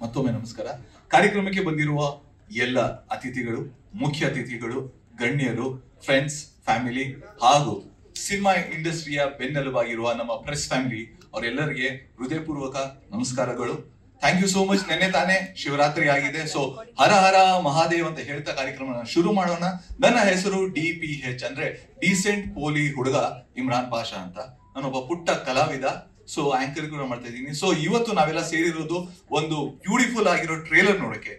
ಮತ್ತೊಮ್ಮೆ ನಮಸ್ಕಾರ. ಕಾರ್ಯಕ್ರಮಕ್ಕೆ ಬಂದಿರುವ ಎಲ್ಲ ಅತಿಥಿಗಳು, ಮುಖ್ಯ ಅತಿಥಿಗಳು, ಗಣ್ಯರು, ಫ್ರೆಂಡ್ಸ್, ಫ್ಯಾಮಿಲಿ ಹಾಗೂ ಸಿನಿಮಾ ಇಂಡಸ್ಟ್ರಿಯ ಬೆನ್ನೆಲುಬಾಗಿರುವ ನಮ್ಮ ಪ್ರೆಸ್ ಫ್ಯಾಮಿಲಿ ಅವರೆಲ್ಲರಿಗೆ ಹೃದಯಪೂರ್ವಕ ನಮಸ್ಕಾರಗಳು. Thank you so much. ನೆನ್ನೆ ತಾನೇ ಶಿವರಾತ್ರಿ ಆಗಿದೆ. ಸೊ ಹರ ಹರ ಮಹಾದೇವ್ ಅಂತ ಹೇಳ್ತಾ ಕಾರ್ಯಕ್ರಮ ಶುರು ಮಾಡೋಣ. ನನ್ನ ಹೆಸರು DPH ಅಂದ್ರೆ ಡೀಸೆಂಟ್ ಪೋಲಿ ಹುಡುಗ ಇಮ್ರಾನ್ ಪಾಷಾ ಅಂತ. ನಾನೊಬ್ಬ ಪುಟ್ಟ ಕಲಾವಿದ. ಸೊ ಆಂಕರ್ ಕೂಡ ಮಾಡ್ತಾ ಇದ್ದೀನಿ. ಸೊ ಇವತ್ತು ನಾವೆಲ್ಲ ಸೇರಿರೋದು ಒಂದು ಬ್ಯೂಟಿಫುಲ್ ಆಗಿರೋ ಟ್ರೇಲರ್ ನೋಡಕ್ಕೆ.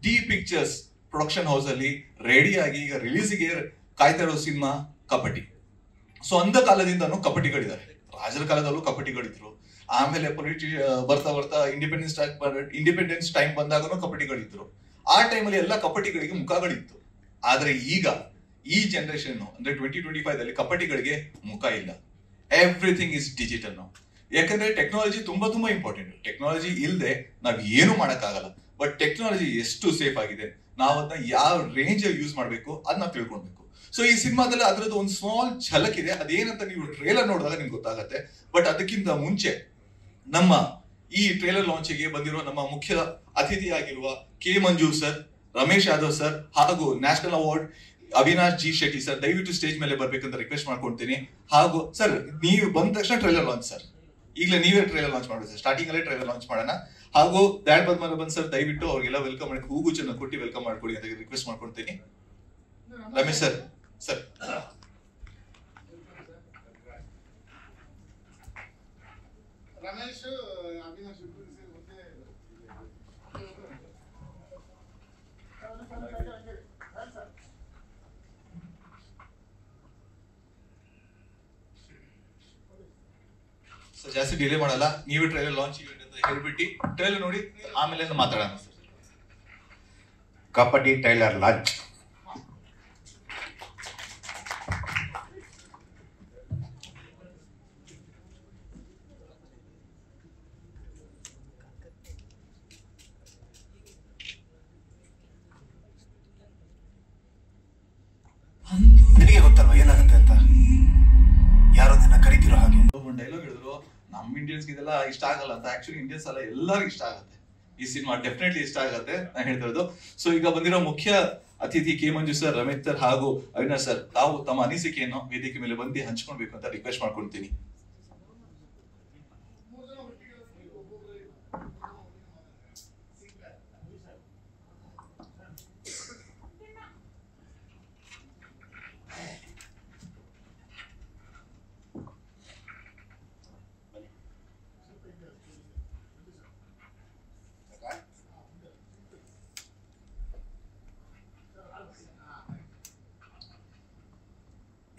ಡಿ ಪಿಕ್ಚರ್ಸ್ ಪ್ರೊಡಕ್ಷನ್ ಹೌಸ್ ಅಲ್ಲಿ ರೆಡಿಯಾಗಿ ಈಗ ರಿಲೀಸಿಗೆ ಕಾಯ್ತಾ ಇರೋ ಸಿನಿಮಾ ಕಬಡ್ಡಿ. ಸೊ ಅಂದ ಕಾಲದಿಂದನೂ ಕಬಡ್ಡಿಗಳಿದ್ದಾರೆ. ರಾಜರ ಕಾಲದಲ್ಲೂ ಕಬಡ್ಡಿಗಳಿದ್ರು. ಆಮೇಲೆ ಬರ್ತಾ ಬರ್ತಾ ಇಂಡಿಪೆಂಡೆನ್ಸ್ ಟೈಮ್ ಬಂದಾಗನೂ ಕಬಡ್ಡಿಗಳಿದ್ರು. ಆ ಟೈಮಲ್ಲಿ ಎಲ್ಲ ಕಬಡ್ಡಿಗಳಿಗೆ ಮುಖಗಳಿತ್ತು. ಆದ್ರೆ ಈಗ ಈ ಜನರೇಷನ್ ಅಂದ್ರೆ 2025 ದಲ್ಲಿ ಕಬಡ್ಡಿಗಳಿಗೆ ಮುಖ ಇಲ್ಲ. ಎವ್ರಿಥಿಂಗ್ ಇಸ್ ಡಿಜಿಟಲ್ ನಾವು. ಯಾಕಂದ್ರೆ ಟೆಕ್ನಾಲಜಿ ತುಂಬಾ ಇಂಪಾರ್ಟೆಂಟ್. ಟೆಕ್ನಾಲಜಿ ಇಲ್ಲದೆ ನಾವ್ ಏನು ಮಾಡಕ್ಕಾಗಲ್ಲ. ಬಟ್ ಟೆಕ್ನಾಲಜಿ ಎಷ್ಟು ಸೇಫ್ ಆಗಿದೆ, ನಾವ್ ಅದನ್ನ ಯಾವ ರೇಂಜ್ ಅಲ್ಲಿ ಯೂಸ್ ಮಾಡ್ಬೇಕು ಅದನ್ನ ತಿಳ್ಕೊಳ್ಬೇಕು. ಸೊ ಈ ಸಿನಿಮಾದಲ್ಲಿ ಅದ್ರದ್ದು ಒಂದು ಸ್ಮಾಲ್ ಝಲಕ್ ಇದೆ. ಅದೇನಂತ ನೀವು ಟ್ರೇಲರ್ ನೋಡಿದಾಗ ನಿಮ್ಗೆ ಗೊತ್ತಾಗತ್ತೆ. ಬಟ್ ಅದಕ್ಕಿಂತ ಮುಂಚೆ ನಮ್ಮ ಈ ಟ್ರೇಲರ್ ಲಾಂಚಿಗೆ ಬಂದಿರುವ ನಮ್ಮ ಮುಖ್ಯ ಅತಿಥಿಯಾಗಿರುವ ಕೆ ಮಂಜು ಸರ್, ರಮೇಶ್ ಯಾದವ್ ಸರ್ ಹಾಗೂ national award Avinash G Shetty sir ದಯವಿಟ್ಟು ಸ್ಟೇಜ್ ಮೇಲೆ ಬರ್ಬೇಕಂತ ರಿಕ್ವೆಸ್ಟ್ ಮಾಡ್ಕೊಳ್ತೀನಿ. ಹಾಗೂ ಸರ್ ನೀವು ಬಂದ ತಕ್ಷಣ ಟ್ರೇಲರ್ ಲಾಂಚ್ ಸರ್, ಈಗಲೇ ನೀವೇ ಟ್ರೇಲರ್ ಲಾಂಚ್ ಮಾಡೋದು ಸರ್. ಸ್ಟಾರ್ಟಿಂಗ್ ಅಲ್ಲೇ ಟ್ರೇಲರ್ ಲಾಂಚ್ ಮಾಡೋಣ. ಹಾಗೂ ಡ್ಯಾಡ್ ಪದ್ಮನಾಭನ್ ಸರ್ ದಯವಿಟ್ಟು ಅವ್ರಿಗೆಲ್ಲ ವೆಲ್ಕಮ್ ಮಾಡಿ ಹೂಗುಚ್ಚನ್ನು ಕೊಟ್ಟು ವೆಲ್ಕಮ್ ಮಾಡ್ಕೊಡಿ ಅಂತ ರಿಕ್ವೆಸ್ಟ್ ಮಾಡ್ಕೊಳ್ತೀನಿ. Ramesh sir sir Ramesh Avinash sir ಜಾಸ್ತಿ ಡಿಲೇ ಮಾಡಲ್ಲ. ನೀವೇ ಟ್ರೈಲರ್ ಲಾಂಚ್ ಇವೆಂಟ್ ಅಂತ ಹೇಳ್ಬಿಟ್ಟು ಟ್ರೈಲರ್ ನೋಡಿ ಆಮೇಲೆ ಮಾತಾಡೋಣ ಸರ್. Kabaddi trailer launch. ನಿನಗೆ ಗೊತ್ತಲ್ವಾ ಏನಾಗುತ್ತೆ ಅಂತ? ಯಾರೋ ನಿನ್ನ ಕರೀತಿರೋ ಹಾಗೆ ಒಂದು ಡೈಲಾಗ್ ಹೇಳಿದ್ರು, ನಮ್ಮ ಇಂಡಿಯನ್ಸ್ ಇದೆಲ್ಲ ಇಷ್ಟ ಆಗಲ್ಲ ಅಂತ. ಆಕ್ಚುಲಿ ಇಂಡಿಯನ್ಸ್ ಎಲ್ಲ ಎಲ್ಲರಿಗೂ ಇಷ್ಟ ಆಗುತ್ತೆ. ಈ ಸಿನಿಮಾ ಡೆಫಿನೆಟ್ಲಿ ಇಷ್ಟ ಆಗುತ್ತೆ ನಾನು ಹೇಳ್ತಾ ಇರೋದು. ಸೊ ಈಗ ಬಂದಿರೋ ಮುಖ್ಯ ಅತಿಥಿ ಕೆ ಮಂಜು ಸರ್, ರಮೇಶ್ ಸರ್ ಹಾಗೂ ಅವಿನಾಶ್ ಸರ್ ತಾವು ತಮ್ಮ ಅನಿಸಿಕೆಯನ್ನು ವೇದಿಕೆ ಮೇಲೆ ಬಂದು ಹಂಚ್ಕೊಳ್ಬೇಕು ಅಂತ ರಿಕ್ವೆಸ್ಟ್ ಮಾಡ್ಕೊಳ್ತೀನಿ.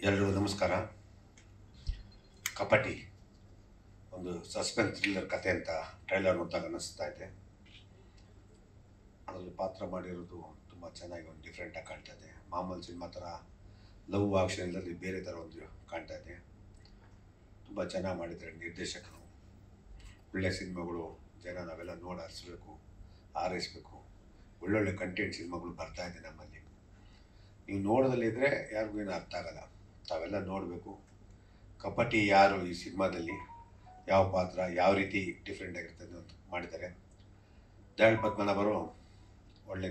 ಎಲ್ರಿಗೂ ನಮಸ್ಕಾರ. ಕಬಡ್ಡಿ ಒಂದು ಸಸ್ಪೆನ್ಸ್ ಥ್ರಿಲ್ಲರ್ ಕತೆ ಅಂತ ಟ್ರೈಲರ್ ನೋಡಿದಾಗ ಅನ್ನಿಸ್ತಾ ಇದೆ. ಅದರಲ್ಲಿ ಪಾತ್ರ ಮಾಡಿರೋದು ತುಂಬ ಚೆನ್ನಾಗಿ ಒಂದು ಡಿಫ್ರೆಂಟಾಗಿ ಕಾಣ್ತಾ ಇದೆ. ಮಾಮೂಲು ಸಿನಿಮಾ ಥರ ಲವ್ ಆಕ್ಷನ್ ಇಲ್ಲದಲ್ಲಿ ಬೇರೆ ಥರ ಒಂದು ಕಾಣ್ತಾ ಇದೆ. ತುಂಬ ಚೆನ್ನಾಗಿ ಮಾಡಿದ್ದಾರೆ ನಿರ್ದೇಶಕರು. ಒಳ್ಳೆಯ ಸಿನಿಮಾಗಳು ಜನ ನಾವೆಲ್ಲ ನೋಡಿ ಆರೈಸಬೇಕು. ಒಳ್ಳೊಳ್ಳೆ ಕಂಟೆಂಟ್ ಸಿನಿಮಾಗಳು ಬರ್ತಾ ಇದೆ ನಮ್ಮಲ್ಲಿ. ನೀವು ನೋಡೋದಲ್ಲಿದ್ದರೆ ಯಾರಿಗೂ ಏನು ಅರ್ಥ ಆಗಲ್ಲ. ತಾವೆಲ್ಲ ನೋಡಬೇಕು. ಕಬಡ್ಡಿ ಯಾರು ಈ ಸಿನಿಮಾದಲ್ಲಿ ಯಾವ ಪಾತ್ರ ಯಾವ ರೀತಿ ಡಿಫ್ರೆಂಟ್ ಆಗಿರ್ತದೆ ಅಂತ ಮಾಡಿದ್ದಾರೆ. ಡ್ಯಾಡ್ ಪದ್ಮನಾಭರು ಒಳ್ಳೆ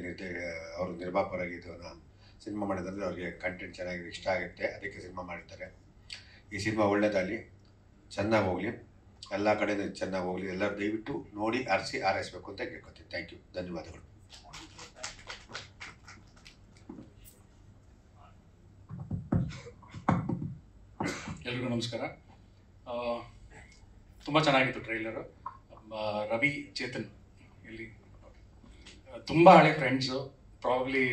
ಅವರು ನಿರ್ಮಾಪಕರಾಗಿ ಇದನ್ನು ಸಿನಿಮಾ ಮಾಡಿದ್ರೆ ಅವ್ರಿಗೆ ಕಂಟೆಂಟ್ ಚೆನ್ನಾಗಿ ಇಷ್ಟ ಆಗುತ್ತೆ, ಅದಕ್ಕೆ ಸಿನಿಮಾ ಮಾಡಿರ್ತಾರೆ. ಈ ಸಿನಿಮಾ ಒಳ್ಳೆಯದಾಗಲಿ, ಚೆನ್ನಾಗಿ ಹೋಗಲಿ, ಎಲ್ಲ ಕಡೆಯೂ ಚೆನ್ನಾಗಿ ಹೋಗಲಿ. ಎಲ್ಲರೂ ದಯವಿಟ್ಟು ನೋಡಿ ಆರೈಸಬೇಕು ಅಂತ ಕೇಳ್ಕೊತೀನಿ. ಥ್ಯಾಂಕ್ ಯು, ಧನ್ಯವಾದಗಳು. ಎಲ್ರಿಗೂ ನಮಸ್ಕಾರ. ತುಂಬ ಚೆನ್ನಾಗಿತ್ತು ಟ್ರೈಲರು. ರವಿ ಚೇತನ್ ಇಲ್ಲಿ ತುಂಬ ಹಳೆ ಫ್ರೆಂಡ್ಸು. ಪ್ರಾಬ್ಲಿ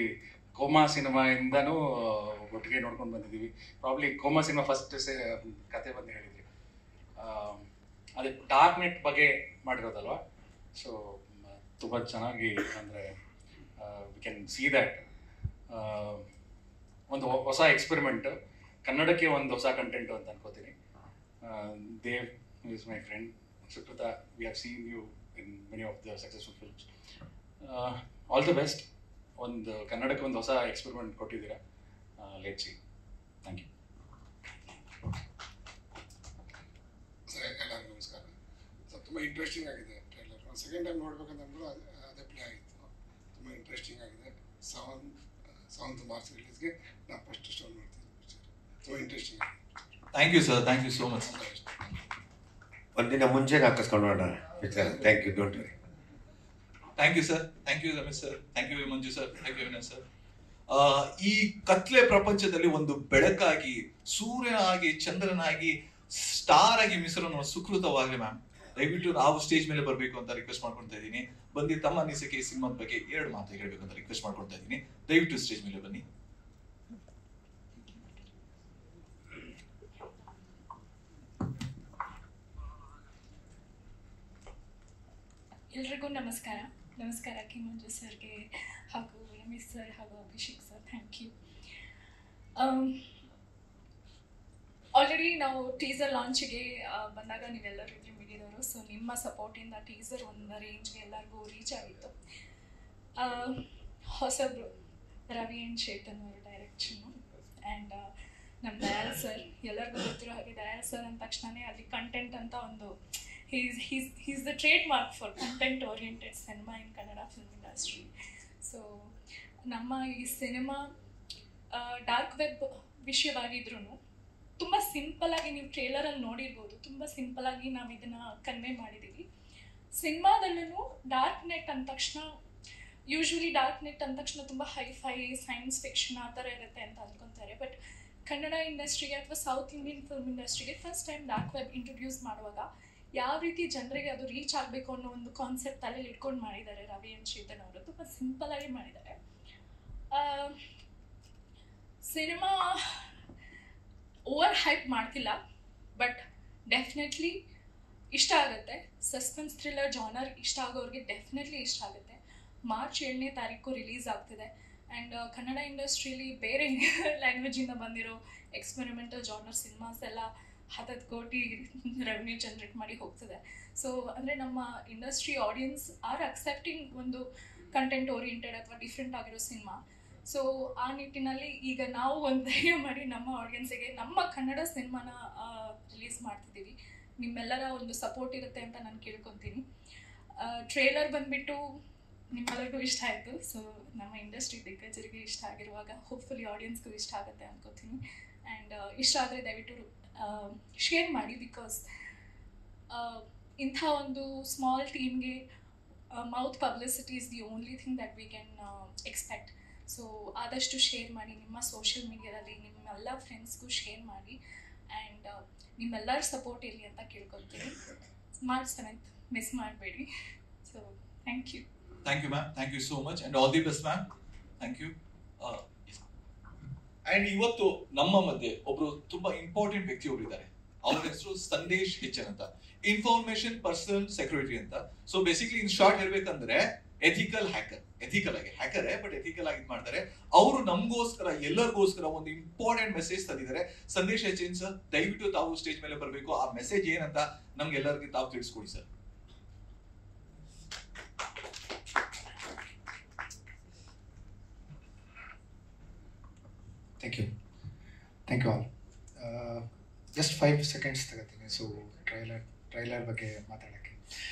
ಕೋಮಾ ಸಿನಿಮಾಯಿಂದನೂ ಒಟ್ಟಿಗೆ ನೋಡ್ಕೊಂಡು ಬಂದಿದ್ದೀವಿ. ಪ್ರಾಬ್ಲಿ ಕೋಮಾ ಸಿನಿಮಾ ಫಸ್ಟ್ ಕತೆ ಬಂದು ಹೇಳಿದ್ವಿ. ಅದೇ ಡಾರ್ಕ್ ನೆಟ್ ಬಗ್ಗೆ ಮಾಡಿರೋದಲ್ವ. ಸೊ ತುಂಬ ಚೆನ್ನಾಗಿ ಅಂದರೆ ವಿ ಕ್ಯಾನ್ ಸಿ ದ್ಯಾಟ್ ಒಂದು ಹೊಸ ಎಕ್ಸ್ಪೆರಿಮೆಂಟ್, ಕನ್ನಡಕ್ಕೆ ಒಂದು ಹೊಸ ಕಂಟೆಂಟು ಅಂತ ಅನ್ಕೋತೀನಿ. Dev is my friend. Sukrutha, we have seen you in many of the successful films. All the best. ಒಂದು ಕನ್ನಡಕ್ಕೆ ಒಂದು ಹೊಸ ಎಕ್ಸ್ಪೆರಿಮೆಂಟ್ ಕೊಟ್ಟಿದ್ದೀರಾ. Let's see. Thank you. ಎಲ್ಲರಿಗೂ ನಮಸ್ಕಾರ. ತುಂಬ ಇಂಟ್ರೆಸ್ಟಿಂಗ್ ಆಗಿದೆ ಟ್ರೈಲರ್. ಸೆಕೆಂಡ್ ಟೈಮ್ ನೋಡ್ಬೇಕಂತಂದ್ರು ಅದೇ ತುಂಬ ಇಂಟ್ರೆಸ್ಟಿಂಗ್ ಆಗಿದೆ. 7th ಮಾರ್ಚ್ ರಿಲೀಸ್ಗೆ ನಾನು ಫಸ್ಟ್ ಶೋ ಮಾಡ್ತೀನಿ ಪಿಕ್ಚರ್. ತುಂಬ ಇಂಟ್ರೆಸ್ಟಿಂಗ್ ಆಗಿದೆ. Thank you sir, thank you so much. ಒಂದಿನ ಮುಂಚೆನೇ ಹಾಕಿಸ್ಕೊಂಡು ನೋಡೋಣ picture. Thank you, don't worry. Thank you sir, thank you Ramesh sir, thank you Manju sir, thank you Avinash sir. ಈ ಕತ್ಲೆ ಪ್ರಪಂಚದಲ್ಲಿ ಒಂದು ಬೆಳಕಾಗಿ, ಸೂರ್ಯನಾಗಿ, ಚಂದ್ರನಾಗಿ, ಸ್ಟಾರ್ ಆಗಿ ಮಿಸರು ನಮ್ಮ ಸುಕೃತವಾಗಲಿ ಮ್ಯಾಮ್. ದಯವಿಟ್ಟು ನಾವು ಸ್ಟೇಜ್ ಮೇಲೆ ಬರಬೇಕು ಅಂತ ರಿಕ್ವೆಸ್ಟ್ ಮಾಡ್ಕೊಳ್ತಾ ಇದ್ದೀನಿ. ಬಂದು ತಮ್ಮ ಅನಿಸಿಕೆ ಸಿನಿಮಾದ ಬಗ್ಗೆ 2 ಮಾತು ಹೇಳಬೇಕು ಅಂತ ರಿಕ್ವೆಸ್ಟ್ ಮಾಡ್ಕೊಳ್ತಾ ಇದ್ದೀನಿ. ದಯವಿಟ್ಟು ಸ್ಟೇಜ್ ಮೇಲೆ ಬನ್ನಿ. ಎಲ್ರಿಗೂ ನಮಸ್ಕಾರ. ನಮಸ್ಕಾರ ಮಂಜು ಸರ್ಗೆ ಹಾಗೂ ರಮೇಶ್ ಸರ್ ಹಾಗೂ Abhishek sir, thank you. Already ನಾವು ಟೀಸರ್ ಲಾಂಚಿಗೆ ಬಂದಾಗ ನೀವೆಲ್ಲರೂ ಇದ್ರಿ ಮೀಡಿಯಾದವರು. ಸೊ ನಿಮ್ಮ ಸಪೋರ್ಟಿಂದ ಟೀಸರ್ ಒಂದು ರೇಂಜ್ಗೆ ಎಲ್ಲರಿಗೂ ರೀಚ್ ಆಗಿತ್ತು. ಹೊಸಬ್ರು ರವಿ ಆ್ಯಂಡ್ ಚೇತನ್ ಅವರು ಡೈರೆಕ್ಷನ್ನು, ಆ್ಯಂಡ್ ನಮ್ಮ ದಯಾಲ್ ಸರ್, ಎಲ್ಲರಿಗೂ ಗೊತ್ತಿರೋ ಹಾಗೆ ದಯಾಲ್ ಸರ್ ಅಂದ ತಕ್ಷಣವೇ ಅಲ್ಲಿ ಕಂಟೆಂಟ್ ಅಂತ ಒಂದು he's the trademark for content oriented cinema in Kannada film industry. So ನಮ್ಮ ಈ ಸಿನಿಮಾ ಡಾರ್ಕ್ ವೆಬ್ ವಿಷಯವಾಗಿದ್ರೂ ತುಂಬ ಸಿಂಪಲಾಗಿ ನೀವು ಟ್ರೇಲರಲ್ಲಿ ನೋಡಿರ್ಬೋದು, ತುಂಬ ಸಿಂಪಲಾಗಿ ನಾವು ಇದನ್ನು ಕನ್ವೆ ಮಾಡಿದ್ದೀವಿ. ಸಿನಿಮಾದಲ್ಲೂ ಡಾರ್ಕ್ ನೆಟ್ ಅಂದ ತಕ್ಷಣ, ಯೂಶ್ವಲಿ ಡಾರ್ಕ್ ನೆಟ್ ಅಂದ ತಕ್ಷಣ ತುಂಬ ಹೈಫೈ ಸೈನ್ಸ್ ಫಿಕ್ಷನ್ ಆ ಥರ ಇರುತ್ತೆ ಅಂತ ಅಂದ್ಕೊತಾರೆ. ಬಟ್ ಕನ್ನಡ ಇಂಡಸ್ಟ್ರಿಗೆ ಅಥವಾ ಸೌತ್ ಇಂಡಿಯನ್ ಫಿಲ್ಮ್ ಇಂಡಸ್ಟ್ರಿಗೆ first time dark web introduce ಮಾಡುವಾಗ ಯಾವ ರೀತಿ ಜನರಿಗೆ ಅದು ರೀಚ್ ಆಗಬೇಕು ಅನ್ನೋ ಒಂದು ಕಾನ್ಸೆಪ್ಟ್ ತಲೆಯಲ್ಲಿ ಇಟ್ಕೊಂಡು ಮಾಡಿದ್ದಾರೆ ರವಿ ಆ್ಯಂಡ್ ಚೇತನ್ ಅವರು. ತುಂಬ ಸಿಂಪಲಾಗಿ ಮಾಡಿದ್ದಾರೆ. ಸಿನಿಮಾ ಓವರ್ ಹೈಪ್ ಮಾಡ್ತಿಲ್ಲ, ಬಟ್ ಡೆಫಿನೆಟ್ಲಿ ಇಷ್ಟ ಆಗುತ್ತೆ. ಸಸ್ಪೆನ್ಸ್ ಥ್ರಿಲ್ಲರ್ ಜಾನರ್ ಇಷ್ಟ ಆಗೋರಿಗೆ ಡೆಫಿನೆಟ್ಲಿ ಇಷ್ಟ ಆಗುತ್ತೆ. ಮಾರ್ಚ್ 7ನೇ ತಾರೀಕು ರಿಲೀಸ್ ಆಗ್ತಿದೆ. ಆ್ಯಂಡ್ ಕನ್ನಡ ಇಂಡಸ್ಟ್ರಿಯಲ್ಲಿ ಬೇರೆ ಲ್ಯಾಂಗ್ವೇಜಿಂದ ಬಂದಿರೋ ಎಕ್ಸ್ಪೆರಿಮೆಂಟಲ್ ಜಾನರ್ ಸಿನಿಮಾಸ್ ಎಲ್ಲ 10 ಕೋಟಿ ರೆವೆನ್ಯೂ ಜನ್ರೇಟ್ ಮಾಡಿ ಹೋಗ್ತದೆ. ಸೊ ಅಂದರೆ ನಮ್ಮ ಇಂಡಸ್ಟ್ರಿ ಆಡಿಯನ್ಸ್ ಆರ್ ಅಕ್ಸೆಪ್ಟಿಂಗ್ ಒಂದು ಕಂಟೆಂಟ್ ಓರಿಯೆಂಟೆಡ್ ಅಥವಾ ಡಿಫ್ರೆಂಟ್ ಆಗಿರೋ ಸಿನಿಮಾ. ಸೊ ಆ ನಿಟ್ಟಿನಲ್ಲಿ ಈಗ ನಾವು ಒಂದು ಧೈರ್ಯ ಮಾಡಿ ನಮ್ಮ ಆಡಿಯನ್ಸಿಗೆ ನಮ್ಮ ಕನ್ನಡ ಸಿನಿಮಾನ ರಿಲೀಸ್ ಮಾಡ್ತಿದ್ದೀವಿ. ನಿಮ್ಮೆಲ್ಲರ ಒಂದು ಸಪೋರ್ಟ್ ಇರುತ್ತೆ ಅಂತ ನಾನು ಕೇಳ್ಕೊತೀನಿ. ಟ್ರೇಲರ್ ಬಂದುಬಿಟ್ಟು ನಿಮ್ಮೆಲ್ಲರಿಗೂ ಇಷ್ಟ ಆಯಿತು. ಸೊ ನಮ್ಮ ಇಂಡಸ್ಟ್ರಿ ದಿಗ್ಗಜರಿಗೆ ಇಷ್ಟ ಆಗಿರುವಾಗ ಹೋಪ್ಫುಲಿ ಆಡಿಯನ್ಸ್ಗೂ ಇಷ್ಟ ಆಗುತ್ತೆ ಅನ್ಕೋತೀನಿ. ಆ್ಯಂಡ್ ಇಷ್ಟ ಆದರೆ ದಯವಿಟ್ಟು ಶೇರ್ ಮಾಡಿ. ಬಿಕಾಸ್ ಇಂಥ ಒಂದು ಸ್ಮಾಲ್ ಟೀಮ್ಗೆ mouth publicity is the only thing that we can expect. So ಆದಷ್ಟು ಶೇರ್ ಮಾಡಿ ನಿಮ್ಮ ಸೋಷಿಯಲ್ ಮೀಡಿಯಾದಲ್ಲಿ, ನಿಮ್ಮೆಲ್ಲ ಫ್ರೆಂಡ್ಸ್ಗೂ ಶೇರ್ ಮಾಡಿ. ಆ್ಯಂಡ್ ನಿಮ್ಮೆಲ್ಲರ ಸಪೋರ್ಟ್ ಇರಲಿ ಅಂತ ಕೇಳ್ಕೊತೀನಿ. ಮಾರ್ಚ್ 7th ಮಿಸ್ ಮಾಡಬೇಡಿ. So thank you. Thank you ma'am, thank you so much and all the best ma'am. Thank you. And ಇವತ್ತು ನಮ್ಮ ಮಧ್ಯೆ ಒಬ್ರು ತುಂಬಾ ಇಂಪಾರ್ಟೆಂಟ್ ವ್ಯಕ್ತಿ ಒಬ್ರು ಇದ್ದಾರೆ. ಅವ್ರ ಹೆಸರು ಸಂದೇಶ್ ಹೆಚ್ಎನ್ ಅಂತ, ಇನ್ಫಾರ್ಮೇಶನ್ ಪರ್ಸನಲ್ ಸೆಕ್ಯೂರಿಟಿ ಅಂತ. ಸೊ ಬೇಸಿಕ್ಲಿ ಇನ್ ಶಾರ್ಟ್ ಹೇಳ್ಬೇಕಂದ್ರೆ ಎಥಿಕಲ್ ಹ್ಯಾಕರ್. ಎಥಿಕಲ್ ಆಗಿ ಹ್ಯಾಕರ್ ಬಟ್ ಎಥಿಕಲ್ ಆಗಿ ಮಾಡ್ತಾರೆ. ಅವರು ನಮಗೋಸ್ಕರ ಎಲ್ಲರಿಗೋಸ್ಕರ ಒಂದು ಇಂಪಾರ್ಟೆಂಟ್ ಮೆಸೇಜ್ ತಂದಿದ್ದಾರೆ. ಸಂದೇಶ್ ಹೆಚ್ಎನ್ ಸರ್, ದಯವಿಟ್ಟು ತಾವು ಸ್ಟೇಜ್ ಮೇಲೆ ಬರಬೇಕು. ಆ ಮೆಸೇಜ್ ಏನಂತ ನಮ್ಗೆ ಎಲ್ಲರಿಗೂ ತಾವು ತಿಳಿಸ್ಕೊಡಿ sir. Thank you all. Just 5 seconds ತಗೋತೀನಿ. ಸೊ ಟ್ರೈಲರ್ ಬಗ್ಗೆ ಮಾತಾಡೋಕ್ಕೆ.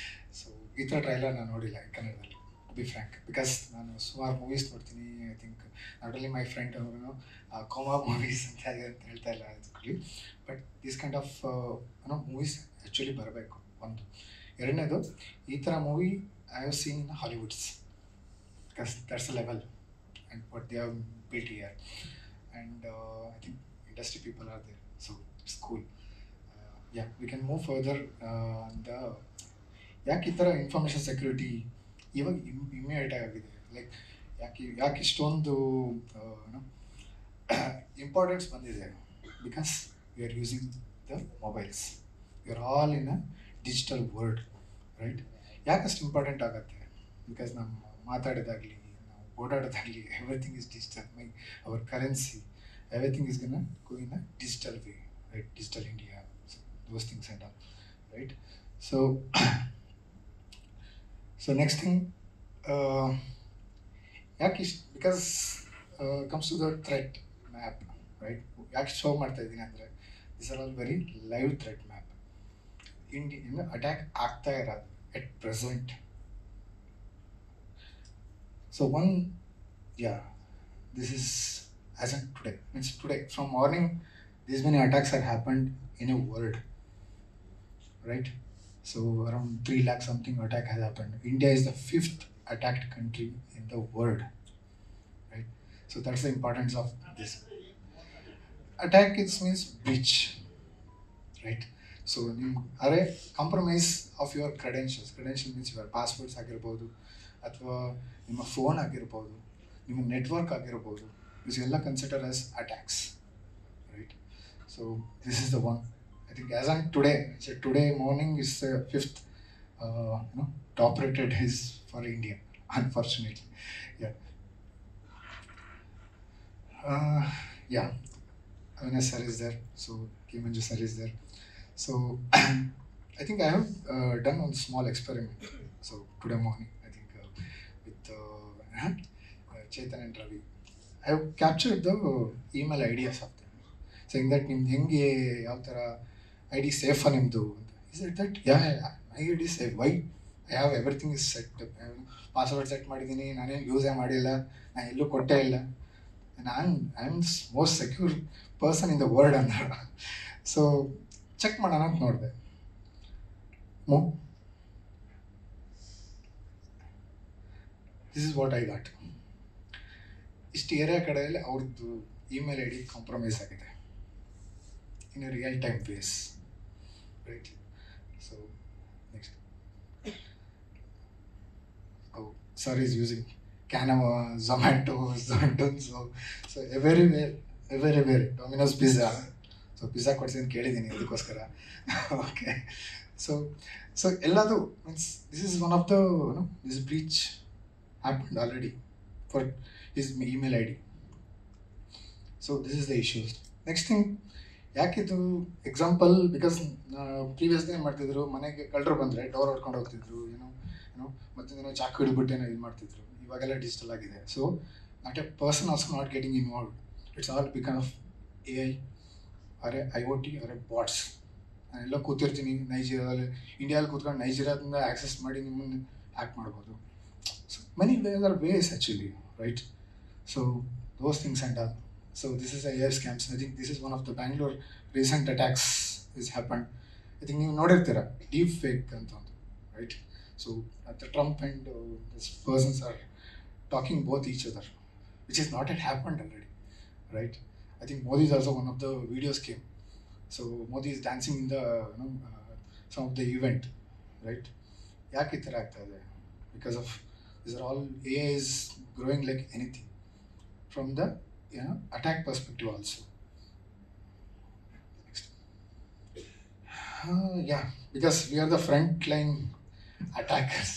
ಸೊ ಈ ಥರ ಟ್ರೈಲರ್ ನಾನು ನೋಡಿಲ್ಲ ಕನ್ನಡದಲ್ಲಿ, ಟು ಬಿ ಫ್ರ್ಯಾಂಕ್. ಬಿಕಾಸ್ ನಾನು ಸುಮಾರು ಮೂವೀಸ್ ನೋಡ್ತೀನಿ. I think not only my friend ಅವರು ಕೋಮಾ ಮೂವೀಸ್ ಅಂತ ಹೇಳ್ತಾ ಇಲ್ಲ actually. But this kind of movies actually ಬರಬೇಕು. ಒಂದು. ಎರಡನೇದು, ಈ ಥರ movie I have seen in Hollywoods. Because that's a level and what they have built here. And I think industry people are there, so it's cool. Yeah, we can move further. ಯಾಕೆ ಈ ಥರ information security ಇವಾಗ immediate ಆಗಿದೆ, like ಯಾಕೆ ಇಷ್ಟೊಂದು importance ಬಂದಿದೆ? Because we are using the mobiles, we are all in a digital world, right? ಯಾಕಷ್ಟು important ಆಗುತ್ತೆ? ಬಿಕಾಸ್ ನಮ್ಮ ಮಾತಾಡೋದಾಗಲಿ, ನಾವು ಓಡಾಡೋದಾಗಲಿ, everything is digital. Our currency, everything is gonna go in a digital way, right? Digital India, so those things and all, right? So next thing, because comes to the threat map, right? Yaki show ಮಾಡ್ತಾ ಇದ್ದೀನಿ ಅಂದರೆ these are all very live threat map. Indian attack ಆಗ್ತಾ ಇರೋದು at present So one, yeah, this is as in today. Means today from morning, these many attacks have happened in a world, right? So around 3 lakh something attack has happened. India is the 5th attacked country in the world, right? So that's the importance of this. Attack it means breach, right? So are compromise of your credentials. Credential means your passwords ಆಗಿರ್ಬೋದು ಅಥವಾ ನಿಮ್ಮ phone ಆಗಿರ್ಬೋದು ನಿಮ್ಮ network ಆಗಿರ್ಬೋದು this ಎಲ್ಲ consider as attacks, right? So this is the one. I think as on today, so today morning is the 5th, top rated is for India, unfortunately. Yeah. Yeah. Avinash sir is there, so K. Manju sir is there. So I think I have done one small experiment. So today morning, I think with Chetan and Ravi, I have captured the email IDs of them, saying that ನಿಮ್ದು ಹೆಂಗೆ ಯಾವ ಥರ I D ಸೇಫಾ ನಿಮ್ಮದು ಅಂತ. Is it that yeah I D safe why I have everything is set, password set ಮಾಡಿದ್ದೀನಿ, ನಾನೇನು ಯೂಸೇ ಮಾಡಿಲ್ಲ, ನಾನು ಎಲ್ಲೂ ಕೊಟ್ಟೇ ಇಲ್ಲ, I am most secure person in the world ಅಂದ. ಸೊ ಚೆಕ್ ಮಾಡೋಣ ಅಂತ ನೋಡಿದೆ. This is what I got. ಇಷ್ಟು ಏರಿಯಾ ಕಡೆಯಲ್ಲಿ ಅವ್ರದ್ದು ಇಮೇಲ್ ಐ ಡಿ ಕಾಂಪ್ರಮೈಸ್ ಆಗಿದೆ in a real-time base, right? So next, oh, sir is using Canva, Zomato, so everywhere, Domino's Pizza. So pizza ಕೊಡ್ತೀನಿ ಕೇಳಿದ್ದೀನಿ ಅದಕ್ಕೋಸ್ಕರ. Okay, so ಎಲ್ಲದು means this is one of the this breach happened already for his email ID. So this is the issue. Next thing, ಯಾಕಿದು example, because previously ಏನು ಮಾಡ್ತಿದ್ರು, ಮನೆಗೆ ಕಳ್ಳರು ಬಂದರೆ ಡೋರ್ ಹೊಡ್ಕೊಂಡು ಹೋಗ್ತಿದ್ರು, ಮತ್ತೆ ಚಾಕು ಹಿಡಿದ್ಬಿಟ್ಟು ಇದು ಮಾಡ್ತಿದ್ರು. ಇವಾಗೆಲ್ಲ ಡಿಜಿಟಲ್ ಆಗಿದೆ. So not a person also not getting involve. It's all because of AI or IoT or bots. ನಾನೆಲ್ಲ ಕೂತಿರ್ತೀನಿ ನೈಜೀರಿಯಾದಲ್ಲಿ, ಇಂಡಿಯಾದಲ್ಲಿ ಕೂತ್ಕೊಂಡು ನೈಜೀರಿಯಾದಿಂದ ಆಕ್ಸೆಸ್ ಮಾಡಿ ನಿಮ್ಮನ್ನು ಹ್ಯಾಕ್ ಮಾಡ್ಬೋದು. So many ways are ways actually, right? So those things and all. So this is a AI scams. I think this is one of the Bangalore recent attacks has happened. I think you notidirtira deep fake anta, right? So the Trump and this persons are talking both each other, which is not yet happened already, right? I think Modi is also one of the videos came. So Modi is dancing in the some of the event, right? Yaake itara agtade? Because of these are all AI is growing like anything from the attack perspective also. Next. Yeah, because we are the frontline attackers.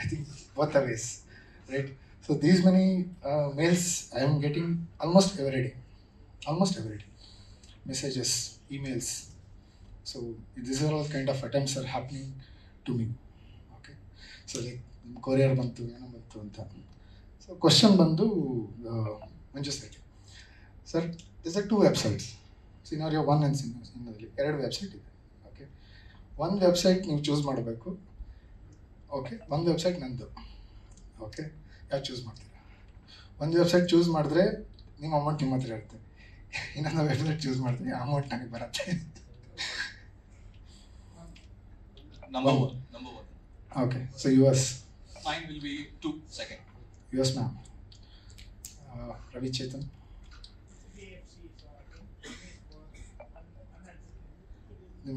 I think both the ways, right? So these many mails I am getting almost every day, messages, emails. So these are all kind of attempts are happening to me. Okay, so like courier bantu eno bantu anta. So question bandu Manju said, sir, there are 2 websites, scenario 1 and scenario 2. 2 website ಇದೆ. Okay, ಒಂದು website ನೀವು choose ಮಾಡಬೇಕು. Okay, ಒಂದು website ನಂದು. Okay, ಯಾವ್ದು choose ಮಾಡ್ತೀರಾ? ಒಂದು website choose ಮಾಡಿದ್ರೆ ನಿಮ್ಮ ಅಮೌಂಟ್ ನಿಮ್ಮ ಹತ್ರ ಇರುತ್ತೆ. ಇನ್ನೊಂದು ವೆಬ್ಸೈಟ್ ಚೂಸ್ ಮಾಡಿದ್ರೆ ಅಮೌಂಟ್ ನನಗೆ ಬರುತ್ತೆ. Number one. Okay, so US. Mine will be 2 second. US ma'am. Ravi Chetan.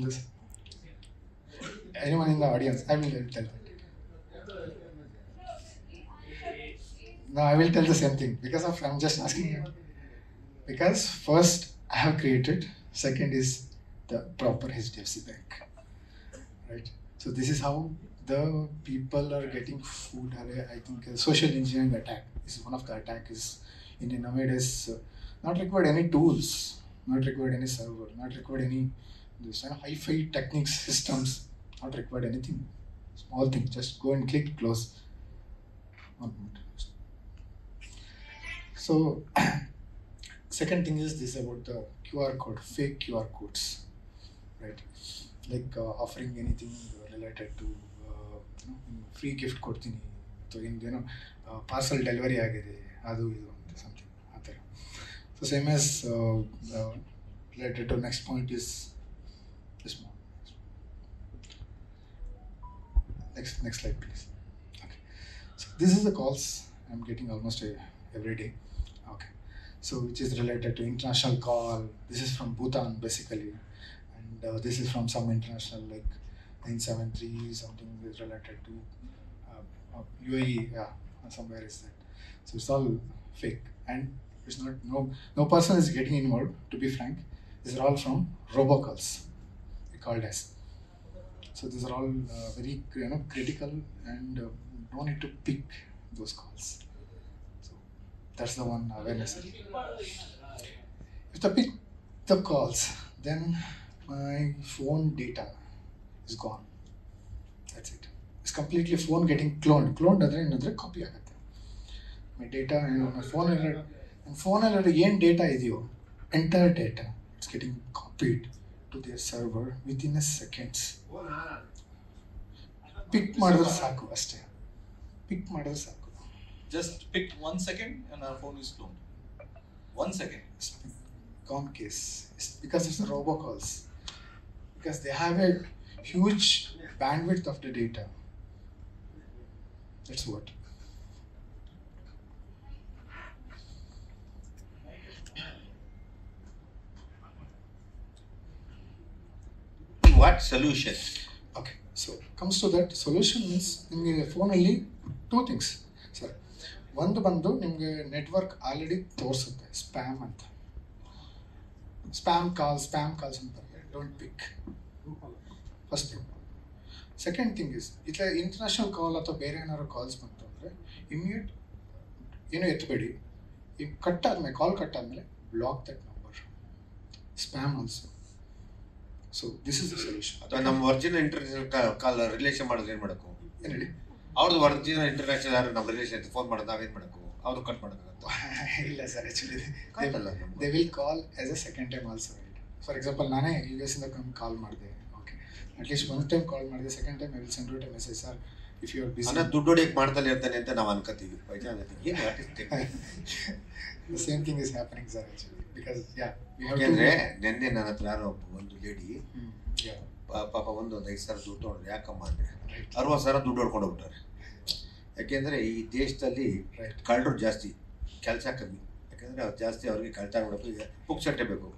This. Anyone in the audience? I will tell that. No, I will tell the same thing because I'm just asking you. Because first I have created, second is the proper HDFC Bank, right? So this is how the people are getting food. I think social engineering attack is one of the attack is in nowadays. Not required any tools, not required any server, not required any this hi-fi techniques, systems, not required anything. Small thing, just go and click close. 1 minute. So second thing is this about the QR code, fake QR codes, right? Like offering anything related to free gift ಕೊಡ್ತೀನಿ, ಅಥವಾ ಏನೋ parcel delivery ಆಗಿದೆ ಅದು ಇದು ಅಂತ something ಆ ಥರ. So same as related to next point is this one. Next slide, please. Okay. So this is the calls I'm getting almost every day. Okay. So which is related to international call. This is from Bhutan basically, and this is from some international like 973 something is related to UAE. Yeah, somewhere is that. So it's all fake, and it's not no person is getting involved. To be frank, these are all from robocalls. Called as. So these are all very critical, and don't need to pick those calls. So that's the one awareness. If I pick the calls, then my phone data is gone. That's it. It's completely phone getting cloned. Cloned adre another copy agutte. My data and my phone already yen data ideo, entire data, it's getting copied to their server within a seconds. Pick ಮಾಡಿದ್ರೆ ಸಾಕು ಅಷ್ಟೇ. ಪಿಕ್ ಮಾಡಿದ್ರೆ ಸಾಕು. Just pick 1 second and our phone is cloned. 1 second. Gone case. It's because it's the robocalls. Because they have a huge bandwidth of the data. That's what. What solution? Okay, so comes to that solution means ನಿಮಗೆ ಫೋನಲ್ಲಿ 2 things sir. ಒಂದು ಬಂದು ನಿಮಗೆ network already ತೋರಿಸುತ್ತೆ spam ಅಂತ, spam calls ಅಂತಾರೆ, don't pick. First thing. Second thing is ಇಲ್ಲ international call ಅಥವಾ ಬೇರೆ ಏನಾದ್ರು ಕಾಲ್ಸ್ ಬಂತು ಅಂದರೆ ಇಮಿಡಿಯೇಟ್ ಏನೂ ಎತ್ತಬೇಡಿ. ಕಾಲ್ ಕಟ್ ಆದಮೇಲೆ block that number. Spam also. So this is the solution. ಅಥವಾ ನಮ್ಮ ಒರಿಜಿನಲ್ ಇಂಟರ್ನ್ಯಾಷನಲ್ ಕಾಲ್ ರಿಲೇಷನ್ ಮಾಡಿದ್ರೆ ಏನು ಮಾಡಬೇಕು? ಏನು ಹೇಳಿ? ಅವ್ರದ್ದು ಒರಿಜಿನಲ್ ಇಂಟರ್ನ್ಯಾಷನಲ್ ಯಾರು ನಮ್ಮ ರಿಲೇಷನ್ ಫೋನ್ ಮಾಡೋದು ನಾವೇನು ಮಾಡಬೇಕು? ಅವ್ರು ಕಟ್ ಮಾಡೋಕ್ಕಾಗತ್ತ? ಇಲ್ಲ sir, actually they will call as A second time also. For example ನಾನೇ US ಇಂದ ಕಾಲ್ ಮಾಡಿದೆ, ಓಕೆ, ಅಟ್ಲೀಸ್ಟ್ 1 ಟೈಮ್ ಕಾಲ್ ಮಾಡಿದೆ, second time I will send out a message, sir if you are busy. ಅನ್ನೋ ದುಡ್ಡು ಹೊಡಿಯಕ್ಕೆ ಮಾಡ್ತಾನೆ ಇರ್ತಾನೆ ಅಂತ ನಾವು ಅನ್ಕೋತೀವಿ. The same thing is happening, sir, actually, because we have ಯಾಕೆಂದ್ರೆ ನೆನ್ನೆ ನನ್ನ ಹತ್ರ ಯಾರೋ ಒಂದು ಲೇಡಿ ಪಾಪ ಒಂದು 5,000 ದುಡ್ಡು ಹೊಡೆದು ಯಾಕಮ್ಮ ಅಂದರೆ 60,000 ದುಡ್ಡು ಹೊಡ್ಕೊಂಡು ಹೋಗ್ಬಿಟ್ಟಾರೆ. ಯಾಕೆಂದರೆ ಈ ದೇಶದಲ್ಲಿ ಕಳ್ಳರು ಜಾಸ್ತಿ, ಕೆಲಸ ಕಮ್ಮಿ. ಯಾಕೆಂದರೆ ಅವ್ರು ಜಾಸ್ತಿ ಅವ್ರಿಗೆ ಕಳ್ತನ ಮಾಡಬೇಕು, ಈಗ ಪುಕ್ಸಟ್ಟೆ ಬೇಕು.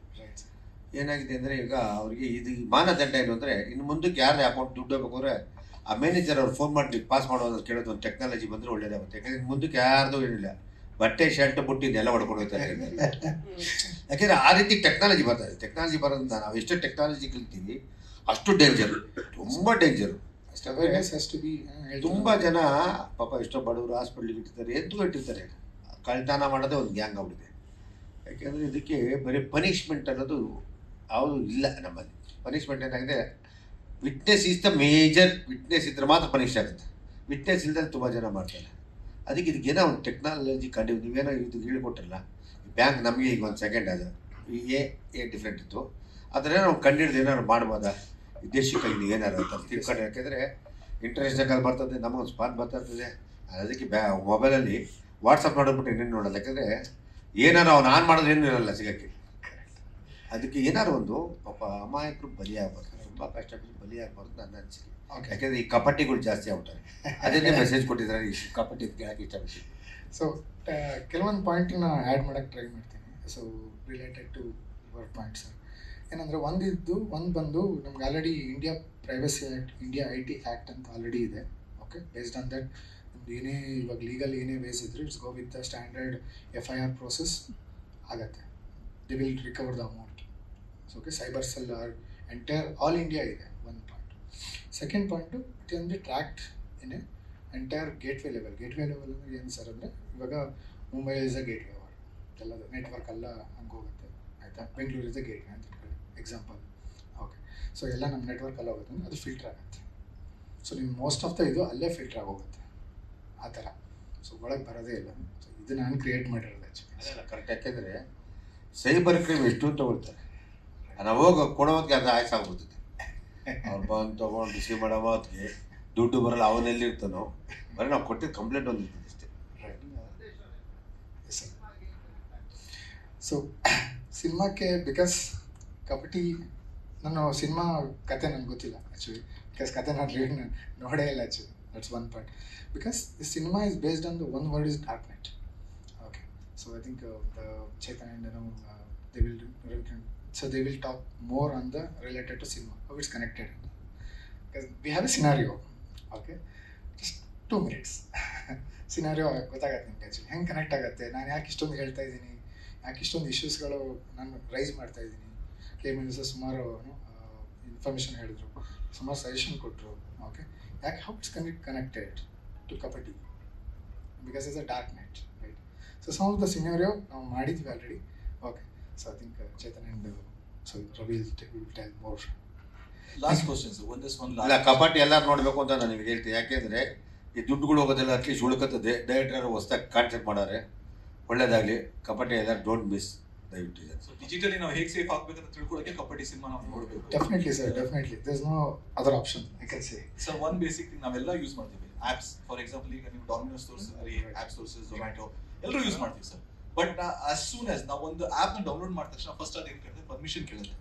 ಏನಾಗಿದೆ ಅಂದರೆ ಈಗ ಅವ್ರಿಗೆ ಇದು ಮಾನದಂಡ ಏನು ಅಂದರೆ ಇನ್ನು ಮುಂದಕ್ಕೆ ಯಾರು ಅಕೌಂಟ್ ದುಡ್ಡು ಹೋಗ್ಬೇಕು ಅಂದರೆ ಆ ಮ್ಯಾನೇಜರ್ ಅವ್ರು ಫೋನ್ ಮಾಡಿ ಪಾಸ್ ಮಾಡೋದು ಕೇಳೋದು ಒಂದು ಟೆಕ್ನಾಲಜಿ ಬಂದರೆ ಒಳ್ಳೇದಾಗುತ್ತೆ. ಯಾಕೆಂದರೆ ಮುಂದಕ್ಕೆ ಯಾರ್ದು ಏನಿಲ್ಲ, ಬಟ್ಟೆ ಶರ್ಟ್ ಬುಟ್ಟಿ ಇದೆಲ್ಲ ಹೊಡ್ಕೊಂಡು ಹೋಗ್ತಾರೆ. ಯಾಕೆಂದರೆ ಆ ರೀತಿ ಟೆಕ್ನಾಲಜಿ ಬರ್ತಾರೆ. ಟೆಕ್ನಾಲಜಿ ಬರೋದ್ರಿಂದ ನಾವು ಎಷ್ಟು ಟೆಕ್ನಾಲಜಿ ಕಲಿತೀವಿ ಅಷ್ಟು ಡೇಂಜರು, ತುಂಬ ಡೇಂಜರು. ತುಂಬ ಜನ ಪಾಪ ಎಷ್ಟೋ ಬಡವರು ಹಾಸ್ಪಿಟ್ಲಿಗೆ ಇಟ್ಟಿರ್ತಾರೆ, ಎದ್ದು ಇಟ್ಟಿರ್ತಾರೆ. ಕಳ್ತನ ಮಾಡೋದೇ ಒಂದು ಗ್ಯಾಂಗ್ ಆಗ್ಬಿಟ್ಟಿದೆ. ಯಾಕೆಂದರೆ ಇದಕ್ಕೆ ಬರೀ ಪನಿಷ್ಮೆಂಟ್ ಅನ್ನೋದು ಯಾವುದು ಇಲ್ಲ ನಮ್ಮಲ್ಲಿ. ಪನಿಷ್ಮೆಂಟ್ ಏನಾಗಿದೆ, witness is the major. Witness ಇದ್ದರೆ ಮಾತ್ರ ಪನಿಷ್ ಆಗುತ್ತೆ. ವಿಟ್ನೆಸ್ ಇಲ್ಲದೆ ತುಂಬ ಜನ ಮಾಡ್ತಾರೆ. ಅದಕ್ಕೆ ಇದಕ್ಕೇನೋ ಒಂದು ಟೆಕ್ನಾಲಜಿ ಕಂಡು ನೀವೇನೋ ಇದು ಹೇಳ್ಕೊಟ್ರಲ್ಲ, ಬ್ಯಾಂಕ್ ನಮಗೆ ಈಗ ಒಂದು ಸೆಕೆಂಡ್ ಅದು ಎ ಡಿಫ್ರೆಂಟ್ ಇತ್ತು, ಅದನ್ನೇ ನಾವು ಕಂಡಿಡ್ದು ಏನಾದ್ರು ಮಾಡ್ಬೋದಾ ದೇಶಕ್ಕೆ ಏನಾರು ಅಂತ ತಿಳ್ಕೊಂಡು. ಯಾಕೆಂದರೆ ಇಂಟರ್ನ್ಯಾಷನಲ್ ಕಾಲ್ ಬರ್ತದೆ, ನಮಗೊಂದು ಸ್ಪಾನ್ ಬರ್ತಾ ಇರ್ತದೆ. ಅದಕ್ಕೆ ಮೊಬೈಲಲ್ಲಿ ವಾಟ್ಸಪ್ ನೋಡ್ಬಿಟ್ಟು ಏನೇನು ನೋಡೋಲ್ಲ. ಯಾಕೆಂದರೆ ಏನಾರು ಅವ್ನು ಆನ್ ಮಾಡೋದು ಏನೂ ಇರಲ್ಲ ಸಿಗೋಕ್ಕೆ. ಅದಕ್ಕೆ ಏನಾರು ಒಂದು ಪಾಪ ಅಮಾಯಕರು ಬಲಿಯಾಗಬಾರ್ದು, ತುಂಬ ಕಷ್ಟಪಟ್ಟು ಬಲಿಯಾಗಬಾರ್ದು ನನ್ನ ಅನಿಸಿಕೆ. ಯಾಕೆಂದರೆ ಈ ಕಪಟಿಗಳು ಜಾಸ್ತಿ ಆಗ್ತಾರೆ. ಅದನ್ನೇ ಮೆಸೇಜ್ ಕೊಟ್ಟಿದ್ದಾರೆ, ಈ ಕಪಟಿ ಕೇಳೋಕ್ಕೆ ಇಷ್ಟಪಡ್ತೀನಿ. ಸೊ ಕೆಲವೊಂದು ಪಾಯಿಂಟನ್ನ ಆ್ಯಡ್ ಮಾಡೋಕ್ಕೆ ಟ್ರೈ ಮಾಡ್ತೀನಿ. So related to your point sir, ಏನಂದರೆ ಒಂದು ಬಂದು ನಮ್ಗೆ already India privacy act, India IT act ಅಂತ ಆಲ್ರೆಡಿ ಇದೆ. ಓಕೆ, ಬೇಸ್ಡ್ ಆನ್ ದಟ್ ಏನೇ ಇವಾಗ ಲೀಗಲ್ ಏನೇ ವೇಸ್ ಇದ್ದರೆ it's go with the standard FIR process ಆಗತ್ತೆ. They will recover the amount. So okay, cyber cell entire all India ಇದೆ, ಒಂದು ಪಾಯಿಂಟ್. Second point it on the tract in A entire gateway level. Gateway level ಅಂದರೆ ಏನು sir ಅಂದರೆ ಇವಾಗ Mumbai is a gateway word, ಎಲ್ಲದು network ಎಲ್ಲ ಹಂಗೆ ಹೋಗುತ್ತೆ, ಆಯಿತಾ. ಬೆಂಗಳೂರು ಇಸ್ ಅ ಗೇಟ್ವೇ ಅಂತ ಎಕ್ಸಾಂಪಲ್. ಓಕೆ, ಸೊ ಎಲ್ಲ ನಮ್ಮ ನೆಟ್ವರ್ಕಲ್ಲಿ ಹೋಗುತ್ತೆ ಅಂದರೆ ಅದು ಫಿಲ್ಟರ್ ಆಗುತ್ತೆ. ಸೊ ನಿಮ್ಮ ಮೋಸ್ಟ್ ಆಫ್ ದ ಇದು ಅಲ್ಲೇ ಫಿಲ್ಟರ್ ಆಗೋಗುತ್ತೆ ಆ ಥರ. ಸೊ ಒಳಗೆ ಬರೋದೇ ಇಲ್ಲ. ಸೊ ಇದು ನಾನು ಕ್ರಿಯೇಟ್ ಮಾಡಿರೋದು ಆ್ಯಕ್ಚುಲಿ. ಅದೆಲ್ಲ ಕರೆಕ್ಟ್. ಯಾಕೆಂದರೆ ಸೈಬರ್ ಕ್ರೈಮ್ ಎಷ್ಟು ತೊಗೊಳ್ತಾರೆ, ನಾವು ಹೋಗಿ ಕೊಡೋದಕ್ಕೆ ಅದು ಆಯ್ಸಾಗ್ಬಿಡ್ತದೆ. ಅವ್ರು ಬಂದು ತೊಗೊಂಡು ರಿಸೀವ್ ಮಾಡೋ ಹೊತ್ತಿಗೆ ದುಡ್ಡು ಬರಲ್ಲ, ಅವನೆಲ್ಲಿರ್ತಾನೋ, ಬರೀ ನಾವು ಕೊಟ್ಟಿದ್ದು ಕಂಪ್ಲೇಂಟ್ ಒಂದು ಇರ್ತದೆ ಅಷ್ಟೇ. Yes sir. ಸೊ ಸಿನಿಮಾಕ್ಕೆ ಬಿಕಾಸ್ ಕಬಡ್ಡಿ, ನಾನು ಸಿನಿಮಾ ಕತೆ ನನಗೆ ಗೊತ್ತಿಲ್ಲ ಆ್ಯಕ್ಚುಲಿ, ಬಿಕಾಸ್ ಕತೆ ನಾನು ನೋಡೇ ಇಲ್ಲ actually. That's one part. Because the cinema is based on the one word is dark night. Okay, so I think Chetan and they will talk more on the related to cinema, how it's connected, because we have a scenario. Okay, just 2 minutes scenario ಗೊತ್ತಾಗತ್ತೆ ನಿಮ್ಗೆ actually ಹೆಂಗೆ connect ಆಗುತ್ತೆ, ನಾನು ಯಾಕೆ ಇಷ್ಟೊಂದು ಹೇಳ್ತಾ ಇದ್ದೀನಿ, ಯಾಕೆ ಇಷ್ಟೊಂದು ಇಶ್ಯೂಸ್ಗಳು ನಾನು ರೈಸ್ ಮಾಡ್ತಾ ಇದ್ದೀನಿ. ಕೆ ಮಿನಿಸ್ಟರ್ ಸುಮಾರು ಇನ್ಫಾರ್ಮೇಷನ್ ಹೇಳಿದ್ರು, ಸುಮಾರು ಸಜೆಷನ್ ಕೊಟ್ಟರು. ಓಕೆ, ಯಾಕೆ how it's connected to Kabaddi, because it's a dark night, right? So some of the scenario ನಾವು ಮಾಡಿದ್ವಿ already. Okay, so I think Chetan and so Ravi will tell more. Last questions ಒಂದು ಇಲ್ಲ, ಕಬಡ್ಡಿ ಎಲ್ಲರೂ ನೋಡಬೇಕು ಅಂತ ನಾನು ನಿಮಗೆ ಹೇಳ್ತೀನಿ. ಯಾಕೆಂದರೆ ಈ ದುಡ್ಡುಗಳು ಹೋಗೋದೆಲ್ಲ ಅಟ್ಲೀಸ್ಟ್ ಉಳ್ಕತ್ತದೆ. ಡೈರೆಕ್ಟರ್ ಹೊಸ್ದಾಗಿ ಕಾನ್ಸೆಪ್ಟ್ ಮಾಡಾರೆ, ಒಳ್ಳೇದಾಗಲಿ. ಕಬಡ್ಡಿ ಎಲ್ಲರೂ ಡೋಂಟ್ ಮಿಸ್, ದಯವಿಟ್ಟು. ಸೊ ಡಿಜಿಟಲಿ ನಾವು ಹೇಗೆ ಸೇಫ್ ಆಗಬೇಕಂತ ತಿಳ್ಕೊಳ್ಳೋಕೆ ಕಬಡ್ಡಿ ಸಿನಿಮಾ ನಾವು ನೋಡಬೇಕು. Definitely sir, definitely there is no other option I can say. So one basic thing ನಾವೆಲ್ಲ ಯೂಸ್ ಮಾಡ್ತೀವಿ, ಆ್ಯಪ್ಸ್. ಫಾರ್ ಎಕ್ಸಾಂಪಲ್ ಈಗ ನೀವು ಡಾಮಿನೋಸ್ ತೋರಿಸಿದ್ರಿ, ಆ್ಯಪ್ಸ್ ತೋರಿಸಿದ್ರೆ ಝೊಮ್ಯಾಟೊ ಎಲ್ಲರೂ ಯೂಸ್ ಮಾಡ್ತೀವಿ sir. But as soon as ನಾವು ಒಂದು ಆ್ಯಪ್ನ ಡೌನ್ಲೋಡ್ ಮಾಡಿದ ತಕ್ಷಣ ಫಸ್ಟ್ ಅದೇನು ಕೇಳಿದ್ರೆ ಪರ್ಮಿಷನ್ ಕೇಳುತ್ತೆ,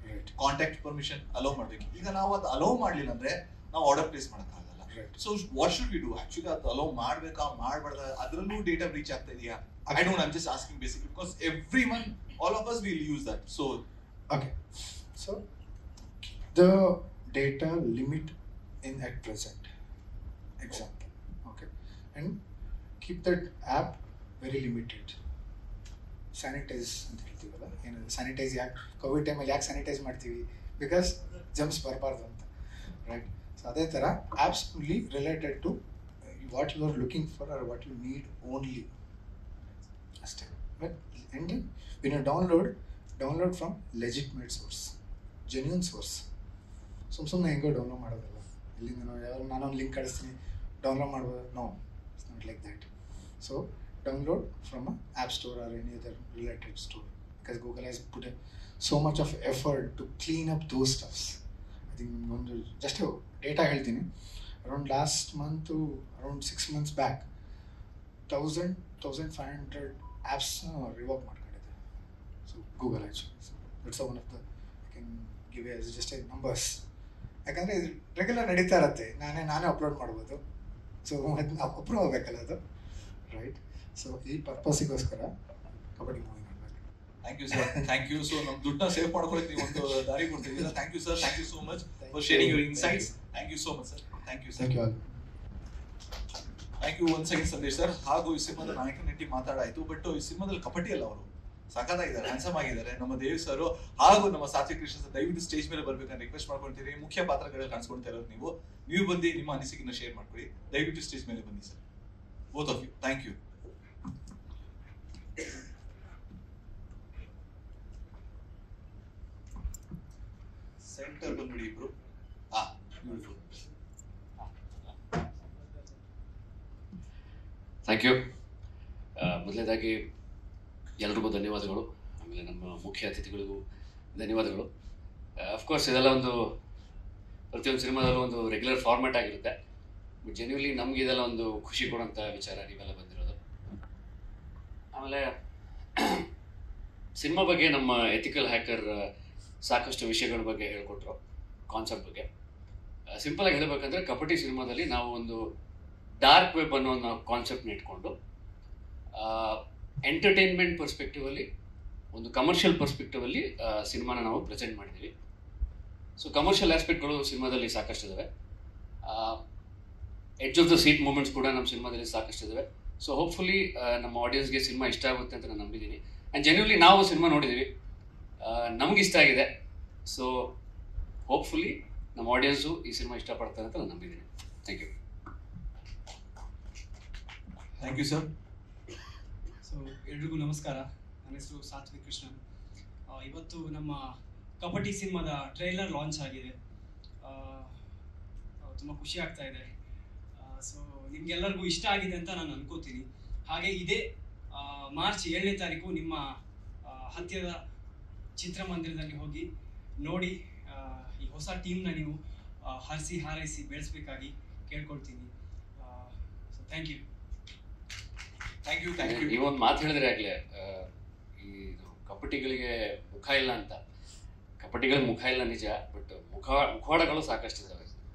ಕಾಂಟ್ಯಾಕ್ಟ್ ಪರ್ಮಿಷನ್ ಅಲೋ ಮಾಡಬೇಕು. ಈಗ ನಾವು ಅದು ಅಲೋ ಮಾಡಲಿಲ್ಲ ಅಂದ್ರೆ ನಾವು ಆರ್ಡರ್ ಪ್ಲೇಸ್ ಮಾಡೋಕ್ಕಾಗಲ್ಲ. So what should we do? Actually ಅದು ಅಲೋ ಮಾಡಬೇಕಾ ಮಾಡಬಾರ್ದ, ಅದರಲ್ಲೂ ಡೇಟಾ ರೀಚ್ ಆಗ್ತಾ ಇದೆಯಾ? I don't, I'm just asking basic because every one, all of us will use that. So okay, so the data limit in at present example, okay, and keep that app very limited. Sanitise ಅಂತ ಹೇಳ್ತೀವಲ್ಲ, ಏನು sanitise ಯಾಕೆ Covid ಟೈಮಲ್ಲಿ ಯಾಕೆ sanitise ಮಾಡ್ತೀವಿ? Because gems ಬರಬಾರ್ದು ಅಂತ, right? So ಅದೇ ಥರ apps only related to what you are looking for or what you need only ಅಷ್ಟೇ. But and when you download from legitimate source, genuine source. ಸುಮ್ಮನೆ ಹೆಂಗೋ ಡೌನ್ಲೋಡ್ ಮಾಡೋದಲ್ಲ, ಇಲ್ಲಿಂದ ನಾನೊಂದು ಲಿಂಕ್ ಕಳಿಸ್ತೀನಿ ಡೌನ್ಲೋಡ್ ಮಾಡ್ಬೋದು. No, it's not like that. So download from an app store or any other related store, because Google has put so much of effort to clean up those stuffs. I think ಒಂದು just data ಹೇಳ್ತೀನಿ, around last month to around 6 months back 1500 apps revoke ಮಾಡ್ಕೊಂಡಿದೆ. So Google actually, so that's one of the, I can give you as just a numbers, ಯಾಕಂದರೆ regular ನಡೀತಾ ಇರುತ್ತೆ, ನಾನೇ upload ಮಾಡ್ಬೋದು. So ಅದನ್ನ approve ಆಗಬೇಕಲ್ಲ ಅದು, right? So ಈ ಪರ್ಪಸ್ಗೋಸ್ಕರ ಕಬಡ್ಡಿ ಮೂವಿ ಮಾಡಬೇಕು. Thank you sir, thank you. So ನಮ್ಮ ದುಡ್ಡನ್ನ ಸೇವ್ ಮಾಡ್ಕೊಳ್ಳೋಕೆ ನೀವು ಒಂದು ದಾರಿ ಕೊಡ್ತಿದ್ದೀರಾ. Thank you sir, thank you so much for sharing your insights. Thank you so much sir, thank you sir. Thank you all. Thank you once again Sandesh sir. ಹಾಗೂ ಈ ಸಿನಿಮಾದ ನಾಯಕ ನಟಿ ಮಾತಾಡಾಯ್ತು, ಬಟ್ ಈ ಸಿನಿಮಾದಲ್ಲಿ ಕಬಡ್ಡಿ ಅಲ್ಲ, ಅವರು ಸಖತ್ತಾಗಿದ್ದಾರೆ, ಹ್ಯಾಂಡ್ಸಮ್ ಆಗಿದ್ದಾರೆ. ನಮ್ಮ ದೇವ್ ಸರ್ ಹಾಗೂ ನಮ್ಮ ಸಾತ್ವಿಕ್ ಕೃಷ್ಣ ಸರ್ ದಯವಿಟ್ಟು ಸ್ಟೇಜ್ ಮೇಲೆ ಬರ್ಬೇಕಂತ ರಿಕ್ವೆಸ್ಟ್ ಮಾಡ್ಕೊಳ್ತೀರಿ. ಮುಖ್ಯ ಪಾತ್ರಗಳಲ್ಲಿ ಕಾಣಿಸ್ಕೊಳ್ತಾ ಇರೋದು ನೀವು ಬಂದು ನಿಮ್ಮ ಅನಿಸಿಕೆನ ಶೇರ್ ಮಾಡ್ಕೊಳ್ಳಿ. ದಯವಿಟ್ಟು ಸ್ಟೇಜ್ ಮೇಲೆ ಬನ್ನಿ sir, both of you. Thank you. Centre ಬಂದ್ಬಿಡಿ ಇಬ್ರು. ಬ್ಯೂಟಿಫುಲ್. Thank you. ಮೊದಲನೇದಾಗಿ ಎಲ್ರಿಗೂ ಧನ್ಯವಾದಗಳು. ಆಮೇಲೆ ನಮ್ಮ ಮುಖ್ಯ ಅತಿಥಿಗಳಿಗೂ ಧನ್ಯವಾದಗಳು. ಅಫ್ಕೋರ್ಸ್ ಇದೆಲ್ಲ ಒಂದು ಪ್ರತಿಯೊಂದು ಸಿನಿಮಾದಲ್ಲೂ ಒಂದು ರೆಗ್ಯುಲರ್ ಫಾರ್ಮ್ಯಾಟ್ ಆಗಿರುತ್ತೆ, ಬಟ್ ಜೆನ್ಯೂನ್ಲಿ ನಮ್ಗೆ ಇದೆಲ್ಲ ಒಂದು ಖುಷಿ ಕೊಡೋಂಥ ವಿಚಾರ ನೀವೆಲ್ಲ ಬಂದಿರೋದು. ಆಮೇಲೆ ಸಿನಿಮಾ ಬಗ್ಗೆ ನಮ್ಮ ಎಥಿಕಲ್ ಹ್ಯಾಕರ್ ಸಾಕಷ್ಟು ವಿಷಯಗಳ ಬಗ್ಗೆ ಹೇಳ್ಕೊಟ್ರು, ಕಾನ್ಸೆಪ್ಟ್ ಬಗ್ಗೆ. ಸಿಂಪಲಾಗಿ ಹೇಳಬೇಕಂದ್ರೆ ಕಬಡ್ಡಿ ಸಿನಿಮಾದಲ್ಲಿ ನಾವು ಒಂದು ಡಾರ್ಕ್ ವೆಬ್ ಅನ್ನೋ ಒಂದು ಕಾನ್ಸೆಪ್ಟ್ನ ಇಟ್ಕೊಂಡು ಎಂಟರ್ಟೈನ್ಮೆಂಟ್ ಪರ್ಸ್ಪೆಕ್ಟಿವಲ್ಲಿ, ಒಂದು ಕಮರ್ಷಿಯಲ್ ಪರ್ಸ್ಪೆಕ್ಟಿವಲ್ಲಿ ಸಿನಿಮಾನ ನಾವು ಪ್ರೆಸೆಂಟ್ ಮಾಡಿದ್ದೀವಿ. ಸೊ ಕಮರ್ಷಿಯಲ್ ಆಸ್ಪೆಕ್ಟ್ಗಳು ಸಿನಿಮಾದಲ್ಲಿ ಸಾಕಷ್ಟು ಇದ್ದಾವೆ, edge of the seat moments ಕೂಡ ನಮ್ಮ ಸಿನಿಮಾದಲ್ಲಿ ಸಾಕಷ್ಟು ಇದ್ದಾವೆ. ಸೊ ಹೋಪ್ಫುಲಿ ನಮ್ಮ ಆಡಿಯನ್ಸ್ಗೆ ಸಿನಿಮಾ ಇಷ್ಟ ಆಗುತ್ತೆ ಅಂತ ನಾನು ನಂಬಿದ್ದೀನಿ. ಆ್ಯಂಡ್ ಜೆನ್ಯೂನ್ಲಿ ನಾವು ಸಿನಿಮಾ ನೋಡಿದ್ದೀವಿ, ನಮ್ಗೆ ಇಷ್ಟ ಆಗಿದೆ. ಸೊ ಹೋಪ್ಫುಲಿ ನಮ್ಮ ಆಡಿಯನ್ಸು ಈ ಸಿನಿಮಾ ಇಷ್ಟಪಡ್ತಾರೆ ಅಂತ ನಾನು ನಂಬಿದ್ದೀನಿ. Thank you. Thank you sir. So ಎಲ್ರಿಗೂ ನಮಸ್ಕಾರ. ನನ್ನ ಹೆಸರು ಸಾತ್ವಿಕ್ ಕೃಷ್ಣನ್. ಇವತ್ತು ನಮ್ಮ ಕಬಡ್ಡಿ ಸಿನಿಮಾದ ಟ್ರೈಲರ್ ಲಾಂಚ್ ಆಗಿದೆ, ತುಂಬ ಖುಷಿ ಆಗ್ತಾ ಇದೆ. ಸೊ ನಿಮ್ಗೆಲ್ಲರಿಗೂ ಇಷ್ಟ ಆಗಿದೆ ಅಂತ ನಾನು ಅನ್ಕೋತೀನಿ. ಹಾಗೆ ಇದೇ ಮಾರ್ಚ್ 7ನೇ ತಾರೀಕು ನಿಮ್ಮ ಹತ್ತಿರದ ಚಿತ್ರಮಂದಿರದಲ್ಲಿ ಹೋಗಿ ನೋಡಿ ಈ ಹೊಸ ಟೀಮ್ನ ನೀವು ಹರಿಸಿ ಹಾರೈಸಿ ಬೆಳೆಸಬೇಕಾಗಿ ಕೇಳ್ಕೊಳ್ತೀನಿ. So thank you. ನೀವೊಂದು ಮಾತು ಹೇಳಿದ್ರೆ ಆಗಲೇ ಈ ಕಪಟಿಗಳಿಗೆ ಮುಖ ಇಲ್ಲ ಅಂತ. ಕಪಟಿಗಳಿಗೆ ಮುಖ ಇಲ್ಲ ನಿಜ, ಬಟ್ ಮುಖವಾಡಗಳು ಸಾಕಷ್ಟಿದ್ದಾವೆ.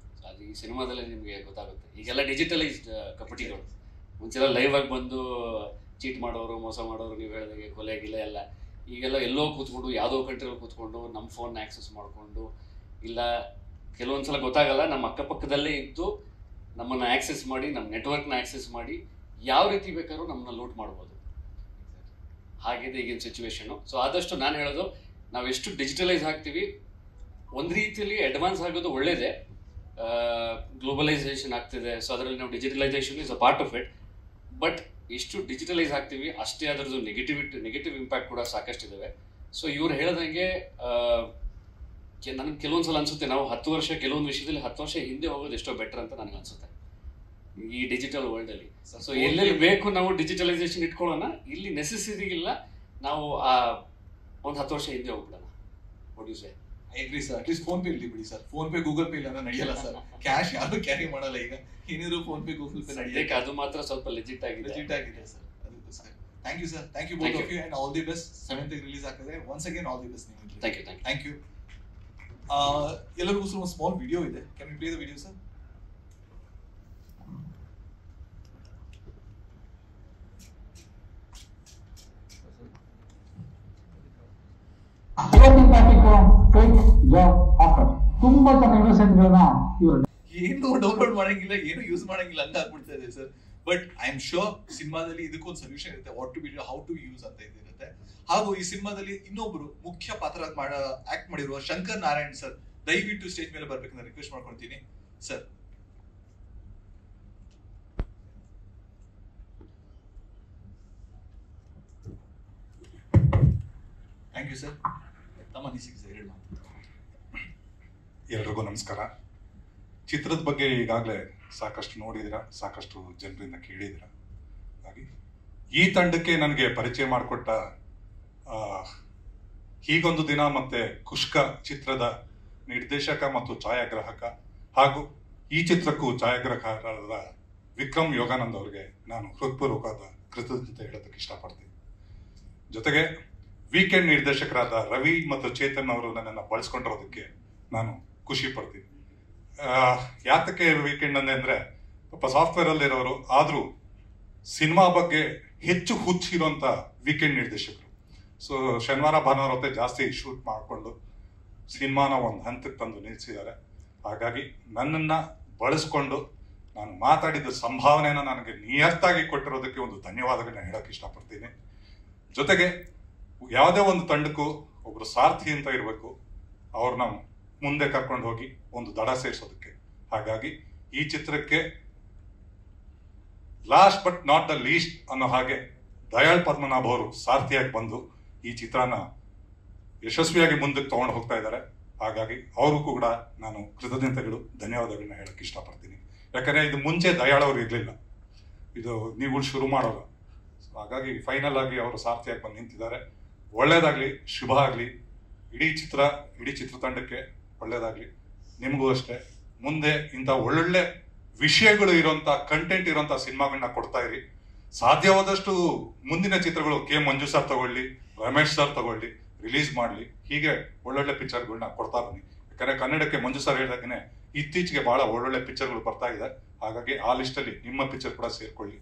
ಅದು ಈ ಸಿನಿಮಾದಲ್ಲಿ ನಿಮಗೆ ಗೊತ್ತಾಗುತ್ತೆ. ಈಗೆಲ್ಲ ಡಿಜಿಟಲೈಸ್ಡ್ ಕಪಟಿಗಳು. ಮುಂಚೆಲ್ಲ ಲೈವ್ ಆಗಿ ಬಂದು ಚೀಟ್ ಮಾಡೋರು, ಮೋಸ ಮಾಡೋರು, ನೀವು ಹೇಳಿದಾಗೆ ಕೊಲೆ ಗಿಲೆ ಎಲ್ಲ. ಈಗೆಲ್ಲ ಎಲ್ಲೋ ಕೂತ್ಕೊಂಡು ಯಾವುದೋ ಕಂಟ್ರಿಯಲ್ಲಿ ಕೂತ್ಕೊಂಡು ನಮ್ಮ ಫೋನ್ ಆಕ್ಸೆಸ್ ಮಾಡಿಕೊಂಡು, ಇಲ್ಲ ಕೆಲವೊಂದ್ಸಲ ಗೊತ್ತಾಗಲ್ಲ, ನಮ್ಮ ಅಕ್ಕಪಕ್ಕದಲ್ಲೇ ಇದ್ದು ನಮ್ಮನ್ನು ಆಕ್ಸೆಸ್ ಮಾಡಿ, ನಮ್ಮ ನೆಟ್ವರ್ಕ್ನ ಆಕ್ಸೆಸ್ ಮಾಡಿ ಯಾವ ರೀತಿ ಬೇಕಾದ್ರೂ ನಮ್ಮನ್ನ ಲೂಟ್ ಮಾಡ್ಬೋದು. ಹಾಗಿದೆ ಈಗಿನ ಸಿಚುವೇಶನು. ಸೊ ಆದಷ್ಟು ನಾನು ಹೇಳೋದು, ನಾವು ಎಷ್ಟು ಡಿಜಿಟಲೈಸ್ ಆಗ್ತೀವಿ, ಒಂದು ರೀತಿಯಲ್ಲಿ ಅಡ್ವಾನ್ಸ್ ಆಗೋದು ಒಳ್ಳೇದೇ. ಗ್ಲೋಬಲೈಸೇಷನ್ ಆಗ್ತಿದೆ, ಸೊ ಅದರಲ್ಲಿ ನಾವು digitalisation is a part of it. But ಎಷ್ಟು ಡಿಜಿಟಲೈಸ್ ಆಗ್ತೀವಿ ಅಷ್ಟೇ ಅದರದ್ದು ನೆಗೆಟಿವ್ ಇಂಪ್ಯಾಕ್ಟ್ ಕೂಡ ಸಾಕಷ್ಟಿದ್ದಾವೆ. ಸೊ ಇವ್ರು ಹೇಳ್ದಂಗೆ ನನಗೆ ಕೆಲವೊಂದ್ಸಲ ಅನ್ಸುತ್ತೆ, ನಾವು 10 ವರ್ಷ ಕೆಲವೊಂದು ವಿಷಯದಲ್ಲಿ 10 ವರ್ಷ ಹಿಂದೆ ಹೋಗೋದು ಎಷ್ಟೋ ಬೆಟರ್ ಅಂತ ನನಗೆ ಅನ್ಸುತ್ತೆ ಈ ಡಿಜಿಟಲ್ ವರ್ಲ್ಡ್ ಅಲ್ಲಿ. ಸೊ ಎಲ್ಲೆಲ್ಲಿ ಬೇಕು ನಾವು ಡಿಜಿಟಲೈಸೇಷನ್ ಇಟ್ಕೊಳ್ಳೋಣ, ಇಲ್ಲಿ ನೆಸೆಸಿಟಿ ಇಲ್ಲ, ನಾವು ಒಂದು 10 ವರ್ಷ ಹಿಂದೆ ಹೋಗ್ಬಿಡೋಣ. What you say? I agree sir. At least PhonePe ಇರಲಿ ಬಿಡಿ sir. PhonePe Google Pay ಇಲ್ಲ ಅಂದ್ರೆ ನಡೆಯಲ್ಲ ಸರ್. ಕ್ಯಾಶ್ ಯಾರು ಕ್ಯಾರಿ ಮಾಡಲ್ಲ ಈಗ. ಏನಿದ್ರು ಫೋನ್ ಪೇ ಗೂಗಲ್ ಪೇ ನಡೆಯಕ್ಕೆ ಅದು ಮಾತ್ರ ಸ್ವಲ್ಪ ಲೆಜಿಟ್ ಆಗಿದೆ ಸರ್. ಅದಕ್ಕೋಸ್ಕರ thank you sir. Thank you both of you and all the best. 7th release ಆಗ್ತದೆ. Once again all the best ನಿಮಗೆ. Thank you. ಎಲ್ಲರಿಗೋಸ್ಕರ ಒಂದು ಸ್ಮಾಲ್ ವಿಡಿಯೋ ಇದೆ. Can you play the video sir? ತುಂಬಾ ಚೆನ್ನಾಗಿ ಇನ್ವೆಸ್ಟ್ಮೆಂಟ್ಗಳನ್ನ ಇವರು ಏನು ಡೌನ್ಲೋಡ್ ಮಾಡಂಗಿಲ್ಲ, ಏನು ಯೂಸ್ ಮಾಡಂಗಿಲ್ಲ ಅಂತ ಆಗ್ಬಿಡ್ತಾ ಇದೆ sir. But I am sure ಸಿನಿಮಾದಲ್ಲಿ ಇದಕ್ಕೊಂದು ಸೊಲ್ಯೂಷನ್ ಇರುತ್ತೆ. What to be, how to use ಅಂತ ಇದಿರುತ್ತೆ. ಹಾಗೂ ಈ ಸಿನಿಮಾದಲ್ಲಿ ಇನ್ನೊಬ್ರು ಮುಖ್ಯ ಪಾತ್ರ ಆಕ್ಟ್ ಮಾಡಿರುವ ಶಂಕರ್ ನಾರಾಯಣ್ ಸರ್ ದಯವಿಟ್ಟು ಸ್ಟೇಜ್ ಮೇಲೆ ಬರ್ಬೇಕಂತ ರಿಕ್ವೆಸ್ಟ್ ಮಾಡ್ಕೊಳ್ತೀನಿ ಸರ್. Thank you sir. ತಮ್ಮ ಅನಿಸಿಕೆ ಸರ್ ಹೇಳಿ. ಎಲ್ರಿಗೂ ನಮಸ್ಕಾರ. ಚಿತ್ರದ ಬಗ್ಗೆ ಈಗಾಗಲೇ ಸಾಕಷ್ಟು ನೋಡಿದಿರ, ಸಾಕಷ್ಟು ಜನರಿಂದ ಕೇಳಿದಿರ. ಹಾಗಾಗಿ ಈ ತಂಡಕ್ಕೆ ನನಗೆ ಪರಿಚಯ ಮಾಡಿಕೊಟ್ಟ ಹೀಗೊಂದು ದಿನ ಮತ್ತೆ ಕುಷ್ಕ ಚಿತ್ರದ ನಿರ್ದೇಶಕ ಮತ್ತು ಛಾಯಾಗ್ರಾಹಕ ಹಾಗೂ ಈ ಚಿತ್ರಕ್ಕೂ ಛಾಯಾಗ್ರಾಹಕರಾದ ವಿಕ್ರಮ್ ಯೋಗಾನಂದ್ ಅವರಿಗೆ ನಾನು ಹೃತ್ಪೂರ್ವಕವಾದ ಕೃತಜ್ಞತೆ ಹೇಳೋದಕ್ಕೆ ಇಷ್ಟಪಡ್ತೀನಿ. ಜೊತೆಗೆ ವೀಕೆಂಡ್ ನಿರ್ದೇಶಕರಾದ ರವಿ ಮತ್ತು ಚೇತನ್ ಅವರು ನನ್ನನ್ನು ಬಳಸ್ಕೊಂಡಿರೋದಕ್ಕೆ ನಾನು ಖುಷಿ ಪಡ್ತೀನಿ. ಯಾತಕ್ಕೆ ವೀಕೆಂಡ್ ಅಂದ್ರೆ ಪಾಪ ಸಾಫ್ಟ್ವೇರ್ ಅಲ್ಲಿ ಇರೋರು ಆದ್ರೂ ಸಿನಿಮಾ ಬಗ್ಗೆ ಹೆಚ್ಚು ಹುಚ್ಚಿರುವಂತ ವೀಕೆಂಡ್ ನಿರ್ದೇಶಕರು. ಸೊ ಶನಿವಾರ ಭಾನುವಾರ ಹೊತ್ತೆ ಜಾಸ್ತಿ ಶೂಟ್ ಮಾಡಿಕೊಂಡು ಸಿನಿಮಾನ ಒಂದು ಹಂತಕ್ಕೆ ತಂದು ನಿಲ್ಲಿಸಿದ್ದಾರೆ. ಹಾಗಾಗಿ ನನ್ನನ್ನ ಬಳಸ್ಕೊಂಡು ನಾನು ಮಾತಾಡಿದ ಸಂಭಾವನೆನ ನನಗೆ ನಿಯತ್ತಾಗಿ ಕೊಟ್ಟಿರೋದಕ್ಕೆ ಒಂದು ಧನ್ಯವಾದಗಳನ್ನ ಹೇಳಕ್ ಇಷ್ಟಪಡ್ತೀನಿ. ಜೊತೆಗೆ ಯಾವುದೇ ಒಂದು ತಂಡಕ್ಕೂ ಒಬ್ರು ಸಾರ್ಥಿ ಅಂತ ಇರಬೇಕು, ಅವ್ರನ್ನ ಮುಂದೆ ಕರ್ಕೊಂಡು ಹೋಗಿ ಒಂದು ದಡ ಸೇರಿಸೋದಕ್ಕೆ. ಹಾಗಾಗಿ ಈ ಚಿತ್ರಕ್ಕೆ last but not the least ಅನ್ನೋ ಹಾಗೆ ದಯಾಳ್ ಪದ್ಮನಾಭ್ ಅವರು ಸಾರ್ಥಿಯಾಗಿ ಬಂದು ಈ ಚಿತ್ರನ ಯಶಸ್ವಿಯಾಗಿ ಮುಂದಕ್ಕೆ ತಗೊಂಡು ಹೋಗ್ತಾ ಇದ್ದಾರೆ. ಹಾಗಾಗಿ ಅವ್ರಿಗೂ ಕೂಡ ನಾನು ಕೃತಜ್ಞತೆಗಳು, ಧನ್ಯವಾದಗಳನ್ನ ಹೇಳಕ್ ಇಷ್ಟಪಡ್ತೀನಿ. ಯಾಕಂದ್ರೆ ಇದು ಮುಂಚೆ ದಯಾಳ್ ಅವರು ಇರ್ಲಿಲ್ಲ, ಇದು ನೀವು ಶುರು ಮಾಡೋರು. ಹಾಗಾಗಿ ಫೈನಲ್ ಆಗಿ ಅವರು ಸಾರ್ಥಿಯಾಗಿ ಬಂದು ನಿಂತಿದ್ದಾರೆ. ಒಳ್ಳೇದಾಗ್ಲಿ, ಶುಭ ಆಗ್ಲಿ. ಇಡೀ ಚಿತ್ರತಂಡಕ್ಕೆ ಒಳ್ಳೇದಾಗ್ಲಿ. ನಿಮಗೂ ಅಷ್ಟೇ. ಮುಂದೆ ಇಂಥ ಒಳ್ಳೊಳ್ಳೆ ವಿಷಯಗಳು ಇರೋಂಥ, ಕಂಟೆಂಟ್ ಇರೋಂಥ ಸಿನಿಮಾಗಳನ್ನ ಕೊಡ್ತಾ ಇರಿ. ಸಾಧ್ಯವಾದಷ್ಟು ಮುಂದಿನ ಚಿತ್ರಗಳು ಕೆ ಮಂಜು ಸರ್ ತಗೊಳ್ಳಿ, ರಮೇಶ್ ಸರ್ ತಗೊಳ್ಳಿ, ರಿಲೀಸ್ ಮಾಡಲಿ. ಹೀಗೆ ಒಳ್ಳೊಳ್ಳೆ ಪಿಕ್ಚರ್ಗಳನ್ನ ಕೊಡ್ತಾ ಬನ್ನಿ. ಯಾಕಂದ್ರೆ ಕನ್ನಡಕ್ಕೆ ಮಂಜು ಸರ್ ಹೇಳಿದಾಗನೆ ಇತ್ತೀಚೆಗೆ ಬಹಳ ಒಳ್ಳೊಳ್ಳೆ ಪಿಕ್ಚರ್ಗಳು ಬರ್ತಾ ಇದೆ. ಹಾಗಾಗಿ ಆ ಲಿಸ್ಟಲ್ಲಿ ನಿಮ್ಮ ಪಿಕ್ಚರ್ ಕೂಡ ಸೇರ್ಕೊಳ್ಳಿ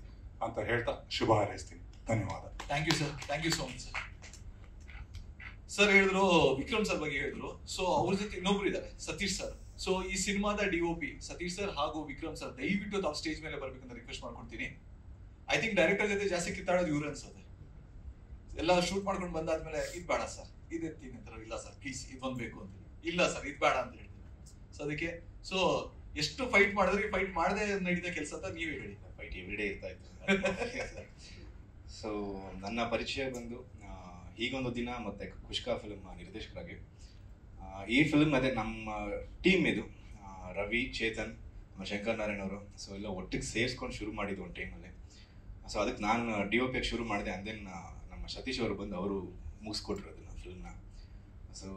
ಅಂತ ಹೇಳ್ತಾ ಶುಭ ಹಾರೈಸ್ತೀನಿ. ಧನ್ಯವಾದ. Thank you sir. Thank you so much sir. Sir ಹೇಳಿದ್ರು, ವಿಕ್ರಮ್ ಸರ್ ಬಗ್ಗೆ ಹೇಳಿದ್ರು. ಸೊ ಅವ್ರ ಜೊತೆ ಇನ್ನೊಬ್ರು ಇದ್ದಾರೆ, ಸತೀಶ್ ಸರ್. ಸೊ ಈ ಸಿನಿಮಾದ DOP ಸತೀಶ್ ಸರ್ ಹಾಗೂ ವಿಕ್ರಮ್ ಸರ್ ದಯವಿಟ್ಟು ತಾವು ಸ್ಟೇಜ್ ಮೇಲೆ ಬರ್ಬೇಕಂತ ರಿಕ್ವೆಸ್ಟ್ ಮಾಡ್ಕೊಡ್ತೀನಿ. ಐ ಥಿಂಕ್ ಡೈರೆಕ್ಟರ್ ಜೊತೆ ಜಾಸ್ತಿ ಕಿತ್ತಾಡೋದು ಇವ್ರು ಅನ್ಸುತ್ತೆ. ಎಲ್ಲ ಶೂಟ್ ಮಾಡ್ಕೊಂಡು ಬಂದಾದ್ಮೇಲೆ ಇದು ಬೇಡ ಸರ್, ಇದೆತ್ತೀನಿ ಅಂತಾರೆ. ಇಲ್ಲ ಸರ್ ಪ್ಲೀಸ್ ಇದು ಒಂದು ಬೇಕು ಅಂತೀನಿ. ಇಲ್ಲ ಸರ್ ಇದು ಬೇಡ ಅಂತ ಹೇಳ್ತೀನಿ. ಸೊ ಅದಕ್ಕೆ ಸೊ ಎಷ್ಟು ಫೈಟ್ ಮಾಡಿದ್ರಿ, ಫೈಟ್ ಮಾಡದೆ ನಡೀತಾ ಕೆಲಸ ಅಂತ ನೀವೇ ಹೇಳಿ. ಫೈಟ್ ಎವ್ರಿಡೇ ಇರ್ತಾ ಇತ್ತು. ಸೊ ನನ್ನ ಪರಿಚಯ ಬಂದು ಹೀಗೊಂದು ದಿನ ಮತ್ತೆ ಕುಷ್ಕ ಫಿಲ್ಮ್ ನಿರ್ದೇಶಕರಾಗಿ. ಈ ಫಿಲ್ಮ್ ಅದೇ ನಮ್ಮ ಟೀಮ್ ಇದು, ರವಿ, ಚೇತನ್, ಶಂಕರ್ ನಾರಾಯಣ್ ಅವರು. ಸೊ ಎಲ್ಲ ಒಟ್ಟಿಗೆ ಸೇರಿಸ್ಕೊಂಡು ಶುರು ಮಾಡಿದ್ದು ಒಂದು ಟೈಮಲ್ಲಿ. ಸೊ ಅದಕ್ಕೆ ನಾನು DOP ಶುರು ಮಾಡಿದೆ. ಅಂಡ್ ದೆನ್ ನಮ್ಮ ಸತೀಶ್ ಅವರು ಬಂದು ಅವರು ಮುಗಿಸ್ಕೊಟ್ರು ಅದನ್ನು ಫಿಲ್ಮ್ನ. ಸೊ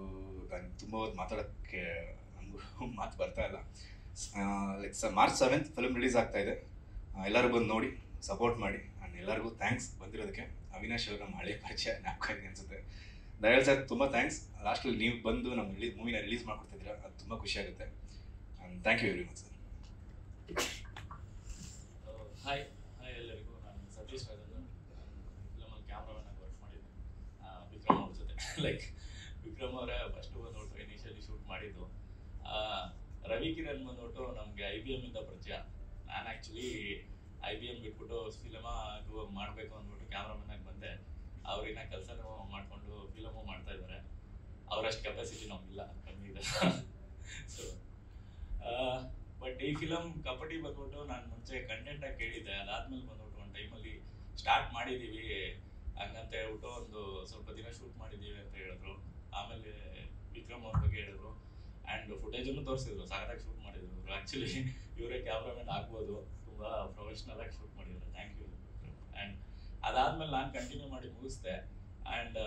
ನಾನು ತುಂಬ ಹೊತ್ತು ಮಾತಾಡೋಕ್ಕೆ ನನಗೂ ಮಾತು ಬರ್ತಾ ಇಲ್ಲ. Like March 7th film release ಆಗ್ತಾ ಇದೆ. ಎಲ್ಲರೂ ಬಂದು ನೋಡಿ ಸಪೋರ್ಟ್ ಮಾಡಿ. ಆ್ಯಂಡ್ ಎಲ್ಲರಿಗೂ ಥ್ಯಾಂಕ್ಸ್ ಬಂದಿರೋದಕ್ಕೆ. ಅವಿನಾಶ್ ಅವರು ನಮ್ಮ ಹಳೆ ಪರಿಚಯ ಜ್ಞಾಪಕ ಅನಿಸುತ್ತೆ. ದಯಾಳ್ ಸರ್ ತುಂಬ ಥ್ಯಾಂಕ್ಸ್. ಲಾಸ್ಟಲ್ಲಿ ನೀವು ಬಂದು ನಮ್ಮ ಮೂವಿನ ರಿಲೀಸ್ ಮಾಡ್ಕೊಡ್ತಿದ್ದೀರಾ, ಅದು ತುಂಬ ಖುಷಿ ಆಗುತ್ತೆ. And thank you very much sir. Hi ಎಲ್ಲರಿಗೂ. ನಾನು ಸತೀಶ್ ರಾಜನ್ ಫಿಲಮಲ್ಲಿ ಕ್ಯಾಮ್ರಾಮನ್ ಆಗಿ ವರ್ಕ್ ಮಾಡಿದ್ದೆ ವಿಕ್ರಮ್ ಅವ್ರ ಜೊತೆ. ಲೈಕ್ ವಿಕ್ರಮ್ ಅವರೇ ಫಸ್ಟ್ ಬಂದ್ಬಿಟ್ಟು ಇನಿಷಿಯಲಿ ಶೂಟ್ ಮಾಡಿದ್ದು. ರವಿ ಕಿರಣ್ ಬಂದ್ಬಿಟ್ಟು ನಮಗೆ IBM ಇಂದ ಪರಿಚಯ. ನಾನು ಆ್ಯಕ್ಚುಲಿ IBM ಬಿಟ್ಬಿಟ್ಟು ಫಿಲಮಾಗೂ ಮಾಡಬೇಕು ಅಂದ್ಬಿಟ್ಟು ಕ್ಯಾಮ್ರಾಮನ್ ಆಗಿ ಬಂದೆ. ಅವ್ರಿನ ಕೆಲಸನೂ ಮಾಡಿಕೊಂಡು ಫಿಲಮು ಮಾಡ್ತಾ ಇದ್ದಾರೆ. ಅವರಷ್ಟು ಕೆಪಾಸಿಟಿ ನಮಗಿಲ್ಲ, ಕಮ್ಮಿ ಇದೆ. ಸೊ ಬಟ್ ಈ ಫಿಲಮ್ ಕಬಡ್ಡಿ ಬಂದ್ಬಿಟ್ಟು ನಾನು ಮುಂಚೆ ಕಂಟೆಂಟಾಗಿ ಕೇಳಿದ್ದೆ. ಅದಾದ್ಮೇಲೆ ಬಂದ್ಬಿಟ್ಟು ಒಂದು ಟೈಮಲ್ಲಿ ಸ್ಟಾರ್ಟ್ ಮಾಡಿದ್ದೀವಿ ಹಂಗಂತ ಹೇಳ್ಬಿಟ್ಟು ಒಂದು ಸ್ವಲ್ಪ ದಿನ ಶೂಟ್ ಮಾಡಿದ್ದೀವಿ ಅಂತ ಹೇಳಿದ್ರು. ಆಮೇಲೆ ವಿಕ್ರಮ್ ಅವ್ರ ಬಗ್ಗೆ ಹೇಳಿದ್ರು ಆ್ಯಂಡ್ ಫುಟೇಜನ್ನು ತೋರಿಸಿದ್ರು. ಸಾಕಾಗಿ ಶೂಟ್ ಮಾಡಿದ್ರು. ಆ್ಯಕ್ಚುಲಿ ಇವರೇ ಕ್ಯಾಮ್ರಾಮನ್ ಆಗ್ಬೋದು, ತುಂಬ ಪ್ರೊಫೆಷ್ನಲ್ ಆಗಿ ಶೂಟ್ ಮಾಡಿದ್ರು. Thank you. ಆ್ಯಂಡ್ ಅದಾದ್ಮೇಲೆ ನಾನು ಕಂಟಿನ್ಯೂ ಮಾಡಿ ಮುಗಿಸ್ದೆ. And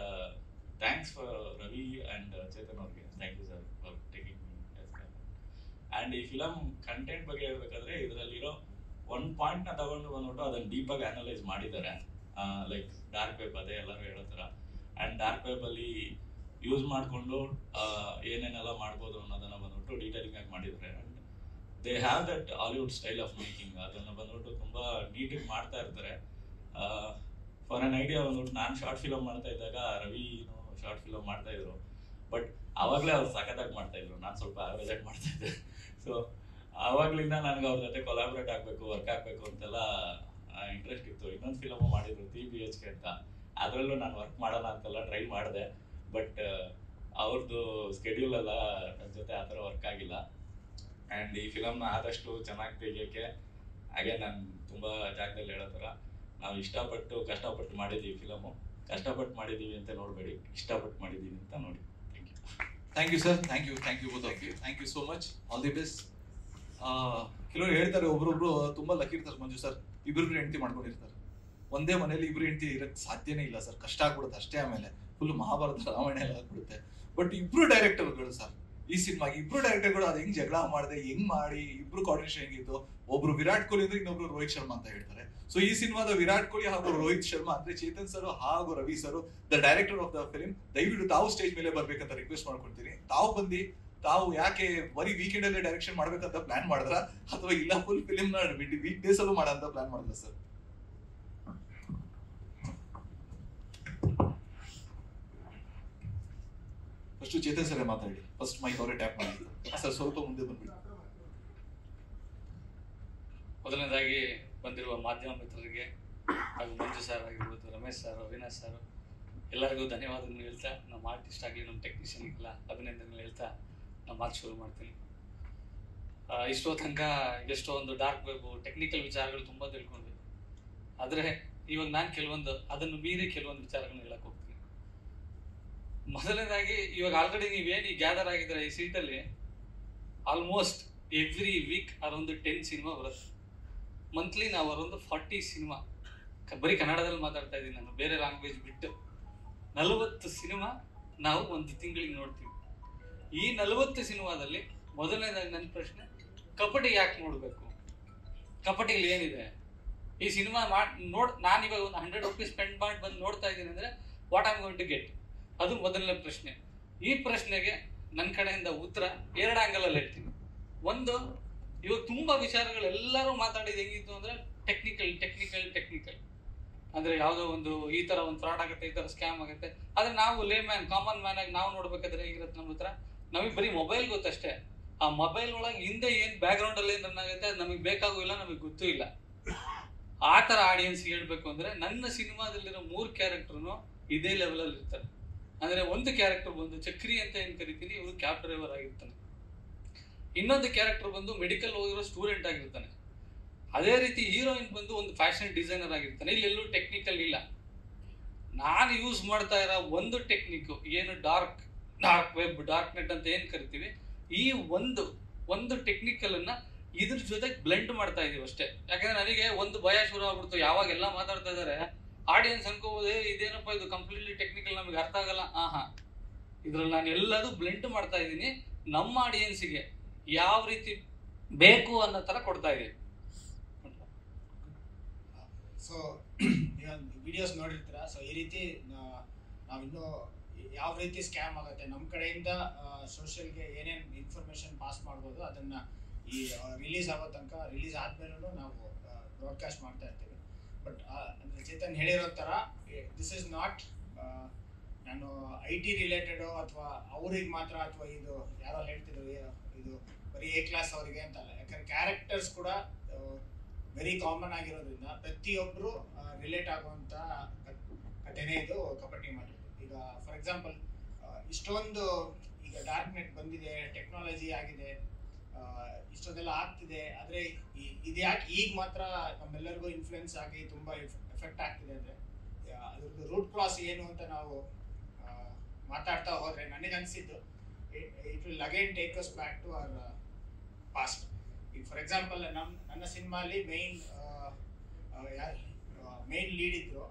thanks for Ravi and Chetan ಅವ್ರಿಗೆ. Thank you sir for taking me as camera. And ಈ ಫಿಲಮ್ ಕಂಟೆಂಟ್ ಬಗ್ಗೆ ಹೇಳ್ಬೇಕಾದ್ರೆ ಇದರಲ್ಲಿರೋ ಒಂದು ಪಾಯಿಂಟ್ನ ತಗೊಂಡು ಬಂದ್ಬಿಟ್ಟು ಅದನ್ನು ಡೀಪಾಗಿ ಅನಲೈಸ್ ಮಾಡಿದ್ದಾರೆ. ಲೈಕ್ ಡಾರ್ಕ್ ವೆಬ್, ಅದೇ ಎಲ್ಲರೂ ಹೇಳೋ ಥರ. ಆ್ಯಂಡ್ ಡಾರ್ಕ್ ವೆಬ್ಬಲ್ಲಿ ಯೂಸ್ ಮಾಡಿಕೊಂಡು ಏನೇನೆಲ್ಲ ಮಾಡ್ಬೋದು ಅನ್ನೋದನ್ನು ಬಂದ್ಬಿಟ್ಟು ಡೀಟೇಲಿಂಗ್ ಆಗಿ ಮಾಡಿದ್ದಾರೆ. And they have that Hollywood style of making. ಅದನ್ನು ಬಂದ್ಬಿಟ್ಟು ತುಂಬ ನೀಟಾಗಿ ಮಾಡ್ತಾ ಇರ್ತಾರೆ. ಫಾರ್ ಅನ್ ಐಡಿಯಾ ಬಂದ್ಬಿಟ್ಟು ನಾನು ಶಾರ್ಟ್ ಫಿಲಮ್ ಮಾಡ್ತಾ ಇದ್ದಾಗ ರವಿನೂ ಶಾರ್ಟ್ ಫಿಲಮ್ ಮಾಡ್ತಾ ಇದ್ರು. ಬಟ್ ಆವಾಗಲೇ ಅವ್ರು ಸಖತ್ತಾಗಿ ಮಾಡ್ತಾ ಇದ್ರು, ನಾನು ಸ್ವಲ್ಪ ಆವ್ರೇಜಾಗಿ ಮಾಡ್ತಾ ಇದ್ದೆ. ಸೊ ಆವಾಗಲಿಂದ ನನಗೆ ಅವ್ರ ಜೊತೆ ಕೊಲಾಬ್ರೇಟ್ ಆಗಬೇಕು, ವರ್ಕ್ ಆಗಬೇಕು ಅಂತೆಲ್ಲ ಇಂಟ್ರೆಸ್ಟ್ ಇತ್ತು. ಇನ್ನೊಂದು ಫಿಲಮು ಮಾಡಿದ್ರು 3 BHK ಅಂತ. ಅದರಲ್ಲೂ ನಾನು ವರ್ಕ್ ಮಾಡೋಣ ಅಂತೆಲ್ಲ ಟ್ರೈ ಮಾಡಿದೆ. ಬಟ್ ಅವ್ರದ್ದು ಸ್ಕೆಡ್ಯೂಲ್ ಎಲ್ಲ ನನ್ನ ಜೊತೆ ಆ ಥರ ವರ್ಕ್ ಆಗಿಲ್ಲ. ಆ್ಯಂಡ್ ಈ ಫಿಲಮ್ನ ಆದಷ್ಟು ಚೆನ್ನಾಗಿ ತೆಗಿಯೋಕ್ಕೆ ಹಾಗೆ ನಾನು ತುಂಬ ಜಾಗದಲ್ಲಿ ಹೇಳೋ ಥರ ನಾವು ಇಷ್ಟಪಟ್ಟು ಕಷ್ಟಪಟ್ಟು ಮಾಡಿದ್ದೀವಿ ಫಿಲಮು. ಕಷ್ಟಪಟ್ಟು ಮಾಡಿದ್ದೀವಿ ಅಂತ ನೋಡಬೇಡಿ, ಇಷ್ಟಪಟ್ಟು ಮಾಡಿದ್ದೀವಿ ಅಂತ ನೋಡಿ. Thank you sir. Thank you both of you. Thank you so much. All the best. ಕೆಲವರು ಹೇಳ್ತಾರೆ ಒಬ್ರೊಬ್ರು ತುಂಬ ಲಕ್ಕಿ ಇರ್ತಾರೆ ಮಂಜು ಸರ್, ಇಬ್ರು ಹೆಂಡತಿ ಮಾಡ್ಕೊಂಡಿರ್ತಾರೆ. ಒಂದೇ ಮನೇಲಿ ಇಬ್ರು ಹೆಂಡತಿ ಇರಕ್ಕೆ ಸಾಧ್ಯನೇ ಇಲ್ಲ ಸರ್, ಕಷ್ಟ ಆಗ್ಬಿಡುತ್ತೆ ಅಷ್ಟೇ. ಆಮೇಲೆ ಫುಲ್ ಮಹಾಭಾರತ ರಾಮಾಯಣ ಎಲ್ಲ ಆಗ್ಬಿಡುತ್ತೆ. ಬಟ್ ಇಬ್ರು ಡೈರೆಕ್ಟರ್ಗಳು ಸರ್, ಈ ಸಿನಿಮಾಗೆ ಇಬ್ರು ಡೈರೆಕ್ಟರ್ಗಳು ಅದು ಹೆಂಗ್ ಜಗಳ ಮಾಡಿದೆ, ಹೆಂಗ್ ಮಾಡಿ ಇಬ್ರು ಕಾಂಬಿನೇಷನ್ ಹೆಂಗಿತ್ತು. ಒಬ್ರು ವಿರಾಟ್ ಕೊಹ್ಲಿ ಅಂದ್ರೆ ಇನ್ನೊಬ್ರು ರೋಹಿತ್ ಶರ್ಮಾ ಅಂತ ಹೇಳ್ತಾರೆ. ಸೊ ಈ ಸಿನಿಮಾದ ವಿರಾಟ್ ಕೊಹ್ಲಿ ಹಾಗೂ ರೋಹಿತ್ ಶರ್ಮಾ ಅಂದ್ರೆ ಚೇತನ್ ಸರ್ ಹಾಗೂ Ravi sir, the director of the film, ದಯವಿಟ್ಟು ತಾವು ಸ್ಟೇಜ್ ಮೇಲೆ ಬರ್ಬೇಕಂತ ರಿಕ್ವೆಸ್ಟ್ ಮಾಡ್ಕೊಳ್ತೀನಿ. ತಾವು ಯಾಕೆ ಬರೀ ವೀಕೆಂಡ್ ಅಲ್ಲಿ ಡೈರೆಕ್ಷನ್ ಮಾಡ್ಬೇಕಂತ ಪ್ಲಾನ್ ಮಾಡಿದ್ರ ಅಥವಾ ಇಲ್ಲ ಫುಲ್ ಫಿಲ್ಮ್ ನ ವೀಕ್ ಡೇಸ್ ಅಲ್ಲೂ ಮಾಡಂತ ಪ್ಲಾನ್ ಮಾಡಿದ್ರ ಸರ್? ಫಸ್ಟ್ ಚೇತನ್ ಸರ್ ಮಾತಾಡಿ. ಫಸ್ಟ್ ಮೈಕ್ ಅವರೇ ಟ್ಯಾಪ್ ಮಾಡಿ ಸರ್, ಸ್ವಲ್ಪ ಮುಂದೆ ಬಂದ್ಬಿಡಿ. ಮೊದಲನೇದಾಗಿ ಬಂದಿರುವ ಮಾಧ್ಯಮ ಮಿತ್ರರಿಗೆ ಹಾಗೂ ಮಂಜು ಸರ್ ಆಗಿರ್ಬೋದು, ರಮೇಶ್ ಸರ್, ಅವಿನಾಶ್ ಸರ್ ಎಲ್ಲರಿಗೂ ಧನ್ಯವಾದಗಳು ಹೇಳ್ತಾ, ನಮ್ಮ ಆರ್ಟಿಸ್ಟ್ ಆಗಲಿ ನಮ್ಮ ಟೆಕ್ನಿಷಿಯನ್ಗೆಲ್ಲ ಅಭಿನಂದನೆಗಳು ಹೇಳ್ತಾ ನಾನು ಮಾತು ಶುರು ಮಾಡ್ತೀನಿ. ಇಷ್ಟೋ ತನಕ ಎಷ್ಟೊಂದು ಡಾರ್ಕ್ ವೆಬ್ ಟೆಕ್ನಿಕಲ್ ವಿಚಾರಗಳು ತುಂಬ ತಿಳ್ಕೊಂಡ್ವಿ. ಆದರೆ ಇವಾಗ ನಾನು ಕೆಲವೊಂದು ಅದನ್ನು ಮೀರಿ ಕೆಲವೊಂದು ವಿಚಾರಗಳನ್ನ ಹೇಳಕ್ಕೆ ಹೋಗ್ತೀನಿ. ಮೊದಲನೇದಾಗಿ ಇವಾಗ ಆಲ್ರೆಡಿ ನೀವೇನು ಈ ಗ್ಯಾದರ್ ಆಗಿದ್ರೆ ಈ ಸೀಟಲ್ಲಿ almost every week around 10 cinema ಬರುತ್ತೆ. ಮಂತ್ಲಿ ನಾವು ಅರೌಂಡ್ 40 ಸಿನಿಮಾ, ಬರೀ ಕನ್ನಡದಲ್ಲಿ ಮಾತಾಡ್ತಾ ಇದ್ದೀನಿ ನಾನು, ಬೇರೆ ಲ್ಯಾಂಗ್ವೇಜ್ ಬಿಟ್ಟು 40 ಸಿನಿಮಾ ನಾವು ಒಂದು ತಿಂಗಳಿಗೆ ನೋಡ್ತೀವಿ. ಈ 40 ಸಿನಿಮಾದಲ್ಲಿ ಮೊದಲನೇದಾಗಿ ನನ್ನ ಪ್ರಶ್ನೆ, ಕಬಡ್ಡಿ ಯಾಕೆ ನೋಡಬೇಕು? ಕಬಡ್ಡಿಲಿ ಏನಿದೆ? ಈ ಸಿನಿಮಾ ನಾನು ಇವಾಗ ಒಂದು 100 ರೂಪೀಸ್ ಸ್ಪೆಂಡ್ ಮಾಡಿ ಬಂದು ನೋಡ್ತಾ ಇದ್ದೀನಿ ಅಂದರೆ what I am going to get? ಅದು ಮೊದಲನೇ ಪ್ರಶ್ನೆ. ಈ ಪ್ರಶ್ನೆಗೆ ನನ್ನ ಕಡೆಯಿಂದ ಉತ್ತರ 2 ಆಂಗಲಲ್ಲಿ ಹೇಳ್ತೀನಿ. ಒಂದು, ಇವಾಗ ತುಂಬ ವಿಚಾರಗಳು ಎಲ್ಲರೂ ಮಾತಾಡಿದ ಹೆಂಗಿತ್ತು ಅಂದರೆ ಟೆಕ್ನಿಕಲ್ ಅಂದರೆ ಯಾವುದೋ ಒಂದು ಈ ಥರ ಒಂದು ಫ್ರಾಡ್ ಆಗುತ್ತೆ, ಈ ಥರ ಸ್ಕ್ಯಾಮ್ ಆಗುತ್ತೆ. ಆದರೆ ನಾವು ಕಾಮನ್ ಮ್ಯಾನ್ ಆಗಿ ನಾವು ನೋಡ್ಬೇಕಾದ್ರೆ ಹೇಗಿರುತ್ತೆ ನಮ್ಮ ಹತ್ರ, ನಮಗೆ ಬರೀ ಮೊಬೈಲ್ ಗೊತ್ತಷ್ಟೇ. ಆ ಮೊಬೈಲ್ ಒಳಗೆ ಹಿಂದೆ ಏನು ಬ್ಯಾಕ್ಗ್ರೌಂಡಲ್ಲಿ ಏನು ರನ್ ಆಗುತ್ತೆ ಅದು ನಮಗೆ ಬೇಕಾಗೂ ಇಲ್ಲ, ನಮಗೆ ಗೊತ್ತೂ ಇಲ್ಲ. ಆ ಥರ ಆಡಿಯನ್ಸ್ಗೆ ಹೇಳ್ಬೇಕು ಅಂದರೆ ನನ್ನ ಸಿನಿಮಾದಲ್ಲಿರೋ 3 ಕ್ಯಾರೆಕ್ಟರ್ನು ಇದೇ ಲೆವೆಲಲ್ಲಿ ಇರ್ತಾರೆ. ಅಂದರೆ ಒಂದು ಕ್ಯಾರೆಕ್ಟರ್ ಬಂದು ಚಕ್ರಿ ಅಂತ ಏನು ಕರಿತೀನಿ, ಇವರು ಕ್ಯಾಬ್ ಡ್ರೈವರ್ ಆಗಿರ್ತಾನೆ. ಇನ್ನೊಂದು ಕ್ಯಾರೆಕ್ಟರ್ ಬಂದು ಮೆಡಿಕಲ್ ಹೋಗಿರೋ ಸ್ಟೂಡೆಂಟ್ ಆಗಿರ್ತಾನೆ. ಅದೇ ರೀತಿ ಹೀರೋಯಿನ್ ಬಂದು ಒಂದು ಫ್ಯಾಷನ್ ಡಿಸೈನರ್ ಆಗಿರ್ತಾನೆ. ಇಲ್ಲೆಲ್ಲೂ ಟೆಕ್ನಿಕಲ್ ಇಲ್ಲ. ನಾನು ಯೂಸ್ ಮಾಡ್ತಾ ಇರೋ ಒಂದು ಟೆಕ್ನಿಕ್ ಏನು ಡಾರ್ಕ್ ವೆಬ್, ಡಾರ್ಕ್ ನೆಟ್ ಅಂತ ಏನು ಕರಿತೀವಿ, ಈ ಒಂದು ಟೆಕ್ನಿಕಲನ್ನು ಇದ್ರ ಜೊತೆಗೆ ಬ್ಲೆಂಡ್ ಮಾಡ್ತಾ ಇದೀವಿ ಅಷ್ಟೇ. ಯಾಕಂದ್ರೆ ನನಗೆ ಒಂದು ಭಯ ಶುರು ಆಗ್ಬಿಡ್ತು, ಯಾವಾಗೆಲ್ಲ ಮಾತಾಡ್ತಾ ಇದ್ದಾರೆ ಆಡಿಯನ್ಸ್ ಅನ್ಕೋಬೋದೇ ಇದೇನಪ್ಪ ಇದು ಕಂಪ್ಲೀಟ್ಲಿ ಟೆಕ್ನಿಕಲ್, ನಮಗೆ ಅರ್ಥ ಆಗಲ್ಲ. ಇದ್ರಲ್ಲಿ ನಾನು ಎಲ್ಲದೂ ಬ್ಲೆಂಡ್ ಮಾಡ್ತಾ ಇದ್ದೀನಿ. ನಮ್ಮ ಆಡಿಯನ್ಸಿಗೆ ಯಾವ ರೀತಿ ಬೇಕು ಅನ್ನೋ ಥರ ಕೊಡ್ತಾ ಇದೀವಿ. ಸೊ ವಿಡಿಯೋಸ್ ನೋಡಿರ್ತೀರ. ಸೊ ಈ ರೀತಿ ನಾವಿನ್ನೂ ಯಾವ ರೀತಿ ಸ್ಕ್ಯಾಮ್ ಆಗುತ್ತೆ, ನಮ್ಮ ಕಡೆಯಿಂದ ಸೋಷಿಯಲ್ಗೆ ಏನೇನು ಇನ್ಫಾರ್ಮೇಷನ್ ಪಾಸ್ ಮಾಡ್ಬೋದು ಅದನ್ನು ಈ ರಿಲೀಸ್ ಆಗೋ ತನಕ, ರಿಲೀಸ್ ಆದಮೇಲೂ ನಾವು ಬ್ರಾಡ್ಕಾಸ್ಟ್ ಮಾಡ್ತಾ ಇರ್ತೀವಿ. ಬಟ್ ಅಂದರೆ ಚೇತನ್ ಹೇಳಿರೋ ಥರ ದಿಸ್ ಇಸ್ ನಾಟ್ ನಾನು IT ರಿಲೇಟೆಡು ಅಥವಾ ಅವ್ರಿಗೆ ಮಾತ್ರ, ಅಥವಾ ಇದು ಯಾರೋ ಹೇಳ್ತಿದ್ರು ಇದು ಬರೀ A ಕ್ಲಾಸ್ ಅವರಿಗೆ ಅಂತಲ್ಲ. ಯಾಕಂದ್ರೆ ಕ್ಯಾರೆಕ್ಟರ್ಸ್ ಕೂಡ ವೆರಿ ಕಾಮನ್ ಆಗಿರೋದ್ರಿಂದ ಪ್ರತಿಯೊಬ್ಬರು ರಿಲೇಟ್ ಆಗುವಂಥ ಕಥೆನೇ ಇದು ಕಪಟಿ ಮಾಡಿದ್ರು. ಈಗ ಫಾರ್ ಎಕ್ಸಾಂಪಲ್ ಇಷ್ಟೊಂದು ಈಗ ಡಾರ್ಕ್ ನೆಟ್ ಬಂದಿದೆ, ಟೆಕ್ನಾಲಜಿ ಆಗಿದೆ, ಇಷ್ಟೊಂದೆಲ್ಲ ಆಗ್ತಿದೆ. ಆದರೆ ಇದು ಯಾಕೆ ಈಗ ಮಾತ್ರ ನಮ್ಮೆಲ್ಲರಿಗೂ ಇನ್ಫ್ಲುಯೆನ್ಸ್ ಆಗಿ ತುಂಬ ಎಫೆಕ್ಟ್ ಆಗ್ತಿದೆ ಅಂದರೆ ಅದ್ರದ್ದು ರೂಟ್ ಕ್ರಾಸ್ ಏನು ಅಂತ ನಾವು ಮಾತಾಡ್ತಾ ಹೋದರೆ ನನಗನ್ಸಿದ್ದು it will again take us back to our past. ಈಗ ಫಾರ್ ಎಕ್ಸಾಂಪಲ್ ನನ್ನ ಸಿನಿಮಾಲಿ ಮೇನ್ ಲೀಡ್ ಇದ್ರು.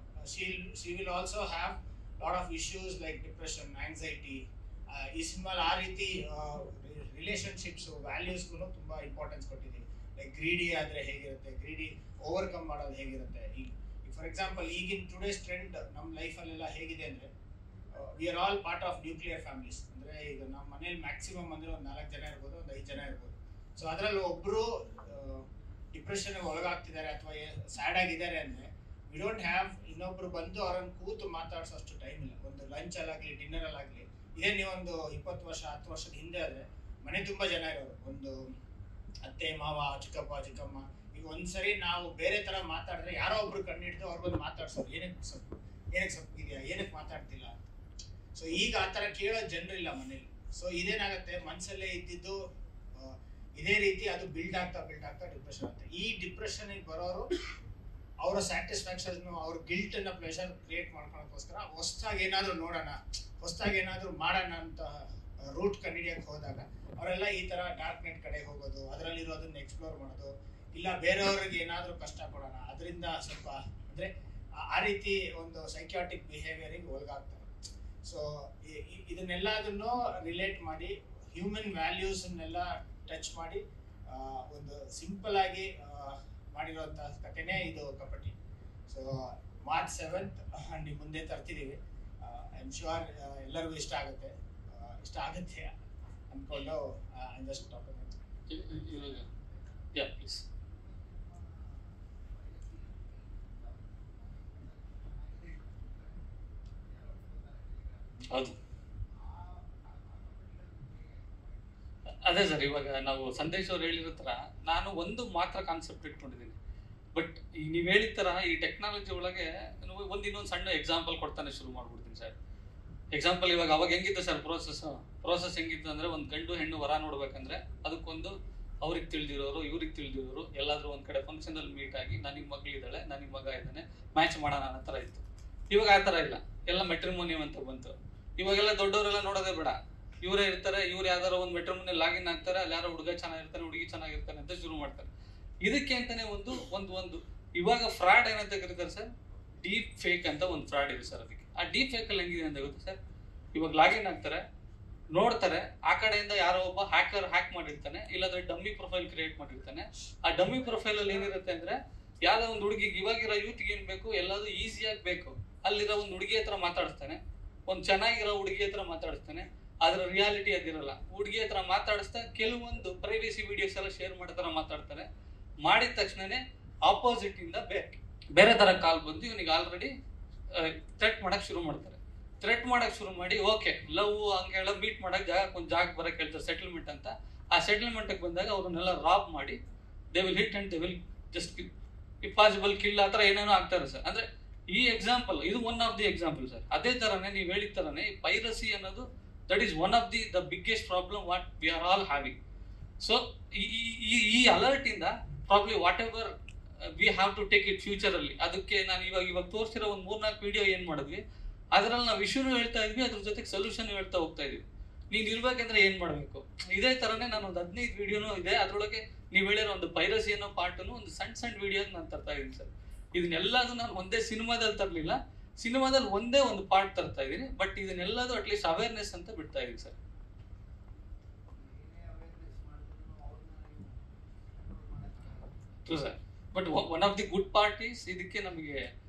She will also have lot of issues like depression, anxiety. ಈ ಸಿನಿಮಾಲಿ ಆ ರೀತಿ ರಿಲೇಷನ್ಶಿಪ್ಸು, ವ್ಯಾಲ್ಯೂಸ್ಗೂ ತುಂಬ ಇಂಪಾರ್ಟೆನ್ಸ್ ಕೊಟ್ಟಿದ್ದೀವಿ. ಲೈಕ್ ಗ್ರೀಡಿ ಆದರೆ ಹೇಗಿರುತ್ತೆ, ಗ್ರೀಡಿ ಓವರ್ಕಮ್ ಮಾಡೋದು ಹೇಗಿರುತ್ತೆ. ಈಗ ಫಾರ್ ಎಕ್ಸಾಂಪಲ್ ಈಗಿನ ಟುಡೇಸ್ ಟ್ರೆಂಡ್ ನಮ್ಮ ಲೈಫಲ್ಲೆಲ್ಲ ಹೇಗಿದೆ ಅಂದರೆ V are all part of nuclear families. ಅಂದರೆ ಈಗ ನಮ್ಮ ಮನೇಲಿ ಮ್ಯಾಕ್ಸಿಮಮ್ ಅಂದರೆ ಒಂದು 4 ಜನ ಇರ್ಬೋದು, ಒಂದು 5 ಜನ ಇರ್ಬೋದು. ಸೊ ಅದರಲ್ಲಿ ಒಬ್ಬರು ಡಿಪ್ರೆಷನ್ಗೆ ಒಳಗಾಗ್ತಿದ್ದಾರೆ ಅಥವಾ ಸ್ಯಾಡ್ ಆಗಿದ್ದಾರೆ ಅಂದರೆ ವಿ ಡೋಂಟ್ ಹ್ಯಾವ್ ಇನ್ನೊಬ್ರು ಬಂದು ಅವ್ರನ್ನ ಕೂತು ಮಾತಾಡ್ಸೋಷ್ಟು ಟೈಮ್ ಇಲ್ಲ. ಒಂದು ಲಂಚಲ್ಲಾಗಲಿ ಡಿನ್ನರಲ್ಲಾಗಲಿ, ಇದೇ ನೀವೊಂದು 20 ವರ್ಷ 10 ವರ್ಷದ ಹಿಂದೆ ಆದರೆ ಮನೆ ತುಂಬ ಜನ ಇರೋರು, ಒಂದು ಅತ್ತೆ ಮಾವ, ಚಿಕ್ಕಪ್ಪ ಚಿಕ್ಕಮ್ಮ. ಈಗ ಒಂದ್ಸರಿ ನಾವು ಬೇರೆ ಥರ ಮಾತಾಡಿದ್ರೆ ಯಾರೋ ಒಬ್ರು ಕಣ್ಣಿಡ್ದು ಅವ್ರಿಗೊಂದು ಮಾತಾಡ್ಸೋದು, ಏನಕ್ಕೆ ಸೊಪ್ಪಿದೆಯಾ, ಏನಕ್ಕೆ ಮಾತಾಡ್ತಿಲ್ಲ. ಸೊ ಈಗ ಆ ಥರ ಕೇಳೋ ಜನರಿಲ್ಲ ಮನೇಲಿ. ಸೊ ಇದೇನಾಗುತ್ತೆ, ಮನಸ್ಸಲ್ಲೇ ಇದ್ದಿದ್ದು ಇದೇ ರೀತಿ ಅದು ಬಿಲ್ಡ್ ಆಗ್ತಾ ಡಿಪ್ರೆಷನ್ ಆಗುತ್ತೆ. ಈ ಡಿಪ್ರೆಷನ್ಗೆ ಬರೋರು ಅವರ ಸ್ಯಾಟಿಸ್ಫ್ಯಾಕ್ಷನ್, ಅವ್ರ ಗಿಲ್ಟನ್ನ ಪ್ರೆಷರ್ ಕ್ರಿಯೇಟ್ ಮಾಡ್ಕೊಳಕ್ಕೋಸ್ಕರ ಹೊಸದಾಗಿ ಏನಾದರೂ ನೋಡೋಣ, ಹೊಸದಾಗಿ ಏನಾದರೂ ಮಾಡೋಣ ಅಂತ ರೂಟ್ ಕಂಡುಹಿಡಿಯಕ್ಕೆ ಹೋದಾಗ ಅವರೆಲ್ಲ ಈ ಥರ ಡಾರ್ಕ್ ನೆಟ್ ಕಡೆ ಹೋಗೋದು, ಅದರಲ್ಲಿರೋದನ್ನ ಎಕ್ಸ್ಪ್ಲೋರ್ ಮಾಡೋದು, ಇಲ್ಲ ಬೇರೆಯವ್ರಿಗೆ ಏನಾದರೂ ಕಷ್ಟ ಕೊಡೋಣ, ಅದರಿಂದ ಸ್ವಲ್ಪ ಅಂದರೆ ಆ ರೀತಿ ಒಂದು ಸೈಕ್ಯಾಟಿಕ್ ಬಿಹೇವಿಯರಿಗೆ ಒಳಗಾಗ್ತಾರೆ. ಸೊ ಇದನ್ನೆಲ್ಲದನ್ನು ರಿಲೇಟ್ ಮಾಡಿ ಹ್ಯೂಮನ್ ವ್ಯಾಲ್ಯೂಸನ್ನೆಲ್ಲ ಟಚ್ ಮಾಡಿ ಒಂದು ಸಿಂಪಲ್ ಆಗಿ ಮಾಡಿರೋಂಥ ಕಥೆನೇ ಇದು ಕಪಟಿ. ಸೊ March 7th ನಿಮ್ಮ ಮುಂದೆ ತರ್ತಿದ್ದೀವಿ. ಐ ಆಮ್ ಶ್ಯೂರ್ ಎಲ್ಲರಿಗೂ ಇಷ್ಟ ಆಗುತ್ತೆ ಅಂದ್ಕೊಂಡು ಜಸ್ಟ್ ಟಾಕ್ ಪ್ಲೀಸ್. ಹೌದು, ಅದೇ ಸರ್. ಇವಾಗ ನಾವು ಸಂದೇಶ್ ಅವ್ರು ಹೇಳಿರೋ ಥರ ನಾನು ಒಂದು ಮಾತ್ರ ಕಾನ್ಸೆಪ್ಟ್ ಇಟ್ಕೊಂಡಿದ್ದೀನಿ. ಬಟ್ ಈಗ ನೀವು ಹೇಳಿದ ಥರ ಈ ಟೆಕ್ನಾಲಜಿ ಒಳಗೆ ಇನ್ನೊಂದು ಸಣ್ಣ ಎಕ್ಸಾಂಪಲ್ ಕೊಡ್ತಾನೆ ಶುರು ಮಾಡ್ಬಿಡ್ತೀನಿ ಸರ್. ಎಕ್ಸಾಂಪಲ್ ಇವಾಗ ಅವಾಗ ಹೆಂಗಿತ್ತು ಸರ್ ಪ್ರೋಸೆಸ್ ಹೆಂಗಿತ್ತು ಅಂದರೆ, ಒಂದು ಗಂಡು ಹೆಣ್ಣು ವರ ನೋಡ್ಬೇಕಂದ್ರೆ ಅದಕ್ಕೊಂದು ಅವ್ರಿಗೆ ತಿಳಿದಿರೋರು ಇವ್ರಿಗೆ ತಿಳಿದಿರೋರು ಎಲ್ಲಾದ್ರೂ ಒಂದು ಕಡೆ ಫಂಕ್ಷನಲ್ಲಿ ಮೀಟ್ ಆಗಿ ನನಗೆ ಮಗಳಿದ್ದಾಳೆ, ನನಗೆ ಮಗ ಇದ್ದಾನೆ, ಮ್ಯಾಚ್ ಮಾಡೋಣ ಅನ್ನೋ ಥರ ಇತ್ತು. ಇವಾಗ ಆ ಥರ ಇಲ್ಲ, ಎಲ್ಲ ಮೆಟ್ರಿಮೋನಿಯಂ ಅಂತ ಬಂತು. ಇವಾಗೆಲ್ಲ ದೊಡ್ಡವರೆಲ್ಲ ನೋಡೋದೇ ಬೇಡ, ಇವರೇ ಇರ್ತಾರೆ, ಇವ್ರು ಯಾವ್ದಾರ ಒಂದು ಮೆಟ್ರಿಮೋನಿಯಲ್ ಲಾಗಿನ್ ಆಗ್ತಾರೆ, ಅಲ್ಲಿ ಯಾರೋ ಹುಡುಗ ಚೆನ್ನಾಗಿರ್ತಾನೆ, ಹುಡುಗಿ ಚೆನ್ನಾಗಿರ್ತಾನೆ ಅಂತ ಶುರು ಮಾಡ್ತಾರೆ. ಇದಕ್ಕೆ ಅಂತಾನೆ ಒಂದು ಇವಾಗ ಫ್ರಾಡ್ ಏನಂತ ಕರೀತಾರೆ ಸರ್, ಡೀಪ್ ಫೇಕ್ ಅಂತ ಒಂದು ಫ್ರಾಡ್ ಇದೆ ಸರ್. ಅದಕ್ಕೆ ಆ ಡೀಪ್ ಫೇಕ್ ಅಲ್ಲಿ ಹೆಂಗಿದೆ ಅಂತ ಗೊತ್ತಾ ಸರ್, ಇವಾಗ ಲಾಗಿನ್ ಆಗ್ತಾರೆ, ನೋಡ್ತಾರೆ, ಆ ಕಡೆಯಿಂದ ಯಾರೋ ಒಬ್ಬ ಹ್ಯಾಕರ್ ಹ್ಯಾಕ್ ಮಾಡಿರ್ತಾನೆ, ಇಲ್ಲಾಂದ್ರೆ ಡಮ್ಮಿ ಪ್ರೊಫೈಲ್ ಕ್ರಿಯೇಟ್ ಮಾಡಿರ್ತಾನೆ. ಆ ಡಮ್ಮಿ ಪ್ರೊಫೈಲ್ ಅಲ್ಲಿ ಏನಿರುತ್ತೆ ಅಂದ್ರೆ, ಯಾವ್ದೋ ಒಂದು ಹುಡುಗಿಗೆ ಇವಾಗಿರೋ ಯೂತ್ಗೆ ಏನ್ ಬೇಕು, ಎಲ್ಲಾದ್ರೂ ಈಸಿಯಾಗಿ ಬೇಕು, ಅಲ್ಲಿರೋ ಒಂದು ಹುಡುಗಿ ಹತ್ರ ಮಾತಾಡಿಸ್ತಾನೆ, ಒಂದು ಚೆನ್ನಾಗಿರೋ ಹುಡುಗಿ ಹತ್ರ ಮಾತಾಡಿಸ್ತಾನೆ. ಆದ್ರೆ ರಿಯಾಲಿಟಿ ಅದಿರಲ್ಲ. ಹುಡುಗಿ ಹತ್ರ ಮಾತಾಡಿಸ್ತಾ ಕೆಲವೊಂದು ಪ್ರೈವೇಸಿ ವಿಡಿಯೋಸ್ ಎಲ್ಲ ಶೇರ್ ಮಾಡೋ ಥರ ಮಾತಾಡ್ತಾರೆ. ಮಾಡಿದ ತಕ್ಷಣನೇ ಆಪೋಸಿಟ್ ಇಂದ ಬೇರೆ ತರ ಕಾಲ್ ಬಂದು ಇವನಿಗೆ ಆಲ್ರೆಡಿ ಥ್ರೆಟ್ ಮಾಡಕ್ ಶುರು ಮಾಡ್ತಾರೆ. ಥ್ರೆಟ್ ಮಾಡಕ್ ಶುರು ಮಾಡಿ ಓಕೆ ಲವ್ ಹಂಗೆಲ್ಲ ಮೀಟ್ ಮಾಡಕ್ ಒಂದು ಜಾಗ ಬರಕ್ ಹೇಳ್ತಾರೆ, ಸೆಟಲ್ಮೆಂಟ್ ಅಂತ. ಆ ಸೆಟಲ್ಮೆಂಟ್ಗೆ ಬಂದಾಗ ಅವ್ರನ್ನೆಲ್ಲ ರಾಬ್ ಮಾಡಿ they will hit and they will just if possible kill ಆ ಥರ ಏನೇನೋ ಆಗ್ತಾರೆ ಸರ್. ಅಂದ್ರೆ ಈ ಎಕ್ಸಾಂಪಲ್ ಇದು one of the example sir. ಅದೇ ತರನೇ ನೀವು ಹೇಳಿದ ತರನೇ ಈ ಪೈರಸಿ ಅನ್ನೋದು that is one of the biggest problem what we are all having. So ಈ ಅಲರ್ಟ್ ಇಂದ probably whatever we have to take it future ಅಲ್ಲಿ. ಅದಕ್ಕೆ ನಾನು ಇವಾಗ ತೋರಿಸಿರೋ ಒಂದು 3-4 ವಿಡಿಯೋ ಏನ್ ಮಾಡಿದ್ವಿ, ಅದರಲ್ಲಿ ನಾವು ಇಶ್ಯೂನು ಹೇಳ್ತಾ ಇದ್ವಿ, ಅದ್ರ ಜೊತೆಗೆ ಸೊಲ್ಯೂಷನ್ ಹೇಳ್ತಾ ಹೋಗ್ತಾ ಇದೀವಿ. ನೀನ್ ಇರ್ಬೇಕಂದ್ರೆ ಏನ್ ಮಾಡ್ಬೇಕು, ಇದೇ ತರನೇ ನಾನು ಒಂದು 15 ವಿಡಿಯೋನು ಇದೆ. ಅದ್ರೊಳಗೆ ನೀವು ಹೇಳಿರೋ ಒಂದು ಪೈರಸಿ ಅನ್ನೋ ಪಾರ್ಟನ್ನು ಒಂದು ಸಣ್ಣ ವಿಡಿಯೋ ನಾನು ತರ್ತಾ ಇದೀನಿ ಸರ್. ಇದನ್ನೆಲ್ಲದು ನಾನು ಒಂದೇ ಸಿನಿಮಾದಲ್ಲಿ ತರಲಿಲ್ಲ, ಸಿನಿಮಾದಲ್ಲಿ ಒಂದೇ ಒಂದು ಪಾರ್ಟ್ ತರ್ತಾ ಇದೀನಿ. ಬಟ್ ಇದನ್ನೆಲ್ಲದು ಅಟ್ಲೀಸ್ಟ್ ಅವೇರ್ನೆಸ್ ಅಂತ ಬಿಡ್ತಾ ಇದೀನಿ sir. Sir. But one of the good part is ಇದಕ್ಕೆ ನಮಗೆ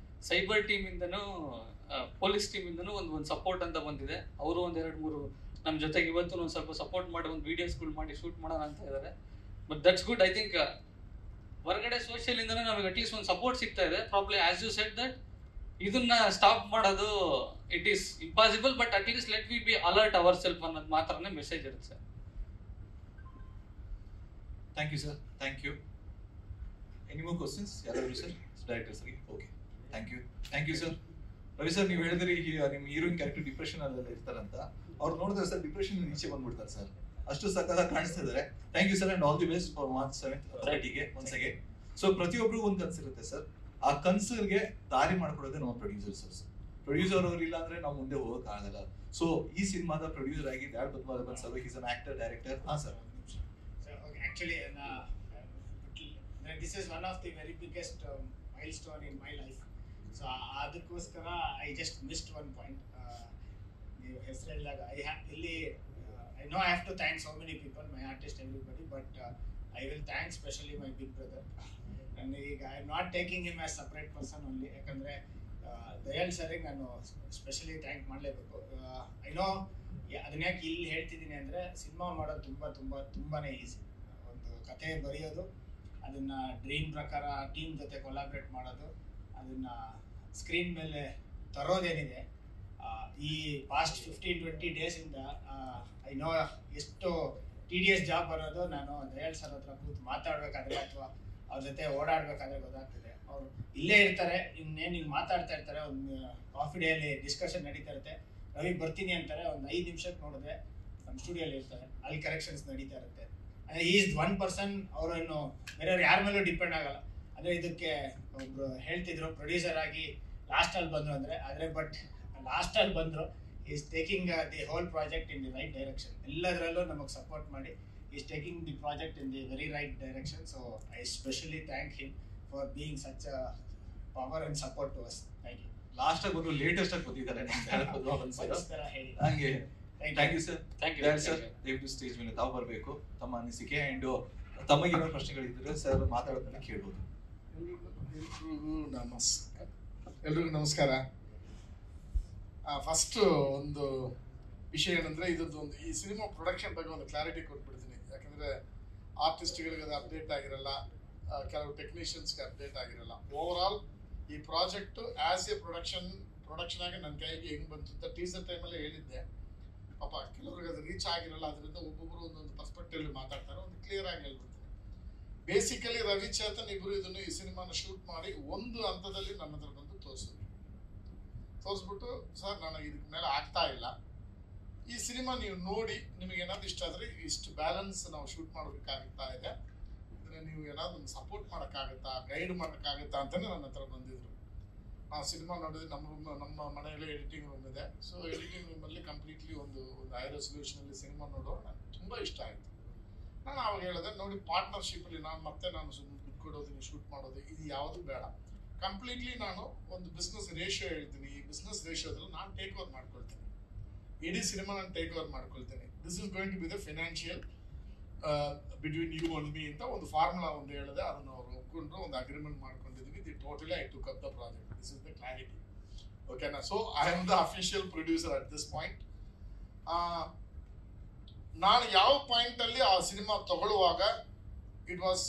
ಸೈಬರ್ ಟೀಮಿಂದನೂ ಪೊಲೀಸ್ ಟೀಮಿಂದನೂ ಒಂದು ಸಪೋರ್ಟ್ ಅಂತ ಬಂದಿದೆ. ಅವರು ಒಂದು 2-3 ನಮ್ಮ ಜೊತೆಗೆ ಇವತ್ತು ಒಂದು ಸ್ವಲ್ಪ ಸಪೋರ್ಟ್ ಮಾಡಿ ಒಂದು ವೀಡಿಯೋಸ್ಗಳು ಮಾಡಿ ಶೂಟ್ ಮಾಡೋಣ ಅಂತ ಇದ್ದಾರೆ. But that's good. I think ಹೊರಗಡೆ ಸೋಷಿಯಲ್ ಇಂದನೇ ನಮಗೆ ಅಟ್ಲೀಸ್ಟ್ ಒಂದು ಸಪೋರ್ಟ್ ಸಿಗ್ತಾ ಇದೆ. Probably as you said that ಇದನ್ನ ಸ್ಟಾಪ್ ಮಾಡೋದು it is impossible, but at least let we be alert our self ಅನ್ನೋದು ಮಾತ್ರನೇ ಮೆಸೇಜ್ ಇರುತ್ತೆ sir. Thank you sir, thank you. Any more questions ಯಾರಾದರೂ sir director sir? Okay, thank you sir. Ravi sir, ನೀವು ಹೇಳಿದ್ರಿ ನಿಮ್ಮ heroine character depression ಅಲ್ಲೆಲ್ಲ ಇರ್ತಾರಂತ. ಅವ್ರು ನೋಡಿದ್ರೆ ಸರ್ ಡಿಪ್ರೆಷನ್ ಈಚೆ ಬಂದ್ಬಿಡ್ತಾರೆ ಸರ್, ಅಷ್ಟು ಸಕ್ಕತ್ತಾಗಿ ಕಾಣಿಸ್ತಾ ಇದ್ದಾರೆ. Thank you sir and all the best for March 7th ಫ್ರೈಡೆಗೆ ಒನ್ಸ್ ಅಗೇನ್. ಸೊ ಪ್ರತಿಯೊಬ್ಬರಿಗೂ ಒಂದು ಕನಸಿರುತ್ತೆ ಸರ್, ಆ ಕನಸಿಗೆ ದಾರಿ ಮಾಡ್ಕೊಡೋದೇ ನಮ್ಮ ಪ್ರೊಡ್ಯೂಸರ್ಸ್. ಪ್ರೊಡ್ಯೂಸರ್ ಅವ್ರು ಇಲ್ಲ ಅಂದ್ರೆ ನಾವು ಮುಂದೆ ಹೋಗಕ್ ಆಗಲ್ಲ. ಸೊ ಈ ಸಿನಿಮಾದ ಪ್ರೊಡ್ಯೂಸರ್ ಆಗಿ dad Padmanabhan sir, is an actor, director. ಹಾ sir. Actually, this is one of the very biggest milestone in my life. So ಅದಕ್ಕೋಸ್ಕರ I just missed one point. ನೀವು ಹೆಸರು ಹೇಳಿದಾಗ I know I have to thank so many people, my artist, everybody, but I will thank specially my big brother. And I am not taking him as separate person only, ಯಾಕಂದ್ರೆ ದಯಾಳ್ ಸರಿಗೆ ನಾನು specially thank ಮಾಡಲೇಬೇಕು. I know ಅದನ್ನ ಯಾಕೆ ಇಲ್ಲಿ ಹೇಳ್ತಿದ್ದೀನಿ ಅಂದರೆ, cinema ಮಾಡೋದು ತುಂಬಾನೇ ಈಸಿ. ಒಂದು ಕತೆ ಬರೆಯೋದು, ಅದನ್ನ ಡ್ರೀಮ್ ಪ್ರಕಾರ ಟೀಮ್ ಜೊತೆ ಕೊಲಾಬ್ರೇಟ್ ಮಾಡೋದು, ಅದನ್ನ ಸ್ಕ್ರೀನ್ ಮೇಲೆ ತರೋದೇನಿದೆ, ಈ ಪಾಸ್ಟ್ 15-20 ಡೇಸಿಂದ ಐ ನೋ ಎಷ್ಟು TDS ಜಾಬ್ ಬರೋದು. ನಾನು ದಯಾಳ್ ಸರ್ ಹತ್ರ ಕೂತು ಮಾತಾಡ್ಬೇಕಾದ್ರೆ ಅಥವಾ ಅವ್ರ ಜೊತೆ ಓಡಾಡ್ಬೇಕಾದ್ರೆ ಗೊತ್ತಾಗ್ತದೆ. ಅವ್ರು ಇಲ್ಲೇ ಇರ್ತಾರೆ, ಇನ್ನೇನು ಹಿಂಗೆ ಮಾತಾಡ್ತಾ ಇರ್ತಾರೆ, ಒಂದು ಕಾಫಿ ಡೇಯಲ್ಲಿ ಡಿಸ್ಕಷನ್ ನಡೀತಾ ಇರುತ್ತೆ. ರವಿ ಬರ್ತೀನಿ ಅಂತಾರೆ, ಒಂದು 5 ನಿಮಿಷಕ್ಕೆ ನೋಡಿದ್ರೆ ನಮ್ಮ ಸ್ಟುಡಿಯೋಲಿ ಇರ್ತಾರೆ, ಅಲ್ಲಿ ಕರೆಕ್ಷನ್ಸ್ ನಡೀತಾ ಇರುತ್ತೆ. ಅಂದರೆ ಈಸ್ ಒನ್ ಪರ್ಸನ್. ಅವರೇನು ಬೇರೆಯವ್ರು ಯಾರ ಮೇಲೂ ಡಿಪೆಂಡ್ ಆಗಲ್ಲ. ಅಂದರೆ ಇದಕ್ಕೆ ಒಬ್ರು ಹೇಳ್ತಿದ್ರು ಪ್ರೊಡ್ಯೂಸರ್ ಆಗಿ ಲಾಸ್ಟಲ್ಲಿ ಬಂದರು ಅಂದರೆ, ಆದರೆ ಬಟ್ ಲಾಸ್ಟಲ್ಲಿ ಬಂದರು, is taking the whole project in the right direction. ಎಲ್ಲದರಲ್ಲೂ ನಮಗೆ ಸಪೋರ್ಟ್ ಮಾಡಿ is taking the project in the very right direction. So I specially thank him for being such a power and support to us. Thank you. Last ಆಗಿ ಬಂದು latest ಆಗಿ ಬಂದಿದ್ದಾರೆ ಹಂಗೆ. Thank you sir. Thank you sir. ದಯವಿಟ್ಟು stage ಮೇಲೆ ತಾವು ಬರಬೇಕು, ತಮ್ಮ ಅನಿಸಿಕೆ ಅಂಡ್ ತಮಗೇನೋ ಪ್ರಶ್ನೆಗಳಿದ್ರೆ ಸರ್ ಮಾತಾಡೋದನ್ನ ಕೇಳ್ಬೋದು. ಎಲ್ರಿಗೂ ನಮಸ್ಕಾರ. ಫಸ್ಟ್ ಒಂದು ವಿಷಯ ಏನಂದ್ರೆ, ಇದೊಂದು ಈ ಸಿನಿಮಾ ಪ್ರೊಡಕ್ಷನ್ ಬಗ್ಗೆ ಒಂದು ಕ್ಲಾರಿಟಿ ಕೊಟ್ಬಿಡ್ತೀನಿ. ಯಾಕಂದ್ರೆ ಆರ್ಟಿಸ್ಟ್ಗಳಿಗೆ ಅದು ಅಪ್ಡೇಟ್ ಆಗಿರಲ್ಲ, ಕೆಲವು ಟೆಕ್ನಿಷಿಯನ್ಸ್ಗೆ ಅಪ್ಡೇಟ್ ಆಗಿರಲ್ಲ. ಓವರ್ ಆಲ್ ಈ ಪ್ರಾಜೆಕ್ಟ್ ಆಸ್ ಎ ಪ್ರೊಡಕ್ಷನ್ ಆಗಿ ನನ್ನ ಕೈಗೆ ಹೆಂಗ್ ಬಂತು ಅಂತ ಟೀಸರ್ ಟೈಮಲ್ಲೇ ಹೇಳಿದ್ದೆ. ಪಾಪ ಕೆಲವ್ರಿಗೆ ಅದು ರೀಚ್ ಆಗಿರಲ್ಲ, ಅದರಿಂದ ಒಬ್ಬೊಬ್ಬರು ಒಂದೊಂದು ಪರ್ಸ್ಪೆಕ್ಟಿವ್ ಮಾತಾಡ್ತಾರೆ. ಒಂದು ಕ್ಲಿಯರ್ ಆಗಿ ಹೇಳ್ಬಿಡ್ತೀನಿ. ಬೇಸಿಕಲಿ ರವಿ ಚೇತನ್ ಇಬ್ರು ಇದನ್ನು ಈ ಸಿನಿಮಾನ ಶೂಟ್ ಮಾಡಿ ಒಂದು ಹಂತದಲ್ಲಿ ನನ್ನ ಹತ್ರ ಬಂದು ತೋರಿಸ್ಬಿಟ್ಟು, ಸರ್ ನನಗೆ ಇದಕ್ಕೆ ಮೇಲೆ ಆಗ್ತಾ ಇಲ್ಲ, ಈ ಸಿನಿಮಾ ನೀವು ನೋಡಿ ನಿಮಗೆ ಏನಾದ್ರು ಇಷ್ಟ ಆದರೆ ಇಷ್ಟು ಬ್ಯಾಲೆನ್ಸ್ ನಾವು ಶೂಟ್ ಮಾಡೋದಕ್ಕಾಗುತ್ತಾ ಇದೆ, ಇದನ್ನ ನೀವು ಏನಾದ್ರು ಒಂದು ಸಪೋರ್ಟ್ ಮಾಡೋಕ್ಕಾಗುತ್ತಾ, ಗೈಡ್ ಮಾಡೋಕ್ಕಾಗುತ್ತಾ ಅಂತಲೇ ನನ್ನ ಹತ್ರ ಬಂದಿದ್ರು. ಆ ಸಿನಿಮಾ ನೋಡಿದ್ರೆ ನಮ್ಮ ಮನೆಯಲ್ಲೇ ಎಡಿಟಿಂಗ್ ರೂಮ್ ಇದೆ. ಸೊ ಎಡಿಟಿಂಗ್ ರೂಮಲ್ಲಿ ಕಂಪ್ಲೀಟ್ಲಿ ಒಂದು ಹೈ ರೆಸಲ್ಯೂಷನಲ್ಲಿ ಸಿನಿಮಾ ನೋಡೋ ನನಗೆ ತುಂಬ ಇಷ್ಟ ಆಯಿತು. ನಾನು ಅವಾಗ ಹೇಳಿದೆ, ನೋಡಿ ಪಾರ್ಟ್ನರ್ಶಿಪ್ಪಲ್ಲಿ ನಾನು ಸುಮ್ಮನೆ ದುಡ್ಡು ಕೊಡೋದು, ನೀವು ಶೂಟ್ ಮಾಡೋದು ಇದು ಯಾವುದು ಬೇಡ. ಕಂಪ್ಲೀಟ್ಲಿ ನಾನು ಒಂದು ಬಿಸ್ನೆಸ್ ರೇಷಿಯೋ ಹೇಳ್ತೀನಿ. ಈ ಬಿಸ್ನೆಸ್ ರೇಷಿಯೋದಲ್ಲಿ ನಾನು ಟೇಕ್ ಓವರ್ ಮಾಡ್ಕೊಳ್ತೀನಿ, ಇಡೀ ಸಿನಿಮಾ ನಾನು ಟೇಕ್ ಓವರ್ ಮಾಡ್ಕೊಳ್ತೀನಿ. This is going to be the financial between you and me ಅಂತ ಒಂದು ಫಾರ್ಮುಲಾ ಒಂದು ಹೇಳಿದೆ. ಅದನ್ನು ಅವರು ಒಪ್ಕೊಂಡ್ರು, ಒಂದು ಅಗ್ರಿಮೆಂಟ್ ಮಾಡ್ಕೊಂಡಿದ್ವಿ. The totally I took up the project. This is the clarity. ಓಕೆನಾ? So I am the official producer at this point. ನಾನು ಯಾವ ಪಾಯಿಂಟಲ್ಲಿ ಆ ಸಿನಿಮಾ ತಗೊಳ್ಳುವಾಗ ಇಟ್ ವಾಸ್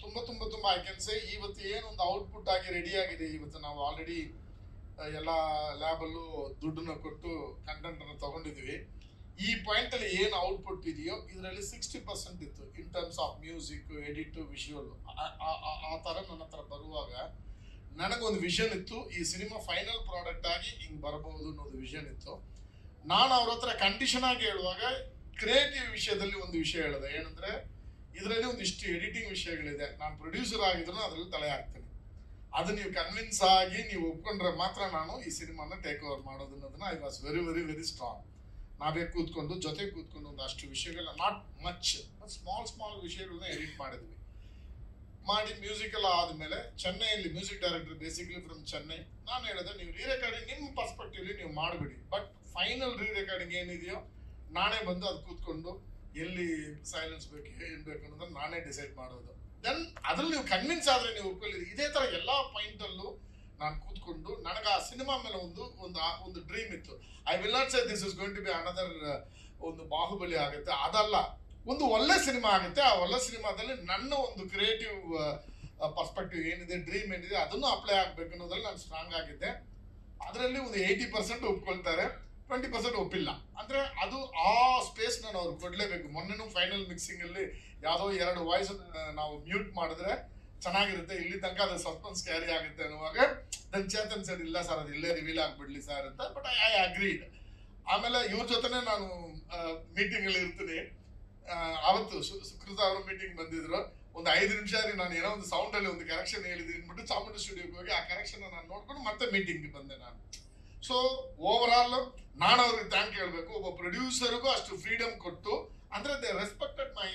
ತುಂಬ ಐ ಕ್ಯಾನ್ ಸೇ, ಇವತ್ತು ಏನೊಂದು ಔಟ್ಪುಟ್ ಆಗಿ ರೆಡಿ ಆಗಿದೆ. ಇವತ್ತು ನಾವು ಆಲ್ರೆಡಿ ಎಲ್ಲ ಲ್ಯಾಬಲ್ಲೂ ದುಡ್ಡನ್ನ ಕೊಟ್ಟು ಕಂಟೆಂಟನ್ನು ತಗೊಂಡಿದ್ವಿ. ಈ ಪಾಯಿಂಟಲ್ಲಿ ಏನು ಔಟ್ಪುಟ್ ಇದೆಯೋ ಇದರಲ್ಲಿ 60% ಇತ್ತು ಇನ್ terms of music, edit, visual. ಆ ಥರ ನನ್ನ ಹತ್ರ ಬರುವಾಗ ನನಗೊಂದು ವಿಷನ್ ಇತ್ತು, ಈ ಸಿನಿಮಾ ಫೈನಲ್ ಪ್ರಾಡಕ್ಟ್ ಆಗಿ ಹಿಂಗೆ ಬರಬಹುದು ಅನ್ನೋದು ವಿಷನ್ ಇತ್ತು. ನಾನು ಅವ್ರ ಹತ್ರ ಕಂಡೀಷನ್ ಆಗಿ ಹೇಳುವಾಗ ಕ್ರಿಯೇಟಿವ್ ವಿಷಯದಲ್ಲಿ ಒಂದು ವಿಷಯ ಹೇಳಿದೆ, ಏನಂದರೆ ಇದರಲ್ಲಿ ಒಂದಿಷ್ಟು ಎಡಿಟಿಂಗ್ ವಿಷಯಗಳಿದೆ, ನಾನು ಪ್ರೊಡ್ಯೂಸರ್ ಆಗಿದ್ರು ಅದರಲ್ಲಿ ತಲೆ ಹಾಕ್ತೀನಿ, ಅದು ನೀವು ಕನ್ವಿನ್ಸ್ ಆಗಿ ನೀವು ಒಪ್ಕೊಂಡ್ರೆ ಮಾತ್ರ ನಾನು ಈ ಸಿನಿಮಾನ ಟೇಕ್ ಓವರ್ ಮಾಡೋದು ಅನ್ನೋದನ್ನ I was very very very strong. ನಾವೇ ಜೊತೆ ಕೂತ್ಕೊಂಡು ಒಂದಷ್ಟು ವಿಷಯಗಳನ್ನ, ನಾಟ್ ಮಚ್, ಸ್ಮಾಲ್ ವಿಷಯಗಳನ್ನ ಎಡಿಟ್ ಮಾಡಿ ಮ್ಯೂಸಿಕಲ್ ಆದಮೇಲೆ ಚೆನ್ನೈಯಲ್ಲಿ music director basically from Chennai. ನಾನು ಹೇಳಿದೆ, ನೀವು ರೀ ರೆಕಾರ್ಡಿಂಗ್ ನಿಮ್ಮ ಪರ್ಸ್ಪೆಕ್ಟಿವ್ಲಿ ನೀವು ಮಾಡಿಬಿಡಿ, ಬಟ್ ಫೈನಲ್ ರೀ ರೆಕಾರ್ಡಿಂಗ್ ಏನಿದೆಯೋ ನಾನೇ ಬಂದು ಅದು ಕೂತ್ಕೊಂಡು ಎಲ್ಲಿ ಸೈಲೆನ್ಸ್ ಬೇಕು ಏನು ಬೇಕು ಅನ್ನೋದನ್ನ ನಾನೇ ಡಿಸೈಡ್ ಮಾಡೋದು. ದೆನ್ ಅದ್ರಲ್ಲಿ ನೀವು ಕನ್ವಿನ್ಸ್ ಆದ್ರೆ ನೀವು ಒಪ್ಕೊಳ್ಳಿ. ಇದೇ ತರ ಎಲ್ಲಾ ಪಾಯಿಂಟ್ ಅಲ್ಲೂ ನಾನು ಕೂತ್ಕೊಂಡು ನನಗೆ ಆ ಸಿನಿಮಾ ಮೇಲೆ ಒಂದು ಡ್ರೀಮ್ ಇತ್ತು. I will not say this is going to be another ಒಂದು ಬಾಹುಬಲಿ ಆಗುತ್ತೆ, ಅದಲ್ಲ, ಒಂದು ಒಳ್ಳೆ ಸಿನಿಮಾ ಆಗುತ್ತೆ. ಆ ಒಳ್ಳೆ ಸಿನಿಮಾದಲ್ಲಿ ನನ್ನ ಒಂದು ಕ್ರಿಯೇಟಿವ್ ಪರ್ಸ್ಪೆಕ್ಟಿವ್ ಏನಿದೆ, ಡ್ರೀಮ್ ಏನಿದೆ, ಅದನ್ನು ಅಪ್ಲೈ ಆಗ್ಬೇಕು ಅನ್ನೋದ್ರಲ್ಲಿ ನಾನು ಸ್ಟ್ರಾಂಗ್ ಆಗಿದ್ದೆ. ಅದರಲ್ಲಿ ಒಂದು 80% ಒಪ್ಕೊಳ್ತಾರೆ, 20% ಒಪ್ಪಿಲ್ಲ. ಅಂದ್ರೆ ಅದು ಆ ಸ್ಪೇಸ್ ನಾನು ಅವ್ರು ಕೊಡ್ಲೇಬೇಕು. ಮೊನ್ನೆನೂ ಫೈನಲ್ ಮಿಕ್ಸಿಂಗ್ ಅಲ್ಲಿ ಯಾವುದೋ 2 ವಾಯ್ಸ್ ನಾವು ಮ್ಯೂಟ್ ಮಾಡಿದ್ರೆ ಚೆನ್ನಾಗಿರುತ್ತೆ, ಇಲ್ಲಿ ತನಕ ಅದು ಸಸ್ಪೆನ್ಸ್ ಕ್ಯಾರಿ ಆಗುತ್ತೆ ಅನ್ನುವಾಗ ನನ್ನ ಚೇತನ್ ಸರ್ ಇಲ್ಲ ಸರ್ ಅದು ಇಲ್ಲೇ ರಿವೀಲ್ ಆಗ್ಬಿಡ್ಲಿ ಸರ್ ಅಂತ. But I agreed. ಆಮೇಲೆ ಇವ್ರ ಜೊತೆನೆ ನಾನು ಮೀಟಿಂಗ್ ಅಲ್ಲಿ ಇರ್ತೀನಿ. ಅವತ್ತು ಸುಕೃತ ಅವರು ಮೀಟಿಂಗ್ ಬಂದಿದ್ರು. ಒಂದು 5 ನಿಮಿಷ ನಾನು ಏನೋ ಒಂದು ಸೌಂಡ್ ಅಲ್ಲಿ ಒಂದು ಕರೆಕ್ಷನ್ ಹೇಳಿದ್ದೀನಿ ಅಂದ್ಬಿಟ್ಟು ಚಾಮುಂಡಿ ಸ್ಟುಡಿಯೋಗೆ ಹೋಗಿ ಆ ಕರೆಕ್ಷನ್ ನಾನು ನೋಡ್ಕೊಂಡು ಮತ್ತೆ ಮೀಟಿಂಗ್ ಬಂದೆ ನಾನು. ಸೊ ಓವರ್ ಆಲ್ ನಾನು ಅವ್ರಿಗೆ ಥ್ಯಾಂಕ್ ಹೇಳ್ಬೇಕು. ಒಬ್ಬ ಪ್ರೊಡ್ಯೂಸರ್ಗೂ ಅಷ್ಟು ಫ್ರೀಡಮ್ ಕೊಟ್ಟು, ಅಂದ್ರೆ ದೇ ರೆಸ್ಪೆಕ್ಟೆಡ್ ಮೈ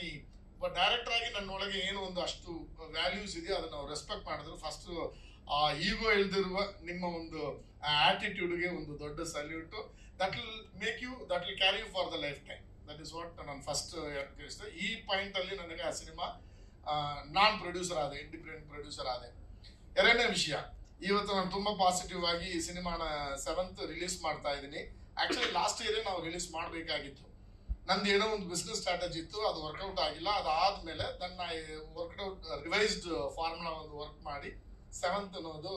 ಡೈರೆಕ್ಟರ್ ಆಗಿ ನನ್ನೊಳಗೆ ಏನು ಒಂದು ಅಷ್ಟು ವ್ಯಾಲ್ಯೂಸ್ ಇದೆಯೋ ಅದನ್ನ ಅವ್ರು ರೆಸ್ಪೆಕ್ಟ್ ಮಾಡಿದ್ರು. ಫಸ್ಟ್ ಆ ಈಗೋ ಇಲ್ದಿರುವ ನಿಮ್ಮ ಒಂದು ಆಟಿಟ್ಯೂಡ್ಗೆ ಒಂದು ದೊಡ್ಡ salute. That will carry you for the lifetime. That is what ನಾನು ಫಸ್ಟ್ ತಿಳಿಸಿದೆ. ಈ ಪಾಯಿಂಟ್ ಅಲ್ಲಿ ನನಗೆ ಆ ಸಿನಿಮಾ ನಾನ್ ಪ್ರೊಡ್ಯೂಸರ್ ಆದೆ, ಇಂಡಿಪೆಂಡೆಂಟ್ ಪ್ರೊಡ್ಯೂಸರ್ ಆದೆ. ಎರಡನೇ ವಿಷಯ, ಇವತ್ತು ನಾನು ತುಂಬಾ ಪಾಸಿಟಿವ್ ಆಗಿ ಈ ಸಿನಿಮಾನ 7th ರಿಲೀಸ್ ಮಾಡ್ತಾ ಇದ್ದೀನಿ. ಆಕ್ಚುಲಿ ಲಾಸ್ಟ್ ಇಯರ್ ನಾವು ರಿಲೀಸ್ ಮಾಡಬೇಕಾಗಿತ್ತು. ನಂದು ಏನೋ ಒಂದು ಬಿಸ್ನೆಸ್ ಸ್ಟ್ರಾಟಜಿ ಇತ್ತು, ಅದು ವರ್ಕೌಟ್ ಆಗಿಲ್ಲ. ಅದಾದ್ಮೇಲೆ ನನ್ನ ವರ್ಕೌಟ್ ರಿವೈಸ್ಡ್ ಫಾರ್ಮುಲಾ ಒಂದು ವರ್ಕ್ ಮಾಡಿ 7th ಅನ್ನೋದು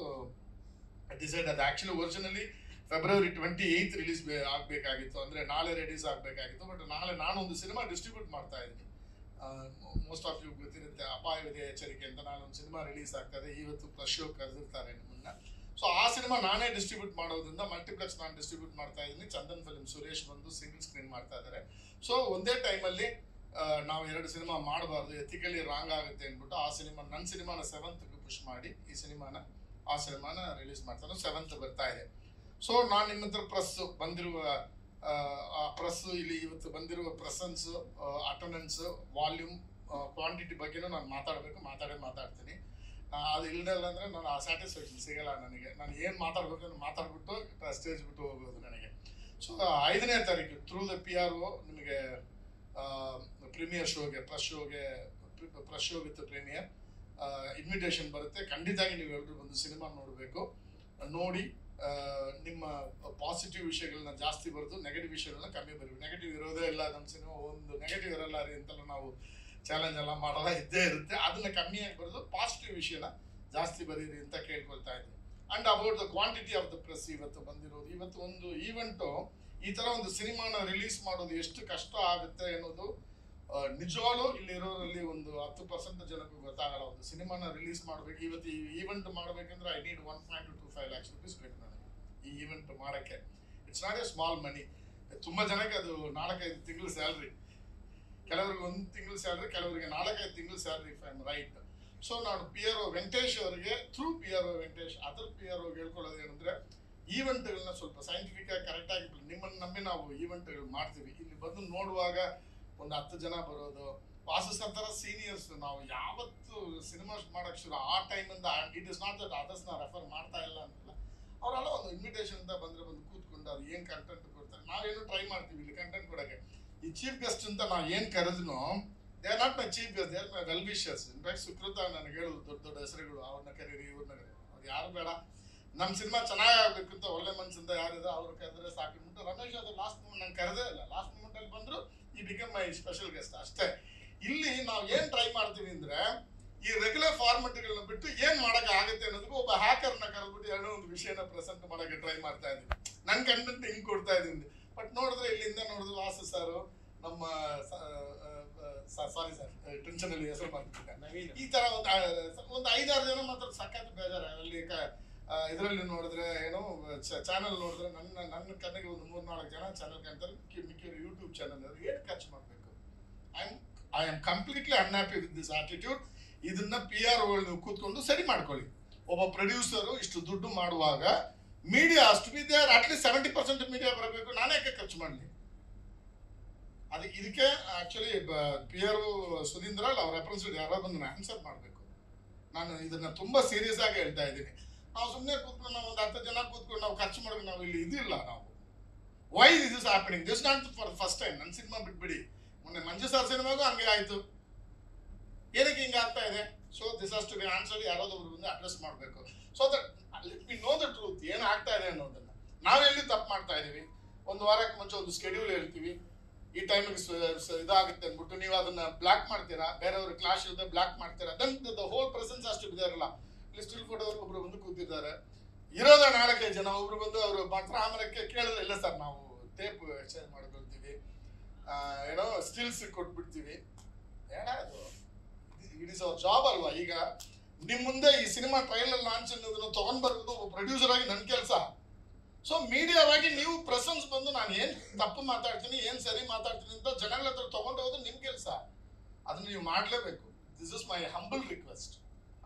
ಡಿಸೈಡ್ ಆದ. ಆಕ್ಚುಲಿ ಒರಿಜಿನಲಿ February 28 ರಿಲೀಸ್ ಆಗ್ಬೇಕಾಗಿತ್ತು, ಅಂದ್ರೆ ನಾಳೆ ರಿಲೀಸ್ ಆಗ್ಬೇಕಾಗಿತ್ತು. ಬಟ್ ನಾಳೆ ನಾನು ಒಂದು ಸಿನಿಮಾ ಡಿಸ್ಟ್ರಿಬ್ಯೂಟ್ ಮಾಡ್ತಾ ಇದ್ದೀನಿ. ಮೋಸ್ಟ್ ಆಫ್ ಯು ಗೊತ್ತಿರುತ್ತೆ, ಅಪಾಯವಿದೆ ಎಚ್ಚರಿಕೆ ಅಂತ. ನಾನೊಂದು ಸಿನಿಮಾ ರಿಲೀಸ್ ಆಗ್ತದೆ, ಇವತ್ತು ಪ್ಲಸ್ ಶೋ ಕರೆದಿರ್ತಾರೆ ನಿಮ್ಮನ್ನ. ಸೊ ಆ ಸಿನಿಮಾ ನಾನೇ ಡಿಸ್ಟ್ರಿಬ್ಯೂಟ್ ಮಾಡೋದ್ರಿಂದ ಮಲ್ಟಿಪ್ಲೆಕ್ಸ್ ನಾನು ಡಿಸ್ಟ್ರಿಬ್ಯೂಟ್ ಮಾಡ್ತಾ ಇದ್ದೀನಿ. ಚಂದನ್ ಫಿಲ್ಮ್ ಸುರೇಶ್ ಬಂದು ಸಿಂಗಲ್ ಸ್ಕ್ರೀನ್ ಮಾಡ್ತಾ ಇದ್ದಾರೆ. ಸೊ ಒಂದೇ ಟೈಮಲ್ಲಿ ನಾವು 2 ಸಿನಿಮಾ ಮಾಡಬಾರ್ದು, ಎಥಿಕಲಿ ರಾಂಗ್ ಆಗುತ್ತೆ ಅಂದ್ಬಿಟ್ಟು ಆ ಸಿನಿಮಾ, ನನ್ನ ಸಿನಿಮಾನ 7th ಪುಷ್ ಮಾಡಿ ಈ ಸಿನಿಮಾನ ಆ ಸಿನಿಮಾನ ರಿಲೀಸ್ ಮಾಡ್ತಾರೆ. 7th ಬರ್ತಾ ಇದೆ. ಸೊ ನಾನು ನಿಮ್ಮ ಹತ್ರ ಪ್ರೆಸ್ ಬಂದಿರುವ ಪ್ರೆಸ್ ಇಲ್ಲಿ ಇವತ್ತು ಬಂದಿರುವ ಪ್ರೆಸೆನ್ಸ್, ಅಟೆಂಡೆನ್ಸ್, ವಾಲ್ಯೂಮ್, ಕ್ವಾಂಟಿಟಿ ಬಗ್ಗೆನೂ ನಾನು ಮಾತಾಡ್ತೀನಿ. ಅದು ಇಲ್ಲದಲ್ಲ ಅಂದ್ರೆ ನಾನು ಆ ಸ್ಯಾಟಿಸ್ಫ್ಯಾಕ್ಷನ್ ಸಿಗಲ್ಲ ನನಗೆ. ನಾನು ಏನು ಮಾತಾಡ್ಬೇಕು ಮಾತಾಡ್ಬಿಟ್ಟು ಸ್ಟೇಜ್ ಬಿಟ್ಟು ಹೋಗೋದು ನನಗೆ. ಸೊ 5ನೇ ತಾರೀಕು ಥ್ರೂ ದ PRO ನಿಮಗೆ ಪ್ರೀಮಿಯರ್ ಶೋಗೆ, press show with premiere invitation ಬರುತ್ತೆ. ಖಂಡಿತವಾಗಿ ನೀವು ಎಲ್ಲರೂ ಬಂದು ಸಿನಿಮಾ ನೋಡಬೇಕು. ನೋಡಿ ನಿಮ್ಮ ಪಾಸಿಟಿವ್ ವಿಷಯಗಳನ್ನ ಜಾಸ್ತಿ ಬರೆದು ನೆಗೆಟಿವ್ ವಿಷಯಗಳನ್ನ ಕಮ್ಮಿ ಬರೀವಿ. ನೆಗೆಟಿವ್ ಇರೋದೇ ಇಲ್ಲ ನಮ್ಮ ಸಿನಿಮಾ, ಒಂದು ನೆಗೆಟಿವ್ ಇರಲ್ಲ ರೀ ಅಂತೆಲ್ಲ ನಾವು ಚಾಲೆಂಜ್ ಎಲ್ಲ ಮಾಡಲ್ಲ, ಇದ್ದೇ ಇರುತ್ತೆ. ಅದನ್ನ ಕಮ್ಮಿಯಾಗಿ ಬರೆದು ಪಾಸಿಟಿವ್ ವಿಷಯನ ಜಾಸ್ತಿ ಬರೀರಿ ಅಂತ ಕೇಳ್ಕೊಳ್ತಾ ಇದ್ದೀನಿ. And about the quantity of the press ಇವತ್ತು ಬಂದಿರೋದು, ಇವತ್ತು ಒಂದು ಈವೆಂಟು ಈ ತರ ಒಂದು ಸಿನಿಮಾನ ರಿಲೀಸ್ ಮಾಡೋದು ಎಷ್ಟು ಕಷ್ಟ ಆಗುತ್ತೆ ಅನ್ನೋದು ನಿಜವಾಗ್ಲೂ ಇಲ್ಲಿರೋರಲ್ಲಿ ಒಂದು 10% ಜನಕ್ಕೂ ಗೊತ್ತಾಗಲ್ಲ. ಒಂದು ಸಿನಿಮಾನ ರಿಲೀಸ್ ಮಾಡ್ಬೇಕು, ಇವತ್ತು ಈ ಈವೆಂಟ್ ಮಾಡ್ಬೇಕಂದ್ರೆ ಐ ನೀಡ್ 1.25 lakhs rupees ಬೇಕು ನನಗೆ ಈ ಈವೆಂಟ್ ಮಾಡಕ್ಕೆ. ಇಟ್ಸ್ ನಾಟ್ ಎ ಸ್ಮಾಲ್ ಮನಿ. ತುಂಬಾ ಜನಕ್ಕೆ ಅದು 4-5 ತಿಂಗಳು ಸ್ಯಾಲ್ರಿ, ಕೆಲವರಿಗೆ 1 ತಿಂಗಳು ಸ್ಯಾಲ್ರಿ, ಕೆಲವರಿಗೆ 4-5 ತಿಂಗಳು salary, if I am right. So ನಾನು PRO ವೆಂಕಟೇಶ್ ಅವರಿಗೆ through PRO Venkatesh other PRO ಹೇಳ್ಕೊಳ್ಳೋದು ಏನಂದ್ರೆ, ಈವೆಂಟ್ಗಳನ್ನ ಸ್ವಲ್ಪ ಸೈಂಟಿಫಿಕ್ ಆಗಿ ಕರೆಕ್ಟ್ ಆಗಿ ನಿಮ್ಮನ್ನು ನಂಬಿ ನಾವು ಈವೆಂಟ್ಗಳು ಮಾಡ್ತೀವಿ. ಇಲ್ಲಿ ಬಂದು ನೋಡುವಾಗ ಒಂದು 10 ಜನ ಬರೋದು. ವಾಸುಸಂತರ ಸೀನಿಯರ್ಸ್, ನಾವು ಯಾವತ್ತು ಸಿನಿಮಾ ಮಾಡಕ್ ಶುರು ಆ ಟೈಮಿಂದ, ಇಟ್ ಇಸ್ ನಾಟ್ ದಟ್ ಅದರ್ಸ್ನ ರೆಫರ್ ಮಾಡ್ತಾ ಇಲ್ಲ ಅಂತಲ್ಲ, ಅವರೆಲ್ಲ ಒಂದು ಇನ್ವಿಟೇಷನ್ ಅಂತ ಬಂದ್ರೆ ಬಂದು ಕೂತ್ಕೊಂಡು ಅವ್ರು ಏನು ಕಂಟೆಂಟ್ ಕೊಡ್ತಾರೆ, ನಾವೇನು ಟ್ರೈ ಮಾಡ್ತೀವಿ ಇಲ್ಲಿ ಕಂಟೆಂಟ್ ಕೊಡೋಕ್ಕೆ. ಈ ಚೀಫ್ ಗೆಸ್ಟ್ ಅಂತ ನಾವು ಏನು ಕರೆದ್ನು, they are not my chief guest, they are my well wishers. In fact Sukrutha ನನಗೆ ಹೇಳುದು ದೊಡ್ಡ ಹೆಸರುಗಳು, ಅವ್ರನ್ನ ಕರೀರಿ ಇವ್ರನ್ನ ಕರೀರಿ, ಅವ್ರು ಯಾರು ಬೇಡ, ನಮ್ಮ ಸಿನಿಮಾ ಚೆನ್ನಾಗಿ ಆಗ್ಬೇಕು ಅಂತ ಒಳ್ಳೆ ಮನ್ಸಿಂದ ಯಾರಿದೆ ಅವ್ರು ಕರೆದ್ರೆ ಸಾಕಿಬಿಟ್ಟು. ರಮೇಶ್ ಅದು ಲಾಸ್ಟ್ ಮೂಮೆಂಟ್ ನಂಗೆ ಕರೆದೇ ಇಲ್ಲ, ಲಾಸ್ಟ್ ಮೂಮೆಂಟ್ ಅಲ್ಲಿ ಬಂದ್ರು ಈ ಬಿಕಮ್ ಮೈ ಸ್ಪೆಷಲ್ ಗೆಸ್ಟ್ ಅಷ್ಟೇ. ಇಲ್ಲಿ ನಾವು ಏನ್ ಟ್ರೈ ಮಾಡ್ತೀವಿ ಅಂದ್ರೆ, ಈ ರೆಗ್ಯುಲರ್ ಫಾರ್ಮೆಟ್ಗಳನ್ನ ಬಿಟ್ಟು ಏನ್ ಮಾಡಕ್ ಆಗುತ್ತೆ ಅನ್ನೋದಕ್ಕೂ ಒಬ್ಬ ಹ್ಯಾಕರ್ನ ಕರೆದ್ಬಿಟ್ಟು ಏನೋ ಒಂದು ವಿಷಯನ ಪ್ರೆಸೆಂಟ್ ಮಾಡಕ್ಕೆ ಟ್ರೈ ಮಾಡ್ತಾ ಇದ್ದೀವಿ. ನನ್ ಕಂಟೆಂಟ್ ಹಿಂಗ್ ಕೊಡ್ತಾ ಇದ್ದೀನಿ. ಬಟ್ ನೋಡಿದ್ರೆ ಇಲ್ಲಿಂದ ನೋಡಿದ್ರು ವಾಸು ಸಾರು, ನಮ್ಮ ಸಾರಿ ಸರ್ ಟೆನ್ಷನ್ ಅಲ್ಲಿ ಹೆಸರು ಮಾಡ್ತಿದ್ದೆ, ಈ ತರ ಒಂದು 5-6 ಜನ ಮಾತ್ರ ಸಖತ್ ಬೇಜಾರ. ಅಲ್ಲಿ ಇದರಲ್ಲಿ ನೋಡಿದ್ರೆ ಏನೋ ಚಾನಲ್ ನೋಡಿದ್ರೆ ನನ್ನ ಕಣ್ಣಿಗೆ ಒಂದು 3-4 ಜನ ಚಾನಲ್ ಕಾಣ್ತಾರೆ, ಮಿಕ್ಕಿರೋ ಯೂಟ್ಯೂಬ್ ಚಾನಲ್ ಏನು ಖರ್ಚು ಮಾಡಬೇಕು. I am completely unhappy with this attitude. ಇದನ್ನ PRO ನೀವು ಕೂತ್ಕೊಂಡು ಸರಿ ಮಾಡ್ಕೊಳ್ಳಿ. ಒಬ್ಬ ಪ್ರೊಡ್ಯೂಸರು ಇಷ್ಟು ದುಡ್ಡು ಮಾಡುವಾಗ ಮೀಡಿಯಾ ಅಷ್ಟು ಬಿದ್ದೆ, ಅಟ್ಲೀಸ್ಟ್ 70% ಮೀಡಿಯಾ ಬರಬೇಕು, ನಾನೇ ಯಾಕೆ ಖರ್ಚು ಮಾಡಲಿ? ಇದಕ್ಕೆ ಆಕ್ಚುಲಿ PRO ಸುಧೀಂದ್ರ ಅವ್ರ ರೆಫರೆನ್ಸ್ ಯಾರೋ ಬಂದು ಆನ್ಸರ್ ಮಾಡಬೇಕು. ನಾನು ಇದನ್ನ ತುಂಬಾ ಸೀರಿಯಸ್ ಆಗಿ ಹೇಳ್ತಾ ಇದ್ದೀನಿ. ನಾವು ಸುಮ್ಮನೆ ಕೂತ್ಕೊಂಡು ನಾವು ಒಂದು 10 ಜನ ಕೂತ್ಕೊಂಡು ನಾವು ಖರ್ಚು ಮಾಡೋಕೆ ನಾವು ಇಲ್ಲಿ ಇದಿಲ್ಲ. ನಾವು why this is happening, this not for first time. ನನ್ನ ಸಿನಿಮಾ ಬಿಟ್ಬಿಡಿ, ಮೊನ್ನೆ ಮಂಜು ಸರ್ ಸಿನಿಮಾಗೂ ಹಂಗೆ ಆಯ್ತು. ಏನಕ್ಕೆ ಹಿಂಗೆ ಆಗ್ತಾ ಇದೆ? So this has to be answer. ಯಾರಾದೊಬ್ರು ಬಂದು ಅಡ್ರೆಸ್ ಮಾಡಬೇಕು. So that let me know the truth, ಏನು ಆಗ್ತಾ ಇದೆ ಅನ್ನೋದನ್ನ. ನಾವೆಲ್ಲಿ ತಪ್ಪು ಮಾಡ್ತಾ ಇದೀವಿ? ಒಂದು ವಾರಕ್ಕೆ ಮುಂಚೆ ಒಂದು ಸ್ಕೆಡ್ಯೂಲ್ ಹೇಳ್ತೀವಿ, ಈ ಟೈಮಿಗೆ ಇದಾಗುತ್ತೆ ಅಂದ್ಬಿಟ್ಟು ನೀವು ಅದನ್ನ ಬ್ಲಾಕ್ ಮಾಡ್ತೀರಾ, ಬೇರೆಯವ್ರ ಕ್ಲಾಸ್ ಇಲ್ಲದೆ ಬ್ಲಾಕ್ ಮಾಡ್ತೀರಾ. ದೆನ್ ದ ಹೋಲ್ ಪ್ರೆಸೆನ್ಸ್ ಅಷ್ಟು ಇದಾರಲ್ಲ. ಇಲ್ಲಿ ಸ್ಟಿಲ್ ಫೋಟೋದವ್ರು ಒಬ್ರು ಬಂದು ಕೂತಿದ್ದಾರೆ, ಇರೋದ 4-5 ಜನ. ಒಬ್ರು ಬಂದು ಅವರು ಮಾತ್ರ ಆಮೇಲೆ ಕೇಳಿದ್ರೆ ಇಲ್ಲ ಸರ್ ನಾವು ಟೇಪ್ ಎಕ್ಸ್ಚೇಂಜ್ ಮಾಡ್ಕೊಳ್ತೀವಿ, ಏನೋ ಸ್ಟಿಲ್ಸ್ ಕೊಟ್ಬಿಡ್ತೀವಿ. ಬೇಡ, ಅದು ಇಟ್ ಇಸ್ ಅವರ್ ಜಾಬ್ ಅಲ್ವಾ? ಈಗ ನಿಮ್ ಮುಂದೆ ಈ ಸಿನಿಮಾ ಟ್ರೈಲರ್ ಲಾಂಚ್ ಅನ್ನೋದನ್ನ ತಗೊಂಡ್ ಬರೋದು ಒಬ್ಬ ಪ್ರೊಡ್ಯೂಸರ್ ಆಗಿ ನನ್ನ ಕೆಲಸ. ಸೊ ಮೀಡಿಯಾವಾಗಿ ನೀವು ಪ್ರೆಸೆನ್ಸ್ ಬಂದು ನಾನು ಏನ್ ತಪ್ಪು ಮಾತಾಡ್ತೀನಿ, ಏನ್ ಸರಿ ಮಾತಾಡ್ತೀನಿ ಅಂತ ಜನಗಳ ಹತ್ರ ತಗೊಂಡು ಹೋಗೋದು ನಿಮ್ ಕೆಲಸ. ಅದನ್ನ ನೀವು ಮಾಡ್ಲೇಬೇಕು. This is my humble request.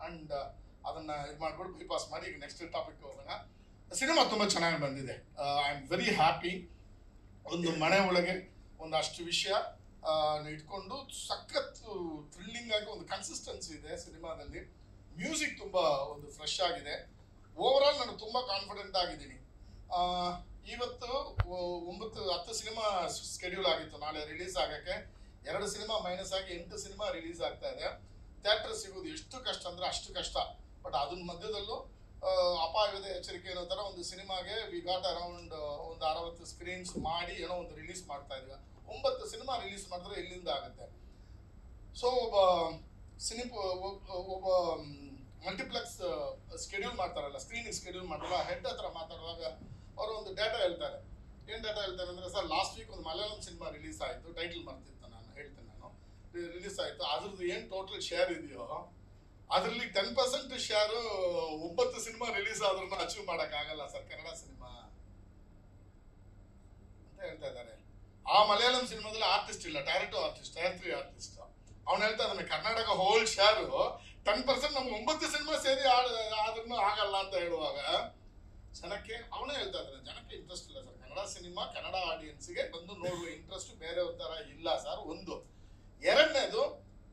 And ಅದನ್ನ ಇದು ಮಾಡ್ಬಿಟ್ಟು ಬೈಪಾಸ್ ಮಾಡಿ ಈಗ ನೆಕ್ಸ್ಟ್ ಟಾಪಿಕ್ ಹೋಗೋಣ. ಸಿನಿಮಾ ತುಂಬಾ ಚೆನ್ನಾಗಿ ಬಂದಿದೆ. I am very happy. ಒಂದು ಮನೆ ಒಳಗೆ ಒಂದಷ್ಟು ವಿಷಯ ಇಟ್ಕೊಂಡು ಸಖತ್ ಥ್ರಿಲ್ಲಿಂಗ್ ಆಗಿ ಒಂದು ಕನ್ಸಿಸ್ಟೆನ್ಸಿ ಇದೆ ಸಿನಿಮಾದಲ್ಲಿ. ಮ್ಯೂಸಿಕ್ ತುಂಬಾ ಒಂದು ಫ್ರೆಶ್ ಆಗಿದೆ. ಓವರ್ ಆಲ್ ನಾನು ತುಂಬಾ ಕಾನ್ಫಿಡೆಂಟ್ ಆಗಿದ್ದೀನಿ. ಇವತ್ತು 9-10 ಸಿನಿಮಾ ಸ್ಕೆಡ್ಯೂಲ್ ಆಗಿತ್ತು ನಾಳೆ ರಿಲೀಸ್ ಆಗಕ್ಕೆ. 2 ಸಿನಿಮಾ ಮೈನಸ್ ಆಗಿ 8 ಸಿನಿಮಾ ರಿಲೀಸ್ ಆಗ್ತಾ ಇದೆ. ಥಿಯೇಟರ್ ಸಿಗೋದು ಎಷ್ಟು ಕಷ್ಟ ಅಂದ್ರೆ ಅಷ್ಟು ಕಷ್ಟ. ಬಟ್ ಅದನ್ನ ಮಧ್ಯದಲ್ಲೂ ಅಪಾಯದ ಎಚ್ಚರಿಕೆ ಅನ್ನೋ ತರ ಒಂದು ಸಿನಿಮಾಗೆ ವಿ ಗಾಟ್ ಅರೌಂಡ್ ಒಂದು 60 ಸ್ಕ್ರೀನ್ಸ್ ಮಾಡಿ ಏನೋ ಒಂದು ರಿಲೀಸ್ ಮಾಡ್ತಾ ಇದೀವಿ. 9 ಸಿನಿಮಾ ರಿಲೀಸ್ ಮಾಡಿದ್ರೆ ಎಲ್ಲಿಂದ ಆಗುತ್ತೆ? ಸೊ ಒಬ್ಬ ಮಲ್ಟಿಪ್ಲೆಕ್ಸ್ ಸ್ಕೆಡ್ಯೂಲ್ ಮಾಡ್ತಾರಲ್ಲ, ಸ್ಕ್ರೀನಿಂಗ್ ಸ್ಕೆಡ್ಯೂಲ್ ಮಾಡ್ತಾರಲ್ಲ, ಹೆಡ್ ಹತ್ರ ಮಾತಾಡುವಾಗ ಅವರು ಒಂದು ಡೇಟಾ ಹೇಳ್ತಾರೆ. ಏನ್ ಡೇಟಾ ಹೇಳ್ತಾರೆ ಅಂದ್ರೆ, ಸರ್ ಲಾಸ್ಟ್ ವೀಕ್ ಒಂದು ಮಲಯಾಳಂ ಸಿನಿಮಾ ರಿಲೀಸ್ ಆಯ್ತು, ಟೈಟಲ್ ಮಾಡ್ತಿತ್ತು, ನಾನು ಹೇಳ್ತೇನೆ, ನಾನು ರಿಲೀಸ್ ಆಯ್ತು, ಅದ್ರದ್ದು ಏನ್ ಟೋಟಲ್ ಶೇರ್ ಇದೆಯೋ ಅದ್ರಲ್ಲಿ 10% ಶೇರ್ 9 ಸಿನಿಮಾ ರಿಲೀಸ್ ಆದ್ರೂ ಅಚೀವ್ ಮಾಡಕ್ ಆಗಲ್ಲ ಸರ್ ಕನ್ನಡ ಸಿನಿಮಾ ಅಂತ ಹೇಳ್ತಾ ಇದ್ದಾರೆ. ಆ ಮಲಯಾಳಂ ಸಿನಿಮಾದಲ್ಲಿ ಆರ್ಟಿಸ್ಟ್ ಇಲ್ಲ, ಟೈರ್ 3 ಆರ್ಟಿಸ್ಟ್. ಅವ್ನು ಹೇಳ್ತಾ ಇದ್ದಾನೆ ಕರ್ನಾಟಕ ಹೋಲ್ ಶೇರ್ 10% ನಮ್ಗೆ 9 ಸಿನಿಮಾ ಸೇರಿ ಆದ್ರೂ ಆಗಲ್ಲ ಅಂತ ಹೇಳುವಾಗ ಜನಕ್ಕೆ ಅವನೇ ಹೇಳ್ತಾ ಇದ್ದಾನೆ, ಜನಕ್ಕೆ ಇಂಟ್ರೆಸ್ಟ್ ಇಲ್ಲ ಸರ್ ಕನ್ನಡ ಸಿನಿಮಾ, ಕನ್ನಡ ಆಡಿಯನ್ಸ್ಗೆ ಬಂದು ನೋಡುವ ಇಂಟ್ರೆಸ್ಟ್ ಬೇರೆಯವ್ರ ತರ ಇಲ್ಲ ಸರ್. ಒಂದು. ಎರಡನೇದು,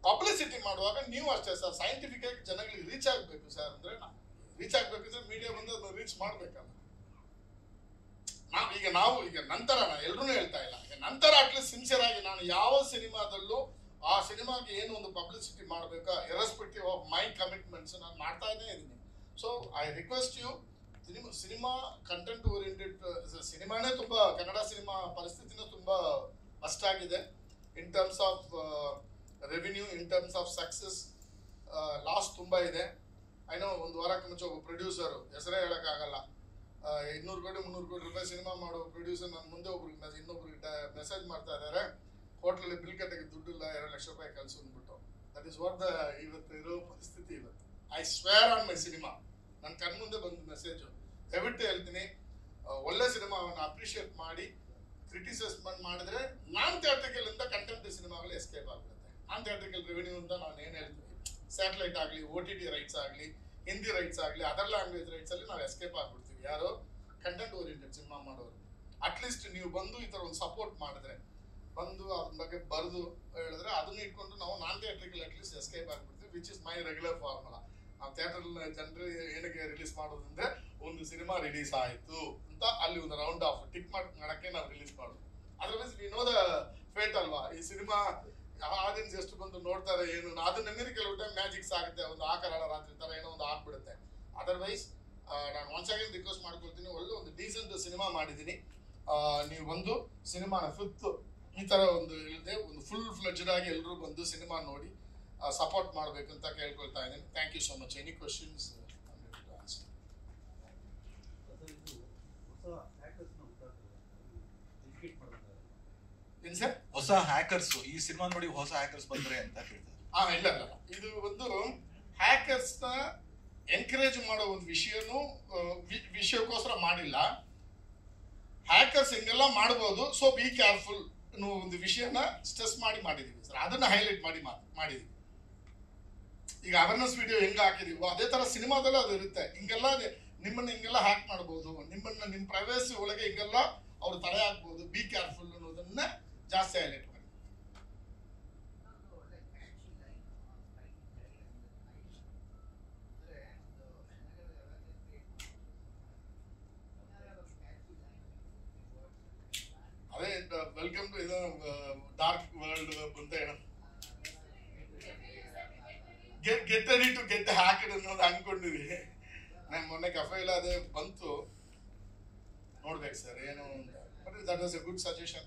ಪಬ್ಲಿಸಿಟಿ ಮಾಡುವಾಗ ನೀವು ಅಷ್ಟೇ ಸರ್, ಸೈಂಟಿಫಿಕ್ ಆಗಿ ಜನಗಳಿಗೆ ರೀಚ್ ಆಗ್ಬೇಕು ಸರ್. ಅಂದ್ರೆ ರೀಚ್ ಆಗ್ಬೇಕಂದ್ರೆ ಮೀಡಿಯಾ ಬಂದು ಅದನ್ನ ರೀಚ್ ಮಾಡ್ಬೇಕಲ್ಲ. ನಾವು ಈಗ ನಂತರ ಎಲ್ರೂ ಹೇಳ್ತಾ ಇಲ್ಲ, ಈಗ ನಂತರ ಅಟ್ಲೀಸ್ಟ್ ಸಿನ್ಸಿಯರ್ ಆಗಿ ನಾನು ಯಾವ ಸಿನಿಮಾದಲ್ಲೂ ಆ ಸಿನಿಮಾಗೆ ಏನು ಒಂದು ಪಬ್ಲಿಸಿಟಿ ಮಾಡಬೇಕಾ, ಇರ್ರೆಸ್ಪೆಕ್ಟಿವ್ ಆಫ್ ಮೈ ಕಮಿಟ್ಮೆಂಟ್ಸ್ ನಾನು ಮಾಡ್ತಾನೇ ಇದ್ದೀನಿ. So I request you, cinema content oriented ಸಿನಿಮಾನೇ ತುಂಬಾ, ಕನ್ನಡ ಸಿನಿಮಾ ಪರಿಸ್ಥಿತಿನ ತುಂಬಾ ಅಷ್ಟಾಗಿದೆ in terms of revenue, in terms of success. Loss ತುಂಬಾ ಇದೆ. ಐನೋ ಒಂದು ವಾರಕ್ಕೆ ಮುಂಚೆ ಒಬ್ಬ ಪ್ರೊಡ್ಯೂಸರ್, ಹೆಸರೇ ಹೇಳಕ್ಕಾಗಲ್ಲ, 200 ಕೋಟಿ 300 ಕೋಟಿ ರೂಪಾಯಿ ಸಿನಿಮಾ ಮಾಡೋ ಪ್ರೊಡ್ಯೂಸರ್ ನನ್ನ ಮುಂದೆ ಇನ್ನೊಬ್ರಿಗೆ ಮೆಸೇಜ್ ಮಾಡ್ತಾ ಇದ್ದಾರೆ, ಹೋಟ್ಲಲ್ಲಿ ಬಿಲ್ ಕಟ್ಟಕ್ಕೆ ದುಡ್ಡಿಲ್ಲ, 2 ಲಕ್ಷ ರೂಪಾಯಿ ಕಳ್ಸು ಅಂದ್ಬಿಟ್ಟು. ದಟ್ ಇಸ್ ವಾಟ್ ದ ಇವತ್ತು ಇರೋ ಪರಿಸ್ಥಿತಿ ಇವತ್ತು. I square on my cinema, ನನ್ನ ಕಣ್ಮುಂದೆ ಬಂದ ಮೆಸೇಜು. ದಯವಿಟ್ಟು ಹೇಳ್ತೀನಿ, ಒಳ್ಳೆ ಸಿನಿಮಾವನ್ನು ಅಪ್ರಿಷಿಯೇಟ್ ಮಾಡಿ ಕ್ರಿಟಿಸೈಸ್ಮೆಂಟ್ ಮಾಡಿದ್ರೆ ನಾನ್ ಥಿಯೇಟ್ರಿಕಲ್ ಇಂದ ಕಂಟೆಂಟ್ ಸಿನಿಮಾಗಳು ಎಸ್ಕೇಪ್ ಆಗ್ಬಿಡುತ್ತೆ. ನಾನ್ ಥಿಯೇಟ್ರಿಕಲ್ ರೆವಿನ್ಯೂ ಅಂತ ನಾನು ಏನ್ ಹೇಳ್ತೀವಿ, ಸ್ಯಾಟಲೈಟ್ ಆಗಲಿ, OTT ರೈಟ್ಸ್ ಆಗಲಿ, ಹಿಂದಿ ರೈಟ್ಸ್ ಆಗಲಿ, ಅದರ್ ಲ್ಯಾಂಗ್ವೇಜ್ ರೈಟ್ಸ್ ಅಲ್ಲಿ ನಾವು ಎಸ್ಕೇಪ್ ಆಗ್ಬಿಡ್ತೀವಿ. ಯಾರು ಕಂಟೆಂಟ್ ಓರಿಯೆಂಟೆಡ್ ಸಿನಿಮಾ ಮಾಡೋರು. ಅಟ್ಲೀಸ್ಟ್ ನೀವು ಬಂದು ಈ ತರ ಒಂದು ಸಪೋರ್ಟ್ ಮಾಡಿದ್ರೆ, ಬಂದು ಅದ್ರ ಬಗ್ಗೆ ಬರೆದು ಹೇಳಿದ್ರೆ, ಅದನ್ನ ಇಟ್ಕೊಂಡು ನಾವು ನಾನ್ ಥಿಯೇಟ್ರಿಕಲ್ ಅಟ್ಲೀಸ್ಟ್ ಎಸ್ಕೇಪ್ ಆಗ್ಬಿಡ್ತೀವಿ, which is my regular formula. ನಾವು ಥಿಯೇಟರ್ ಜನರು ಏನಕ್ಕೆ ರಿಲೀಸ್ ಮಾಡೋದಂದ್ರೆ, ಒಂದು ಸಿನಿಮಾ ರಿಲೀಸ್ ಆಯ್ತು ಅಂತ ಅಲ್ಲಿ ಒಂದು ರೌಂಡ್ ಆಫ್ ಟಿಕ್ ಮಾಡಕ್ಕೆ ನಾವು ರಿಲೀಸ್ ಮಾಡೋದು. Otherwise we know the fate ಅಲ್ವಾ, ಈ ಸಿನಿಮಾ ಆಡಿಯನ್ಸ್ ಎಷ್ಟು ಬಂದು ನೋಡ್ತಾರೆ ಏನು, ಅದನ್ನ ಮೇಲೆ ಕೆಲವು ಟೈಮ್ ಮ್ಯಾಜಿಕ್ಸ್ ಆಗುತ್ತೆ, ಒಂದು ಆಕರಾಳ ರಾತ್ರಿ ತರ ಏನೋ ಒಂದು ಆಗ್ಬಿಡುತ್ತೆ. ಅದರ್ವೈಸ್ ನಾನು ಒನ್ಸ್ ಅಗೇನ್ ರಿಕ್ವೆಸ್ಟ್ ಮಾಡ್ಕೊಳ್ತೀನಿ, ಒಳ್ಳೆ ಒಂದು ಡೀಸೆಂಟ್ ಸಿನಿಮಾ ಮಾಡಿದ್ದೀನಿ. ನೀವು ಬಂದು ಸಿನಿಮಾನ ಈ ತರ ಒಂದು ಇಲ್ಲದೆ ಒಂದು ಫುಲ್ ಫ್ಲೆಡ್ಜೆಡ್ ಆಗಿ ಎಲ್ಲರೂ ಬಂದು ಸಿನಿಮಾ ನೋಡಿ ಸಪೋರ್ಟ್ ಮಾಡಬೇಕು ಅಂತ ಕೇಳ್ಕೊಳ್ತಾ ಇದ್ದೀನಿ. Thank you so much. Any questions? ಏನ್ ಸರ್? ಹೊಸ ಹ್ಯಾಕರ್ಸ್ ಈ ಸಿನಿಮಾ ನೋಡಿ ಹೊಸ ಹ್ಯಾಕರ್ಸ್ ಬಂದ್ರೆ ಅಂತ ಹೇಳ್ತಾರೆ. ಇಲ್ಲ, ಇದು ಒಂದು ಹ್ಯಾಕರ್ಸ್ ನ ಎನ್ಕರೇಜ್ ಮಾಡೋ ಒಂದು ವಿಷಯಕ್ಕೋಸ್ಕರ ಮಾಡಿಲ್ಲ. ಹ್ಯಾಕರ್ಸ್ ಹಿಂಗೆಲ್ಲ ಮಾಡಬಹುದು, ಸೊ ಬಿ ಕೇರ್ಫುಲ್ ಅನ್ನೋ ಒಂದು ವಿಷಯನ ಸ್ಟ್ರೆಸ್ ಮಾಡಿ ಮಾಡಿದೀವಿ ಸರ್. ಅದನ್ನ ಹೈಲೈಟ್ ಮಾಡಿದೀವಿ. ಈಗ ಅವೇರ್ನೆಸ್ ವಿಡಿಯೋ ಹೆಂಗ ಹಾಕಿದೀವೋ ಅದೇ ತರ ಸಿನಿಮಾದಲ್ಲೂ ಅದು ಇರುತ್ತೆ. ಹಿಂಗೆಲ್ಲ ನಿಮ್ಮನ್ನ ಹಿಂಗೆಲ್ಲ ಹ್ಯಾಕ್ ಮಾಡಬಹುದು, ನಿಮ್ಮ ಪ್ರೈವೇಸಿ ಒಳಗೆ ಹಿಂಗೆಲ್ಲ ಅವ್ರು ತಡೆ ಹಾಕ್ಬಹುದು, ಬಿ ಕೇರ್ಫುಲ್ ಅನ್ನೋದನ್ನ ಜಾಸ್ತಿ ಹೈಲೈಟ್ ಮಾಡಿ. ಅದೇ ವೆಲ್ಕಮ್ ಟು ಡಾರ್ಕ್ ವರ್ಲ್ಡ್ ಅಂತ ಹೇಳ get ready to get hacked ಅನ್ನೋದು ಅನ್ಕೊಂಡಿವಿ. ನಾನು ಮೊನ್ನೆ ಕಫೇಲ್ ಅದೇ ಬಂತು, ನೋಡ್ಬೇಕು ಸರ್ ಏನು ಅಂತ. But that was a good suggestion.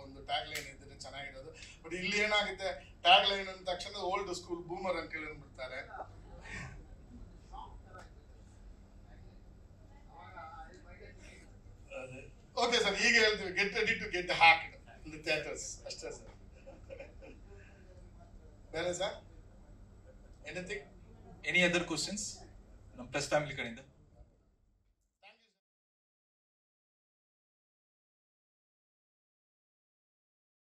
ಒಂದು ಟ್ಯಾಗ್ ಲೈನ್ ಇದ್ರೆ ಚೆನ್ನಾಗಿರೋದು. ಬಟ್ ಇಲ್ಲಿ ಏನಾಗುತ್ತೆ, ಟ್ಯಾಗ್ ಲೈನ್ ಅಂದ ತಕ್ಷಣ ಓಲ್ಡ್ ಸ್ಕೂಲ್ ಬೂಮರ್ ಅಂಕಲ್ ಅಂದ್ಬಿಡ್ತಾರೆ. ಓಕೆ ಸರ್, ಈಗ ಹೇಳ್ತೀವಿ get ready to get hacked in the theatres ಅಷ್ಟೇ ಸರ್. ಬೇರೆ sir anything? Any other questions ನಮ್ಮ ಪ್ರೆಸ್ ಫ್ಯಾಮಿಲಿ ಕಡೆಯಿಂದ?